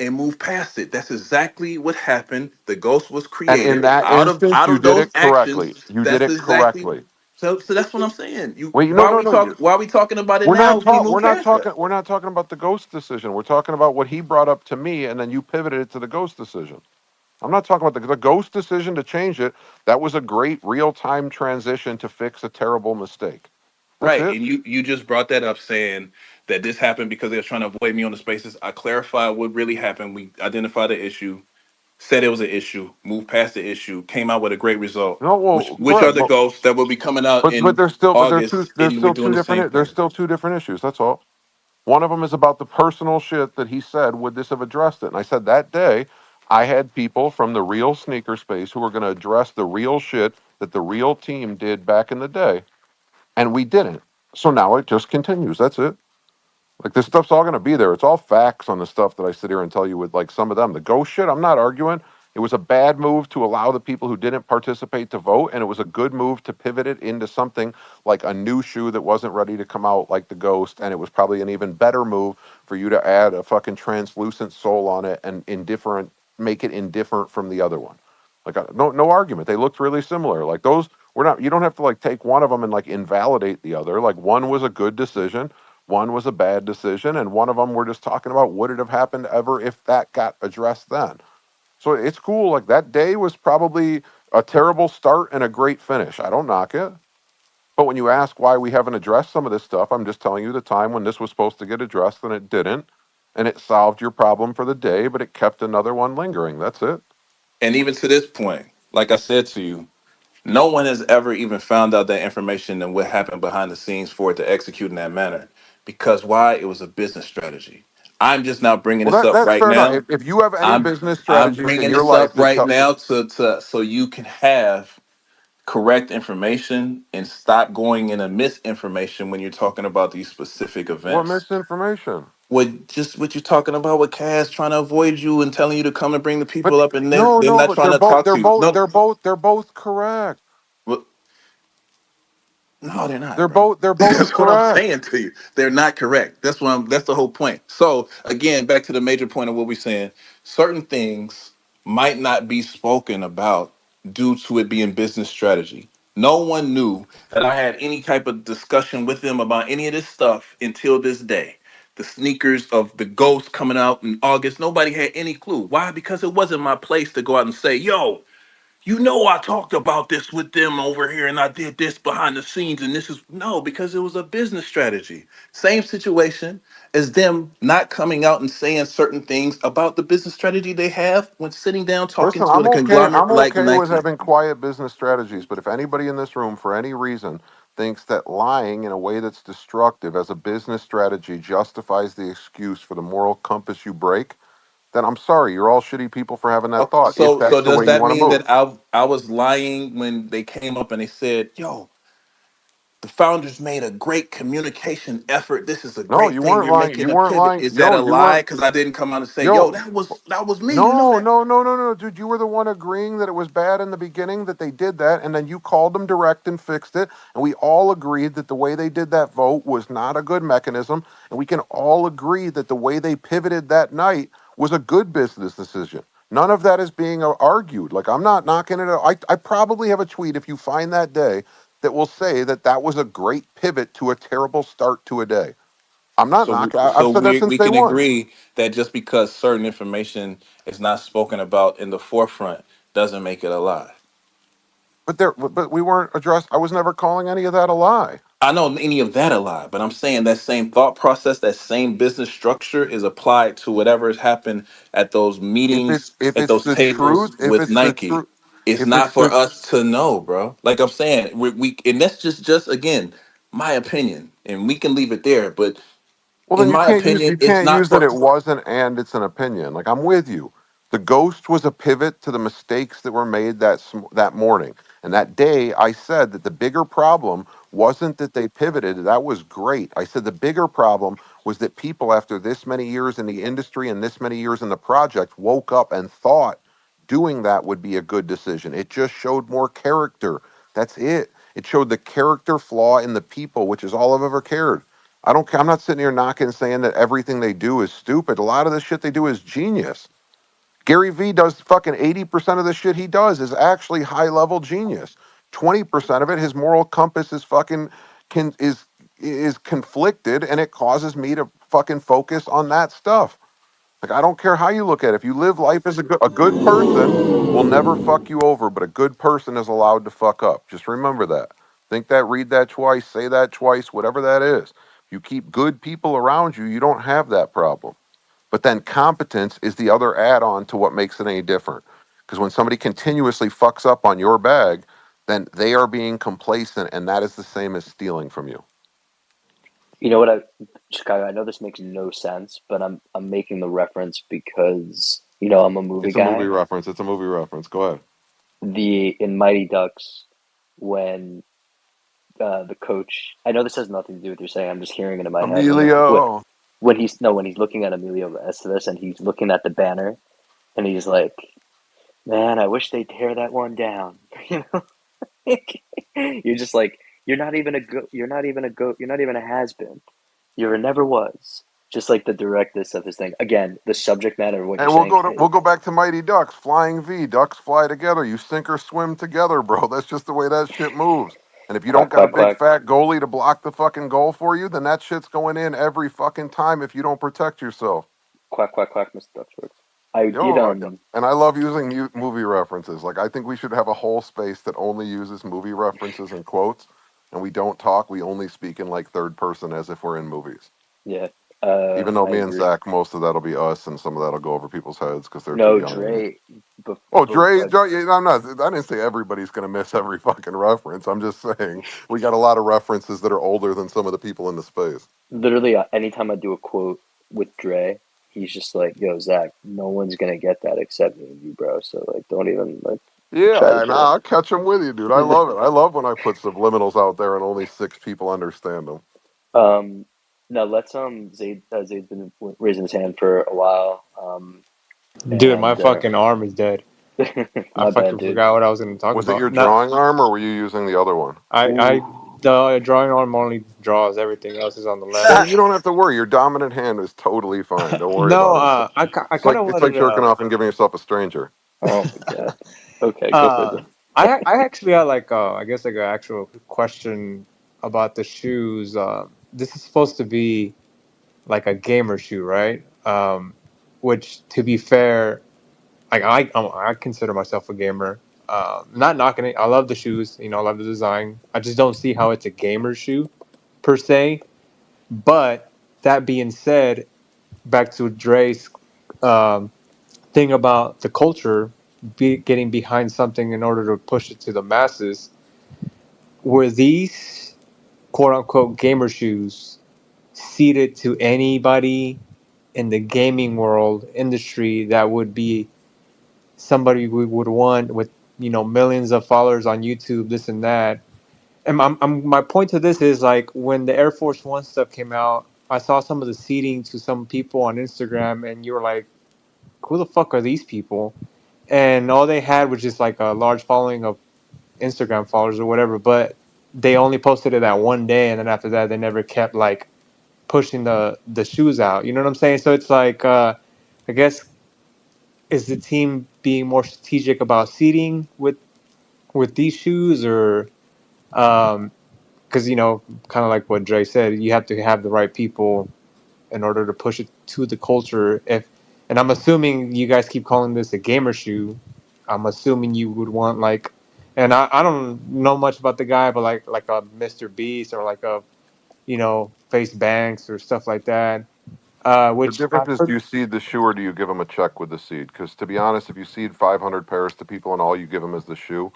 and move past it. That's exactly what happened. The ghost was And in created that instance, out you of did those it correctly. actions. You did That's it exactly. correctly. So that's what I'm saying. You Wait, why are we talking? Why are we talking about it now? We move past that. we're not talking about the ghost decision. We're talking about what he brought up to me, and then you pivoted it to the ghost decision. I'm not talking about the ghost decision to change it. That was a great real time transition to fix a terrible mistake. That's Right, it. and you just brought that up, saying that this happened because they were trying to avoid me on the spaces. I clarified what really happened. We identified the issue, said it was an issue, moved past the issue, came out with a great result. No, Which well, which are good, the ghosts that will be coming out but in August, and we're doing the same there's thing. still two different issues. That's all. One of them is about the personal shit that he said, would this have addressed it? And I said that day, I had people from the real sneaker space who were going to address the real shit that the real team did back in the day, and we didn't. So now it just continues. That's it. Like, this stuff's all going to be there. It's all facts on the stuff that I sit here and tell you with, like, some of them. The ghost shit, I'm not arguing. It was a bad move to allow the people who didn't participate to vote, and it was a good move to pivot it into something like a new shoe that wasn't ready to come out like the Ghost, and it was probably an even better move for you to add a fucking translucent sole on it and indifferent, make it indifferent from the other one. Like no argument. They looked really similar. Like those, we're not. You don't have to like take one of them and like invalidate the other. Like one was a good decision, one was a bad decision, and one of them we're just talking about would it have happened ever if that got addressed then. So it's cool. Like that day was probably a terrible start and a great finish. I don't knock it. But when you ask why we haven't addressed some of this stuff, I'm just telling you the time when this was supposed to get addressed and it didn't. And it solved your problem for the day, but it kept another one lingering. That's it. And even to this point, like I said to you, no one has ever even found out that information and what happened behind the scenes for it to execute in that manner. Because why? It was a business strategy. I'm just now bringing Well, this up that's right fair enough. now. If you have any I'm business I'm strategies in bringing your this up life that right tell, now to so you can have correct information and stop going into misinformation when you're talking about these specific what events. misinformation? What you're talking about with Cass trying to avoid you and telling you to come and bring the But people up and no, they're no, not but trying to talk they're to you. both No, they're both correct. well, no, they're not, They're bro. both That's what I'm correct. saying to you. They're not correct. That's the whole point. So again, back to the major point of what we're saying. Certain things might not be spoken about due to it being business strategy. No one knew that I had any type of discussion with them about any of this stuff until this day. The sneakers of the Ghost coming out in August, nobody had any clue. Why? Because it wasn't my place to go out and say, yo, you know, I talked about this with them over here and I did this behind the scenes and this is no, because it was a business strategy. Same situation as them not coming out and saying certain things about the business strategy they have when sitting down talking Listen, to I'm a okay. conglomerate I'm like okay with Nike. having quiet business strategies, but if anybody in this room, for any reason, thinks that lying in a way that's destructive as a business strategy justifies the excuse for the moral compass you break, then I'm sorry. You're all shitty people for having that Oh, thought. If so that's the does way you that want to mean move. that I was lying when they came up and they said, yo, the founders made a great communication effort. This is a No, great you thing. weren't You're lying. making You a weren't pivot. lying. Is that No, a you lie? weren't. Because I didn't come out and say, yo, Yo, that was me. You know no, that. no, no, no, no, dude. You were the one agreeing that it was bad in the beginning that they did that, and then you called them direct and fixed it. And we all agreed that the way they did that vote was not a good mechanism. And we can all agree that the way they pivoted that night was a good business decision. None of that is being argued. Like, I'm not knocking it. I probably have a tweet if you find that day that will say that that was a great pivot to a terrible start to a day. I'm not So, knocking. I've so said that we since we day can one. agree that just because certain information is not spoken about in the forefront doesn't make it a lie. But we weren't addressed. I was never calling any of that a lie. I know any of that a lie, but I'm saying that same thought process, that same business structure is applied to whatever has happened at those meetings, If at it's those the tables truth, with Nike. It's if it's not for the us to know, bro. Like I'm saying, we and that's just again my opinion, and we can leave it there. But well, in then my opinion, you it's can't not use that for. it wasn't and it's an opinion. Like I'm with you. The ghost was a pivot to the mistakes that were made that morning and that day. I said that the bigger problem wasn't that they pivoted. That was great. I said the bigger problem was that people, after this many years in the industry and this many years in the project, woke up and thought doing that would be a good decision. It just showed more character. That's it. It showed the character flaw in the people, which is all I've ever cared. I don't care. I'm not sitting here knocking saying that everything they do is stupid. A lot of the shit they do is genius. Gary Vee does fucking 80% of the shit he does is actually high level genius. 20% of it, his moral compass is fucking can is conflicted and it causes me to fucking focus on that stuff. Like I don't care how you look at it. If you live life as a good person will never fuck you over, but a good person is allowed to fuck up. Just remember that. Think that, read that twice, say that twice, whatever that is. If you keep good people around you, you don't have that problem. But then competence is the other add-on to what makes it any different. Because when somebody continuously fucks up on your bag, then they are being complacent, and that is the same as stealing from you. You know what, Chicago, I know this makes no sense, but I'm making the reference because, I'm a movie It's a movie guy. reference. It's a movie reference. Go ahead. In Mighty Ducks, when the coach, I know this has nothing to do with what you're saying, I'm just hearing it in my head. Emilio. When he's looking at Emilio Estevez and he's looking at the banner and he's like, Man, I wish they'd tear that one down. You know, you're just like you're not even a go. You're not even a go. You're not even a has been. You're a never was. Just like the directness of his thing. Again, the subject matter of what you're And saying. we'll go back to Mighty Ducks, Flying V. Ducks fly together. You sink or swim together, bro. That's just the way that shit moves. And if you don't Quack got a quack big quack fat goalie to block the fucking goal for you, then that shit's going in every fucking time if you don't protect yourself. quack quack quack, Mr. Ducksworth. I did Yo, and I love using movie references. Like I think we should have a whole space that only uses movie references and quotes, and we don't talk. We only speak in like third person as if we're in movies. yeah. Even though I me and agree. Zach, most of that'll be us, and some of that'll go over people's heads because they're too No, young. Dre. But, Oh, but Dre, yeah, I'm not. I didn't say everybody's gonna miss every fucking reference. I'm just saying we got a lot of references that are older than some of the people in the space. literally, anytime I do a quote with Dre, he's just like, "Yo, Zach, no one's gonna get that except me and you, bro. So like, don't even like try Yeah, to and get I'll catch them with you, dude. I it." love it. I love when I put subliminals out there and only 6 people understand them. um, now let's Zaid's been raising his hand for a while. Dude, my And fucking arm is dead. I my bad, fucking dude. forgot what I was going to talk Was it about. your Not, drawing arm, or were you using the other one? I, Ooh. the drawing arm only draws. Everything else is on the left. Then you don't have to worry. Your dominant hand is totally fine. Don't worry No, about it. I kind of It's like wanted jerking to. off and giving yourself a stranger. Oh my god. Okay, go for Uh, it. I actually had like I guess like an actual question about the shoes. This is supposed to be like a gamer shoe, right? Which, to be fair, like I consider myself a gamer. Not knocking it. I love the shoes. You know, I love the design. I just don't see how it's a gamer shoe per se. But that being said, back to Dre's um, thing about the culture getting behind something in order to push it to the masses. Were these quote unquote gamer shoes seeded to anybody in the gaming world industry that would be somebody we would want with millions of followers on YouTube, this and that? And my point to this is like when the Air Force One stuff came out, I saw some of the seeding to some people on Instagram, and you were like, "Who the fuck are these people?" And all they had was just like a large following of Instagram followers or whatever, but they only posted it that one day, and then after that, they never kept like pushing the shoes out. You know what I'm saying? So it's like, I guess, is the team being more strategic about seeding with these shoes, or because kind of like what Dre said, you have to have the right people in order to push it to the culture. If and I'm assuming you guys keep calling this a gamer shoe, I'm assuming you would want like, and I don't know much about the guy, but like a Mr. Beast or like a Face Banks or stuff like that. The Which difference I've is, do heard. you seed the shoe or do you give them a check with the seed? Because to be honest, if you seed 500 pairs to people and all you give them is the shoe,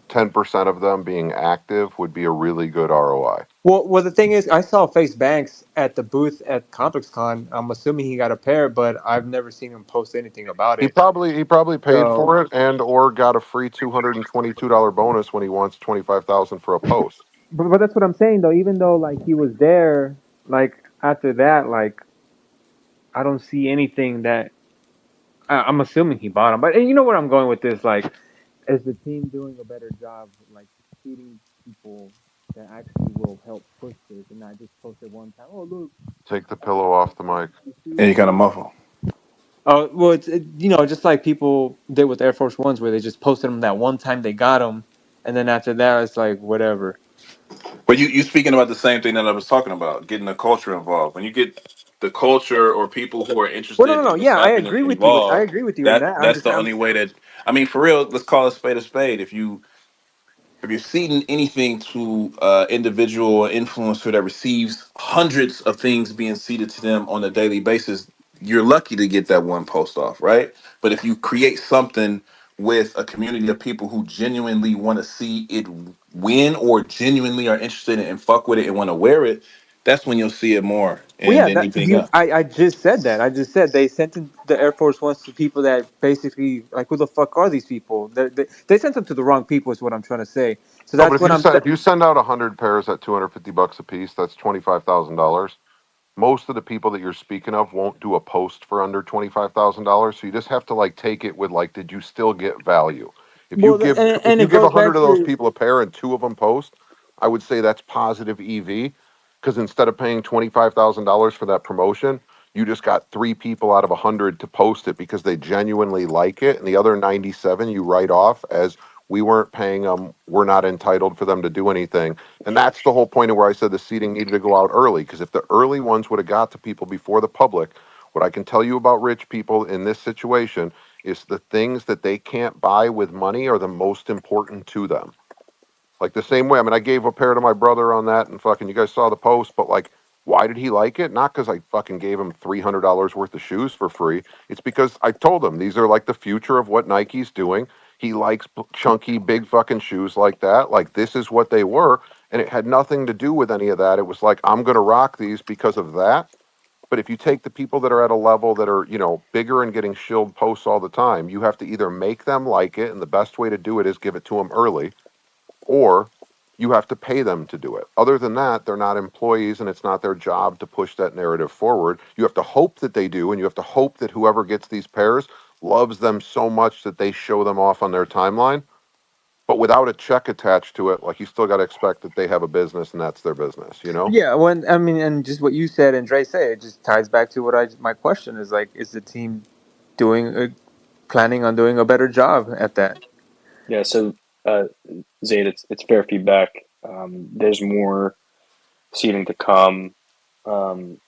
10% of them being active would be a really good ROI. Well, the thing is, I saw Face Banks at the booth at ComplexCon. I'm assuming he got a pair, but I've never seen him post anything about it. He probably paid So, for it and or got a free $222 bonus when he wants 25,000 for a post. but that's what I'm saying though. Even though like he was there, like after that, like I don't see anything that I'm assuming he bought them. But and you know where I'm going with this? Like, is the team doing a better job, like feeding people that actually will help push this, and not just post it one time? Oh look, Take the pillow off the mic. these And you shoes. kind of muffle. Oh well, just like people did with Air Force Ones, where they just posted them that one time they got them, and then after that it's like whatever. But you speaking about the same thing that I was talking about, getting the culture involved. When you get the culture or people who are Well, no, interested no, no. in what's Yeah, I happening agree with you. I involved, agree with you in that. I'm that's just, the only way that I mean, for real, let's call a spade a spade. If you're seeding anything to individual or influencer that receives hundreds of things being seeded to them on a daily basis, you're lucky to get that one post off, right? But if you create something with a community of people who genuinely want to see it win or genuinely are interested in and fuck with it and want to wear it, that's when you'll see it more well, and yeah. than That anything you, else. I just said that. I just said they sent in the Air Force Ones to people that basically like, who the fuck are these people? They sent them to the wrong people. Is what I'm trying to say. So No, but that's what I'm if saying. you send out 100 pairs at $250 a piece, that's $25,000. most of the people that you're speaking of won't do a post for under $25,000. So you just have to like take it with like, did you still get value? If you Well, give if and you it give goes 100 back of those to people a pair and two of them post, I would say that's positive EV, because instead of paying $25,000 for that promotion, you just got three people out of 100 to post it because they genuinely like it, and the other 97 you write off as we weren't paying them, we're not entitled for them to do anything. And that's the whole point of where I said the seating needed to go out early, because if the early ones would have got to people before the public, what I can tell you about rich people in this situation is the things that they can't buy with money are the most important to them. Like the same way, I mean, I gave a pair to my brother on that, and fucking, you guys saw the post, but like, why did he like it? Not because I fucking gave him $300 worth of shoes for free. It's because I told him these are like the future of what Nike's doing. He likes chunky, big fucking shoes like that. Like, this is what they were. And it had nothing to do with any of that. It was like, I'm going to rock these because of that. But if you take the people that are at a level that are, you know, bigger and getting shilled posts all the time, you have to either make them like it. And the best way to do it is give it to them early, or you have to pay them to do it. Other than that, they're not employees and it's not their job to push that narrative forward. You have to hope that they do, and you have to hope that whoever gets these pairs loves them so much that they show them off on their timeline. But without a check attached to it, like, you still got to expect that they have a business and that's their business, you know? yeah. When I mean, and just what you said and Dre said, it just ties back to what my question is like: is the team planning on doing a better job at that? Yeah, so Zayd, it's fair feedback. There's more seating to come. Um,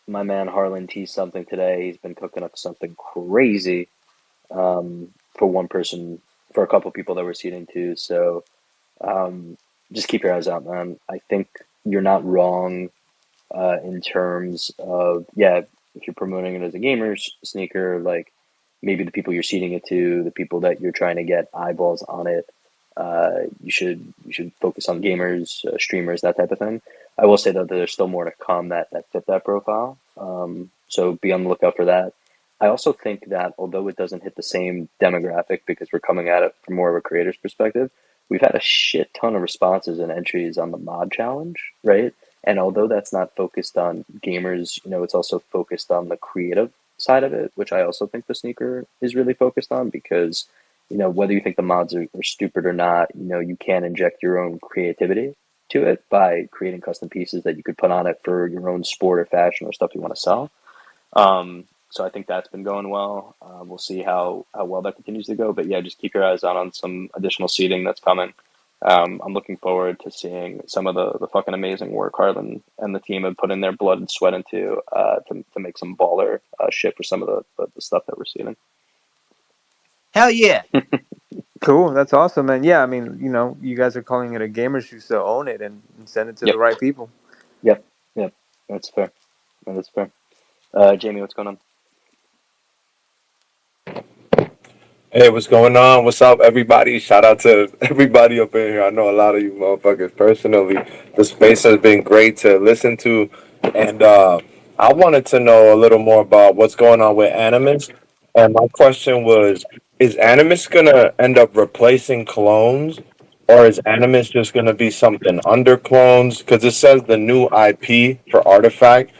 my man Harlan teased something today. He's been cooking up something crazy for one person, for a couple people that we're seating to. So just keep your eyes out, man. I think you're not wrong in terms of, yeah, if you're promoting it as a gamer's sneaker, like maybe the people you're seeding it to, the people that you're trying to get eyeballs on it, you should focus on gamers, streamers, that type of thing. I will say though that there's still more to come that fit that profile. So be on the lookout for that. I also think that although it doesn't hit the same demographic because we're coming at it from more of a creator's perspective, we've had a shit ton of responses and entries on the mod challenge, right? And although that's not focused on gamers, it's also focused on the creative side of it, which I also think the sneaker is really focused on because, whether you think the mods are stupid or not, you can inject your own creativity to it by creating custom pieces that you could put on it for your own sport or fashion or stuff you want to sell. So I think that's been going well. We'll see how well that continues to go. But yeah, just keep your eyes out on some additional seeding that's coming. I'm looking forward to seeing some of the fucking amazing work Harlan and the team have put in their blood and sweat into to make some baller shit for some of the stuff that we're seeing. Hell yeah. Cool, that's awesome, man. Yeah, I mean, you guys are calling it a gamer shoe, so own it and send it to the Yep, right people. yep, yep. That's fair. That's fair. Jamie, what's going on? Hey, what's going on? What's up, everybody? Shout out to everybody up in here. I know a lot of you motherfuckers personally. The space has been great to listen to. And I wanted to know a little more about what's going on with Animus. And my question was, is Animus going to end up replacing clones? Or is Animus just going to be something under clones? Because it says the new IP for Artifact.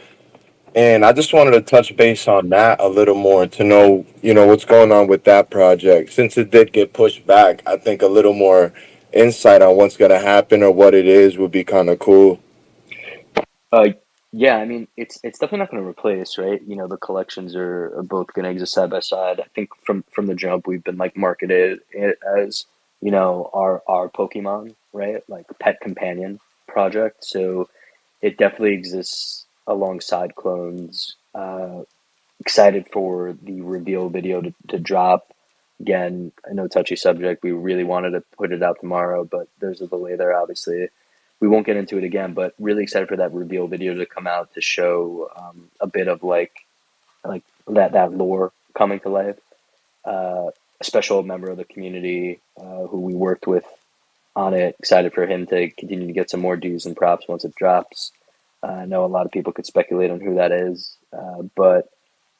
And I just wanted to touch base on that a little more to know, what's going on with that project. Since it did get pushed back, I think a little more insight on what's going to happen or what it is would be kind of cool. Uh, yeah, I mean, it's definitely not going to replace, right? The collections are both going to exist side by side. I think from the jump, we've been like marketed it as, our Pokemon, right? Like pet companion project. So it definitely exists alongside clones. Excited for the reveal video to drop. Again, I know touchy subject. We really wanted to put it out tomorrow, but there's a delay there, obviously. We won't get into it again, but really excited for that reveal video to come out to show a bit of like that lore coming to life. A special member of the community who we worked with on it. Excited for him to continue to get some more dues and props once it drops. I know a lot of people could speculate on who that is, but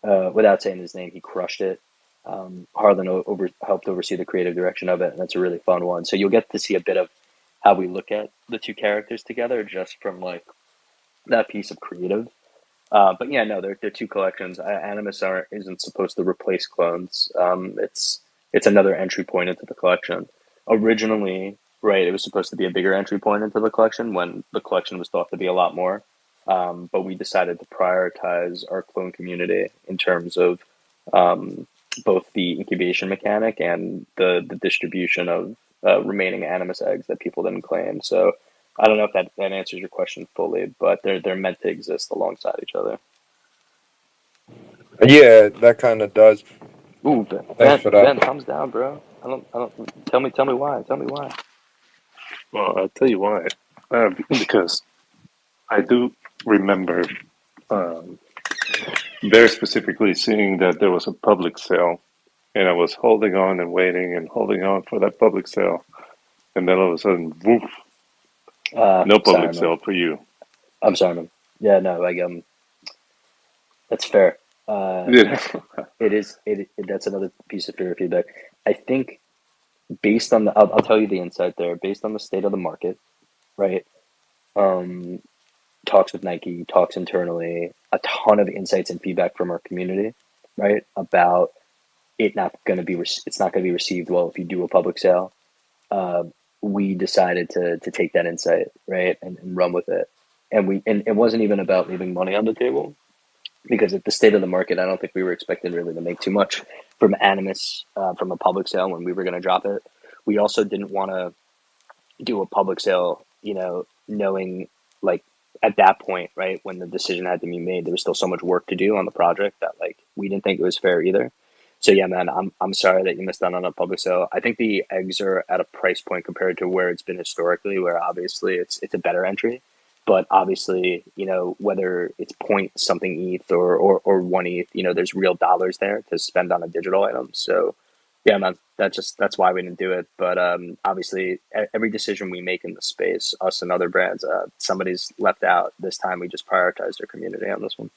without saying his name, he crushed it. Harlan helped oversee the creative direction of it, and that's a really fun one. So you'll get to see a bit of how we look at the two characters together, just from like that piece of creative. But yeah, no, they're two collections. Animus isn't supposed to replace clones. It's another entry point into the collection. Originally, right, it was supposed to be a bigger entry point into the collection when the collection was thought to be a lot more. But we decided to prioritize our clone community in terms of um, both the incubation mechanic and the distribution of remaining Animus eggs that people didn't claim. So I don't know if that answers your question fully, but they're meant to exist alongside each other. Yeah, that kind of does. Ooh, Thanks for that. Ben, thumbs down, bro. I don't. Tell me why. Tell me why. Well, I'll tell you why. Because I do remember um, very specifically seeing that there was a public sale, and I was holding on and waiting and holding on for that public sale, and then all of a sudden, woof, no Sorry, public man. sale for you. I'm sorry, man. Yeah, no, like that's fair. Yeah. It is. That's another piece of fair feedback. I think based on I'll tell you the insight there. Based on the state of the market, right? Um, talks with Nike, talks internally, a ton of insights and feedback from our community, right? About it not going to be it's not going to be received well if you do a public sale. Uh, we decided to take that insight, right, and run with it. And it wasn't even about leaving money on the table because at the state of the market, I don't think we were expecting really to make too much from Animus from a public sale when we were going to drop it. We also didn't want to do a public sale, knowing like at that point, right, when the decision had to be made, there was still so much work to do on the project that like we didn't think it was fair either. So yeah, man, I'm sorry that you missed out on a public sale. I think the eggs are at a price point compared to where it's been historically, where obviously it's a better entry. But obviously, whether it's point something ETH or one ETH, there's real dollars there to spend on a digital item. So yeah, man, that's why we didn't do it. But obviously, every decision we make in the space, us and other brands, somebody's left out. This time, we just prioritized our community on this one.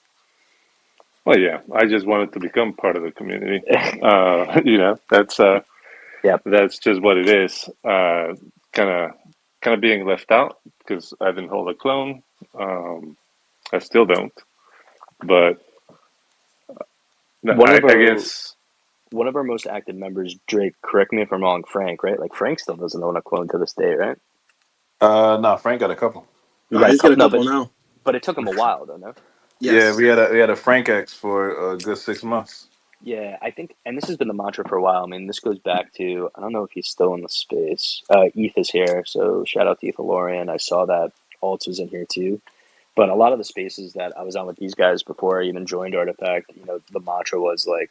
Well, yeah, I just wanted to become part of the community. Yep. That's just what it is. Kind of being left out because I didn't hold a clone. I still don't, but One of I our guess one of our most active members, Drake. Correct me if I'm wrong, Frank. Right? Like Frank still doesn't own a clone to this day, right? No, Frank got a couple. You got a He's got couple. a No, couple now. but it took him a while, though. No. Yeah, Yes. we had a Frank X for a good 6 months. Yeah, I think, and this has been the mantra for a while. I mean, this goes back to, I don't know if he's still in the space. ETH is here, so shout out to ETHLorian. I saw that Alts was in here too. But a lot of the spaces that I was on with these guys before I even joined Artifact, the mantra was like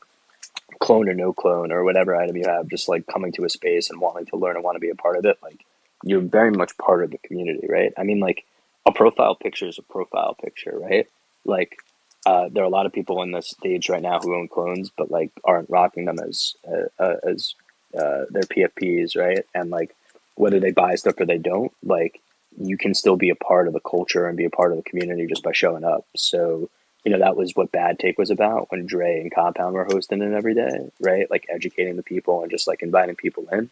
clone or no clone or whatever item you have, just like coming to a space and wanting to learn and want to be a part of it. Like you're very much part of the community, right? I mean, like a profile picture is a profile picture, right? Like there are a lot of people in this stage right now who own clones, but like aren't rocking them as their PFPs, right? And like whether they buy stuff or they don't, like you can still be a part of the culture and be a part of the community just by showing up. So that was what Bad Take was about when Dre and Compound were hosting it every day, right? Like educating the people and just like inviting people in.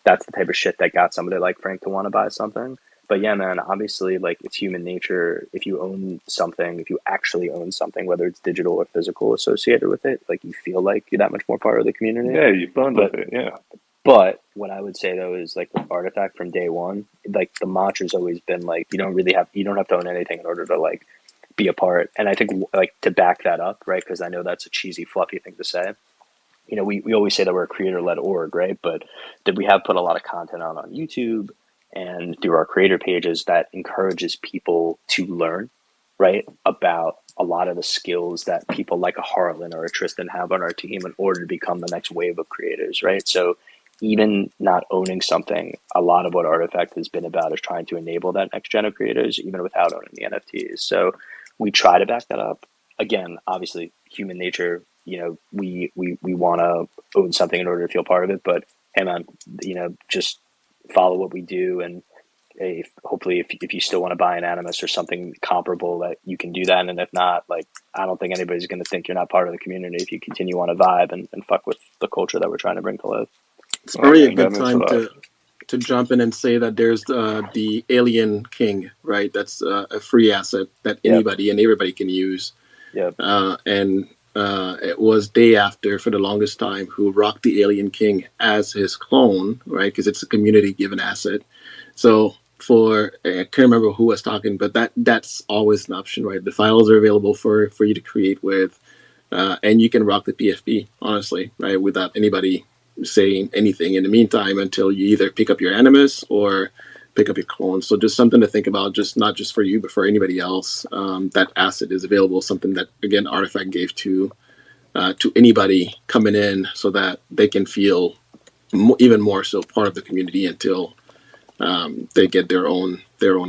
That's the type of shit that got somebody like Frank to want to buy something. But yeah, man, obviously, like it's human nature. If you own something, if you actually own something, whether it's digital or physical associated with it, like you feel like you're that much more part of the community. yeah, you bond But with it. Yeah, but what I would say though is like with Artifact from day one, like the mantra's always been like you don't have to own anything in order to like be a part. And I think like to back that up, right? Because I know that's a cheesy, fluffy thing to say. We always say that we're a creator-led org, right? But that we have put a lot of content out on YouTube and through our creator pages that encourages people to learn, right, about a lot of the skills that people like a Harlan or a Tristan have on our team in order to become the next wave of creators, right? So even not owning something, a lot of what Artifact has been about is trying to enable that next gen of creators, even without owning the NFTs. So we try to back that up. Again, obviously, human nature. We want to own something in order to feel part of it. But hey, man, just follow what we do, and hopefully, if you still want to buy an Animus or something comparable, that you can do that. And if not, like I don't think anybody's going to think you're not part of the community if you continue on a vibe and fuck with the culture that we're trying to bring to life. It's probably a man, that good means a time lot. to jump in and say that there's the Alien King, right? That's a free asset that Yep. anybody and everybody can use. Yep. And it was Day After for the longest time who rocked the Alien King as his clone, right? Because it's a community given asset. So for I can't remember who was talking, but that's always an option, right? The files are available for you to create with, and you can rock the PFP honestly, right, without anybody saying anything in the meantime until you either pick up your Animus or pick up your clones. So just something to think about, just not just for you, but for anybody else. That asset is available. Something that again Artifact gave to anybody coming in, so that they can feel even more so part of the community until they get their own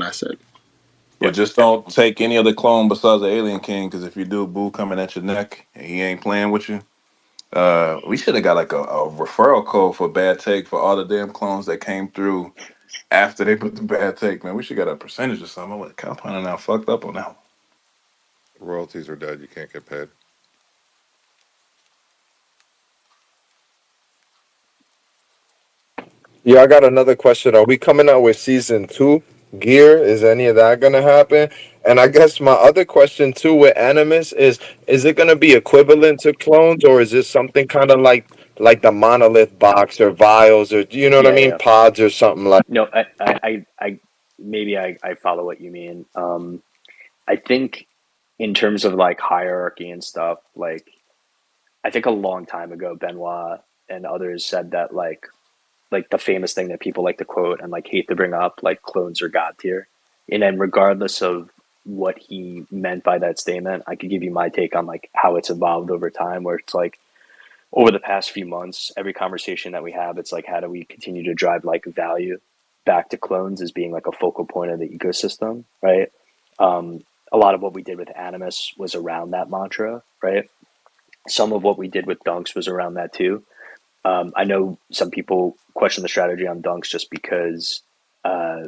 asset. But Yep. just don't take any other clone besides the Alien King, because if you do, Boo coming at your neck and he ain't playing with you. We should have got like a referral code for Bad Take for all the damn clones that came through after they put the Bad Take. Man, we should got a percentage or something. What Compound now fucked up on that one. Royalties are dead. You can't get paid. Yeah, I got another question. Are we coming out with season 2 gear? Is any of that gonna happen? And I guess my other question too with Animus is it gonna be equivalent to clones, or is it something kind of like the monolith box or vials, or you know what I Yeah, mean, yeah. pods or something like? No, I maybe I follow what you mean. I think in terms of like hierarchy and stuff, like I think a long time ago, Benoit and others said that like the famous thing that people like to quote and like hate to bring up, like clones are god tier. And then regardless of what he meant by that statement, I could give you my take on like how it's evolved over time, where it's like over the past few months, every conversation that we have, it's like how do we continue to drive like value back to clones as being like a focal point of the ecosystem, right? A lot of what we did with Animus was around that mantra, right? Some of what we did with Dunks was around that too. I know some people question the strategy on Dunks just because uh,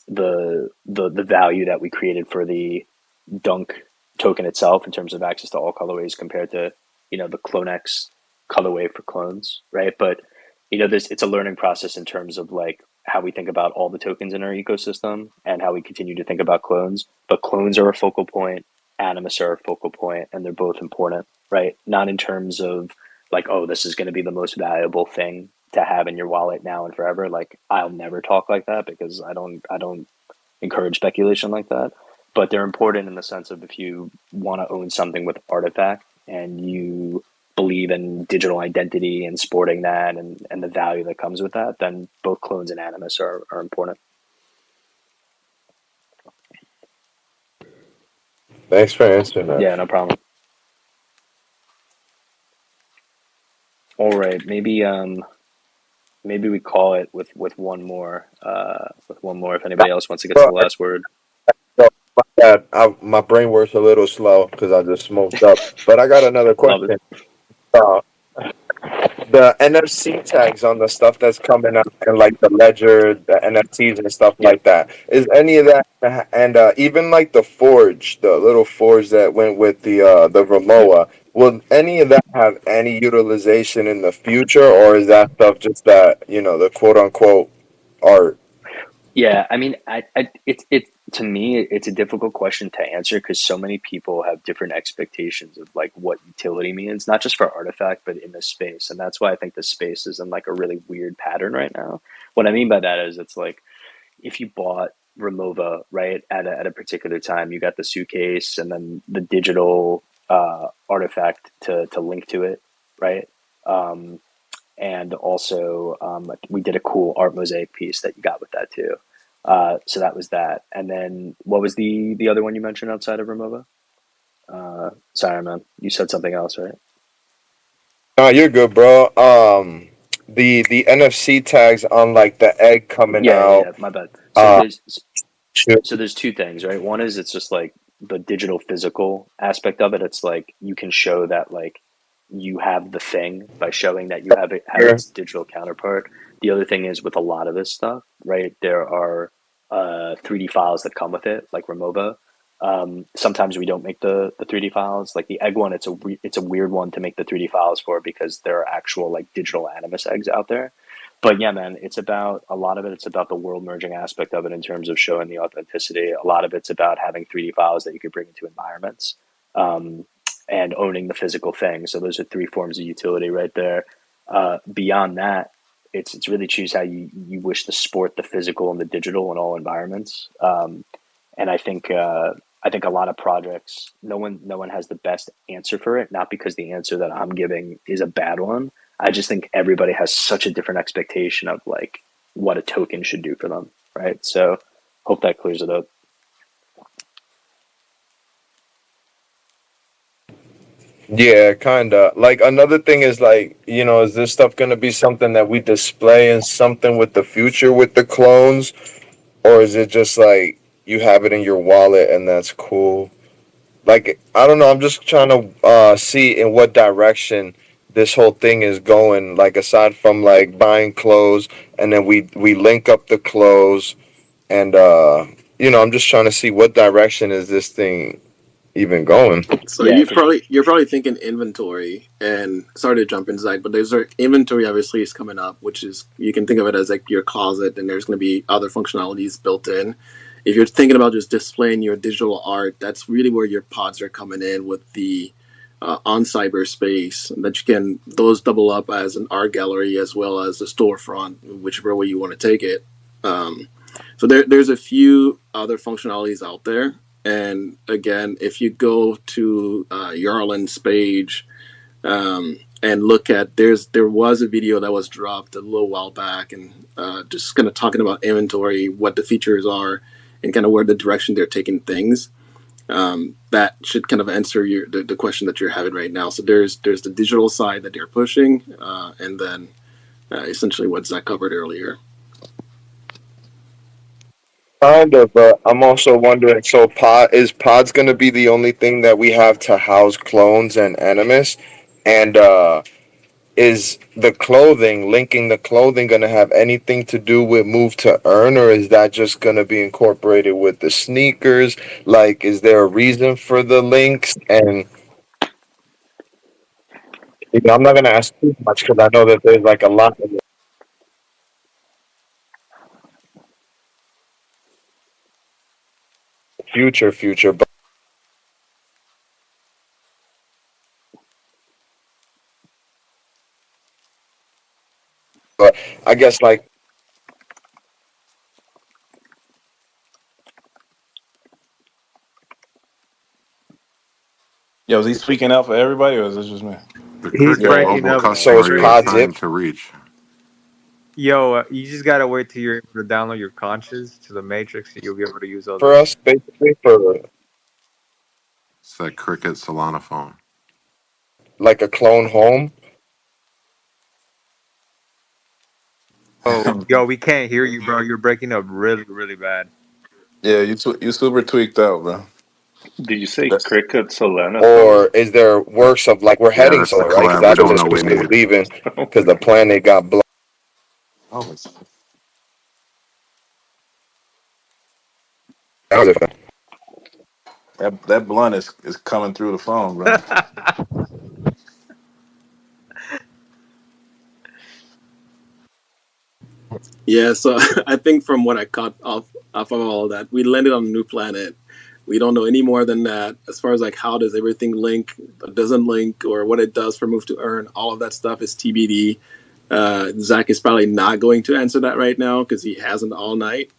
the value that we created for the Dunk token itself in terms of access to all colorways compared to the CloneX colorway for clones, right? But this it's a learning process in terms of like how we think about all the tokens in our ecosystem and how we continue to think about clones. But clones are a focal point, Animus are a focal point, and they're both important, right? Not in terms of like, oh, this is going to be the most valuable thing to have in your wallet now and forever. Like, I'll never talk like that because I don't encourage speculation like that. But they're important in the sense of if you want to own something with Artifact and you believe in digital identity and sporting that and the value that comes with that, then both clones and Animus are important. Thanks for answering that. Yeah, no problem. All right, maybe we call it with one more if anybody else wants to get to Bro, the last word. my bad. My brain works a little slow because I just smoked up. But I got another Love it. question. Uh, the NFC tags on the stuff that's coming out and like the ledger, the NFTs and stuff Yep. like that. Is any of that and even like the forge, the little forge that went with the Yep. Ramoa, will any of that have any utilization in the future, or is that stuff just that, the quote unquote art? Yeah, I mean, it's to me, it's a difficult question to answer because so many people have different expectations of like what utility means, not just for Artifact, but in this space. And that's why I think this space is in like a really weird pattern right now. What I mean by that is it's like if you bought Remova, right, at a particular time, you got the suitcase and then the digital artifact to link to it, right? Um, and also we did a cool art mosaic piece that you got with that too. So that was that. And then what was the other one you mentioned outside of Remova? Sorry, man. You said something else, right? No, you're good, bro. The NFC tags on like the egg coming Yeah. out. My bad. So Uh, there's two things, right? One is it's just like the digital physical aspect of it. It's like you can show that like you have the thing by showing that you have its digital counterpart. The other thing is with a lot of this stuff, right? There are 3D files that come with it, like Remova. Sometimes we don't make the 3D files. Like the egg one, it's a weird one to make the 3D files for because there are actual like digital Animus eggs out there. But yeah, man, it's about a lot of it. It's about the world merging aspect of it in terms of showing the authenticity. A lot of it's about having 3D files that you could bring into environments. Um, and owning the physical thing. So those are three forms of utility right there. Beyond that, it's really choose how you wish to sport the physical and the digital in all environments. And I think a lot of projects, no one has the best answer for it. Not because the answer that I'm giving is a bad one. I just think everybody has such a different expectation of like what a token should do for them, right? So hope that clears it up. Yeah, kinda. Like another thing is like, is this stuff gonna be something that we display in something with the future with the clones, or is it just like you have it in your wallet and that's cool? Like I don't know. I'm just trying to see in what direction this whole thing is going. Like aside from like buying clothes and then we link up the clothes and I'm just trying to see what direction is this thing even going. So Yeah, for sure. you're probably thinking inventory, and sorry to jump inside, but there's inventory obviously is coming up, which is you can think of it as like your closet, and there's going to be other functionalities built in. If you're thinking about just displaying your digital art, that's really where your pods are coming in with the on cyberspace that you can those double up as an art gallery as well as a storefront, whichever way you want to take it. Um, so there's a few other functionalities out there. And again, if you go to Yarlin's page and look at there was a video that was dropped a little while back, and just kind of talking about inventory, what the features are, and kind of where the direction they're taking things. That should kind of answer the question that you're having right now. So there's the digital side that they're pushing, and then essentially what Zach covered earlier. Kind of, but I'm also wondering. So, pods going to be the only thing that we have to house clones and animus, and is the clothing linking the clothing going to have anything to do with move to earn, or is that just going to be incorporated with the sneakers? Like, is there a reason for the links? And I'm not going to ask too much because I know that there's like a lot in the future, but I guess like. Yo, is he speaking out for everybody, or is this just me? The He's Cricket Yeah, breaking Mobile up So customer is you have great. pod time zip to reach. Yo, you just gotta wait till you're able to download your conscious to the Matrix, and you'll be able to use all for this. us basically for It's that Cricket Solana phone. like a clone home? Oh, yo, we can't hear you, bro. You're breaking up really, really bad. Yeah, you super tweaked out, bro. Did you say That's cricket Solana phone? Or is there works of like we're Yeah, heading that's the somewhere, right? Because collab we that's don't just know we because we're need. leaving Oh because my the planet got blown. oh, that blunt is coming through the phone, bro. Yeah, so I think from what I caught off of all that, we landed on a new planet. We don't know any more than that. As far as like how does everything link, doesn't link, or what it does for move to earn, all of that stuff is TBD. Zach is probably not going to answer that right now because he hasn't all night.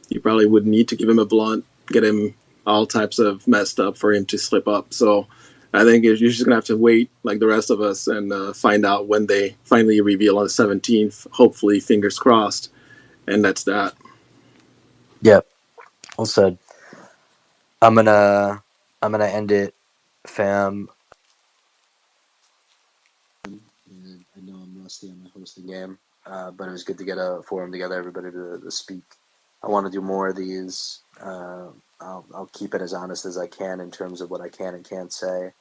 You probably would need to give him a blunt, get him all types of messed up for him to slip up. So I think you're just gonna have to wait, like the rest of us, and find out when they finally reveal on the 17th. Hopefully, fingers crossed, and that's that. Yep. Well said. I'm gonna I'm gonna end it, fam. I know I'm rusty on my hosting game, but it was good to get a forum together, everybody to speak. I want to do more of these. I'll keep it as honest as I can in terms of what I can and can't say.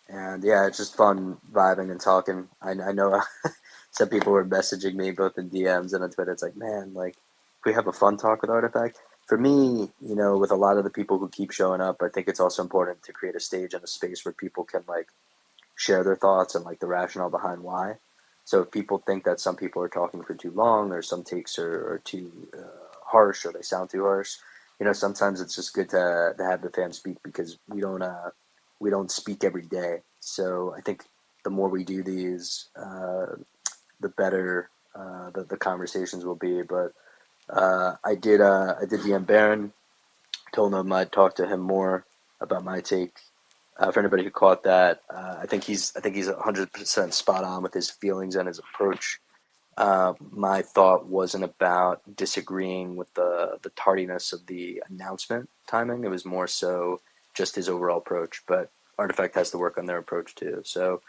And yeah, it's just fun vibing and talking. I know some people were messaging me both in DMs and on Twitter. It's like, man, like we have a fun talk with Artifact. For me, with a lot of the people who keep showing up, I think it's also important to create a stage and a space where people can like share their thoughts and like the rationale behind why. So if people think that some people are talking for too long or some takes are too harsh or they sound too harsh, sometimes it's just good to have the fam speak because we don't we don't speak every day. So I think the more we do these, the better the conversations will be. But I did DM Baron, told him I'd talk to him more about my take. For anybody who caught that, I think he's 100% spot on with his feelings and his approach. My thought wasn't about disagreeing with the tardiness of the announcement timing. It was more so just his overall approach. But Artifact has to work on their approach too. So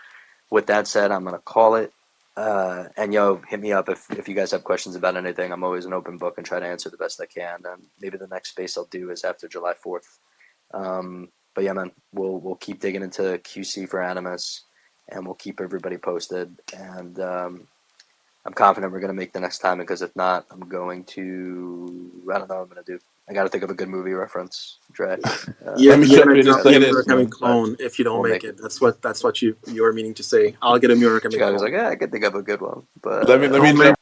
with that said, I'm gonna call it. And hit me up if you guys have questions about anything. I'm always an open book and try to answer the best I can. And maybe the next space I'll do is after July 4th. But yeah, man, we'll keep digging into QC for Animus, and we'll keep everybody posted. And I'm confident we're gonna make the next time, because if not, I don't know what I'm gonna do. I gotta think of a good movie reference, Dre. Let me You're jump gonna in and drop me say a this, Murakami man. clone if you don't We'll make make it. That's what you're meaning to say. I'll get a Murakami Chicago's clone. like, I can think of a good one, but Let me Don't jump make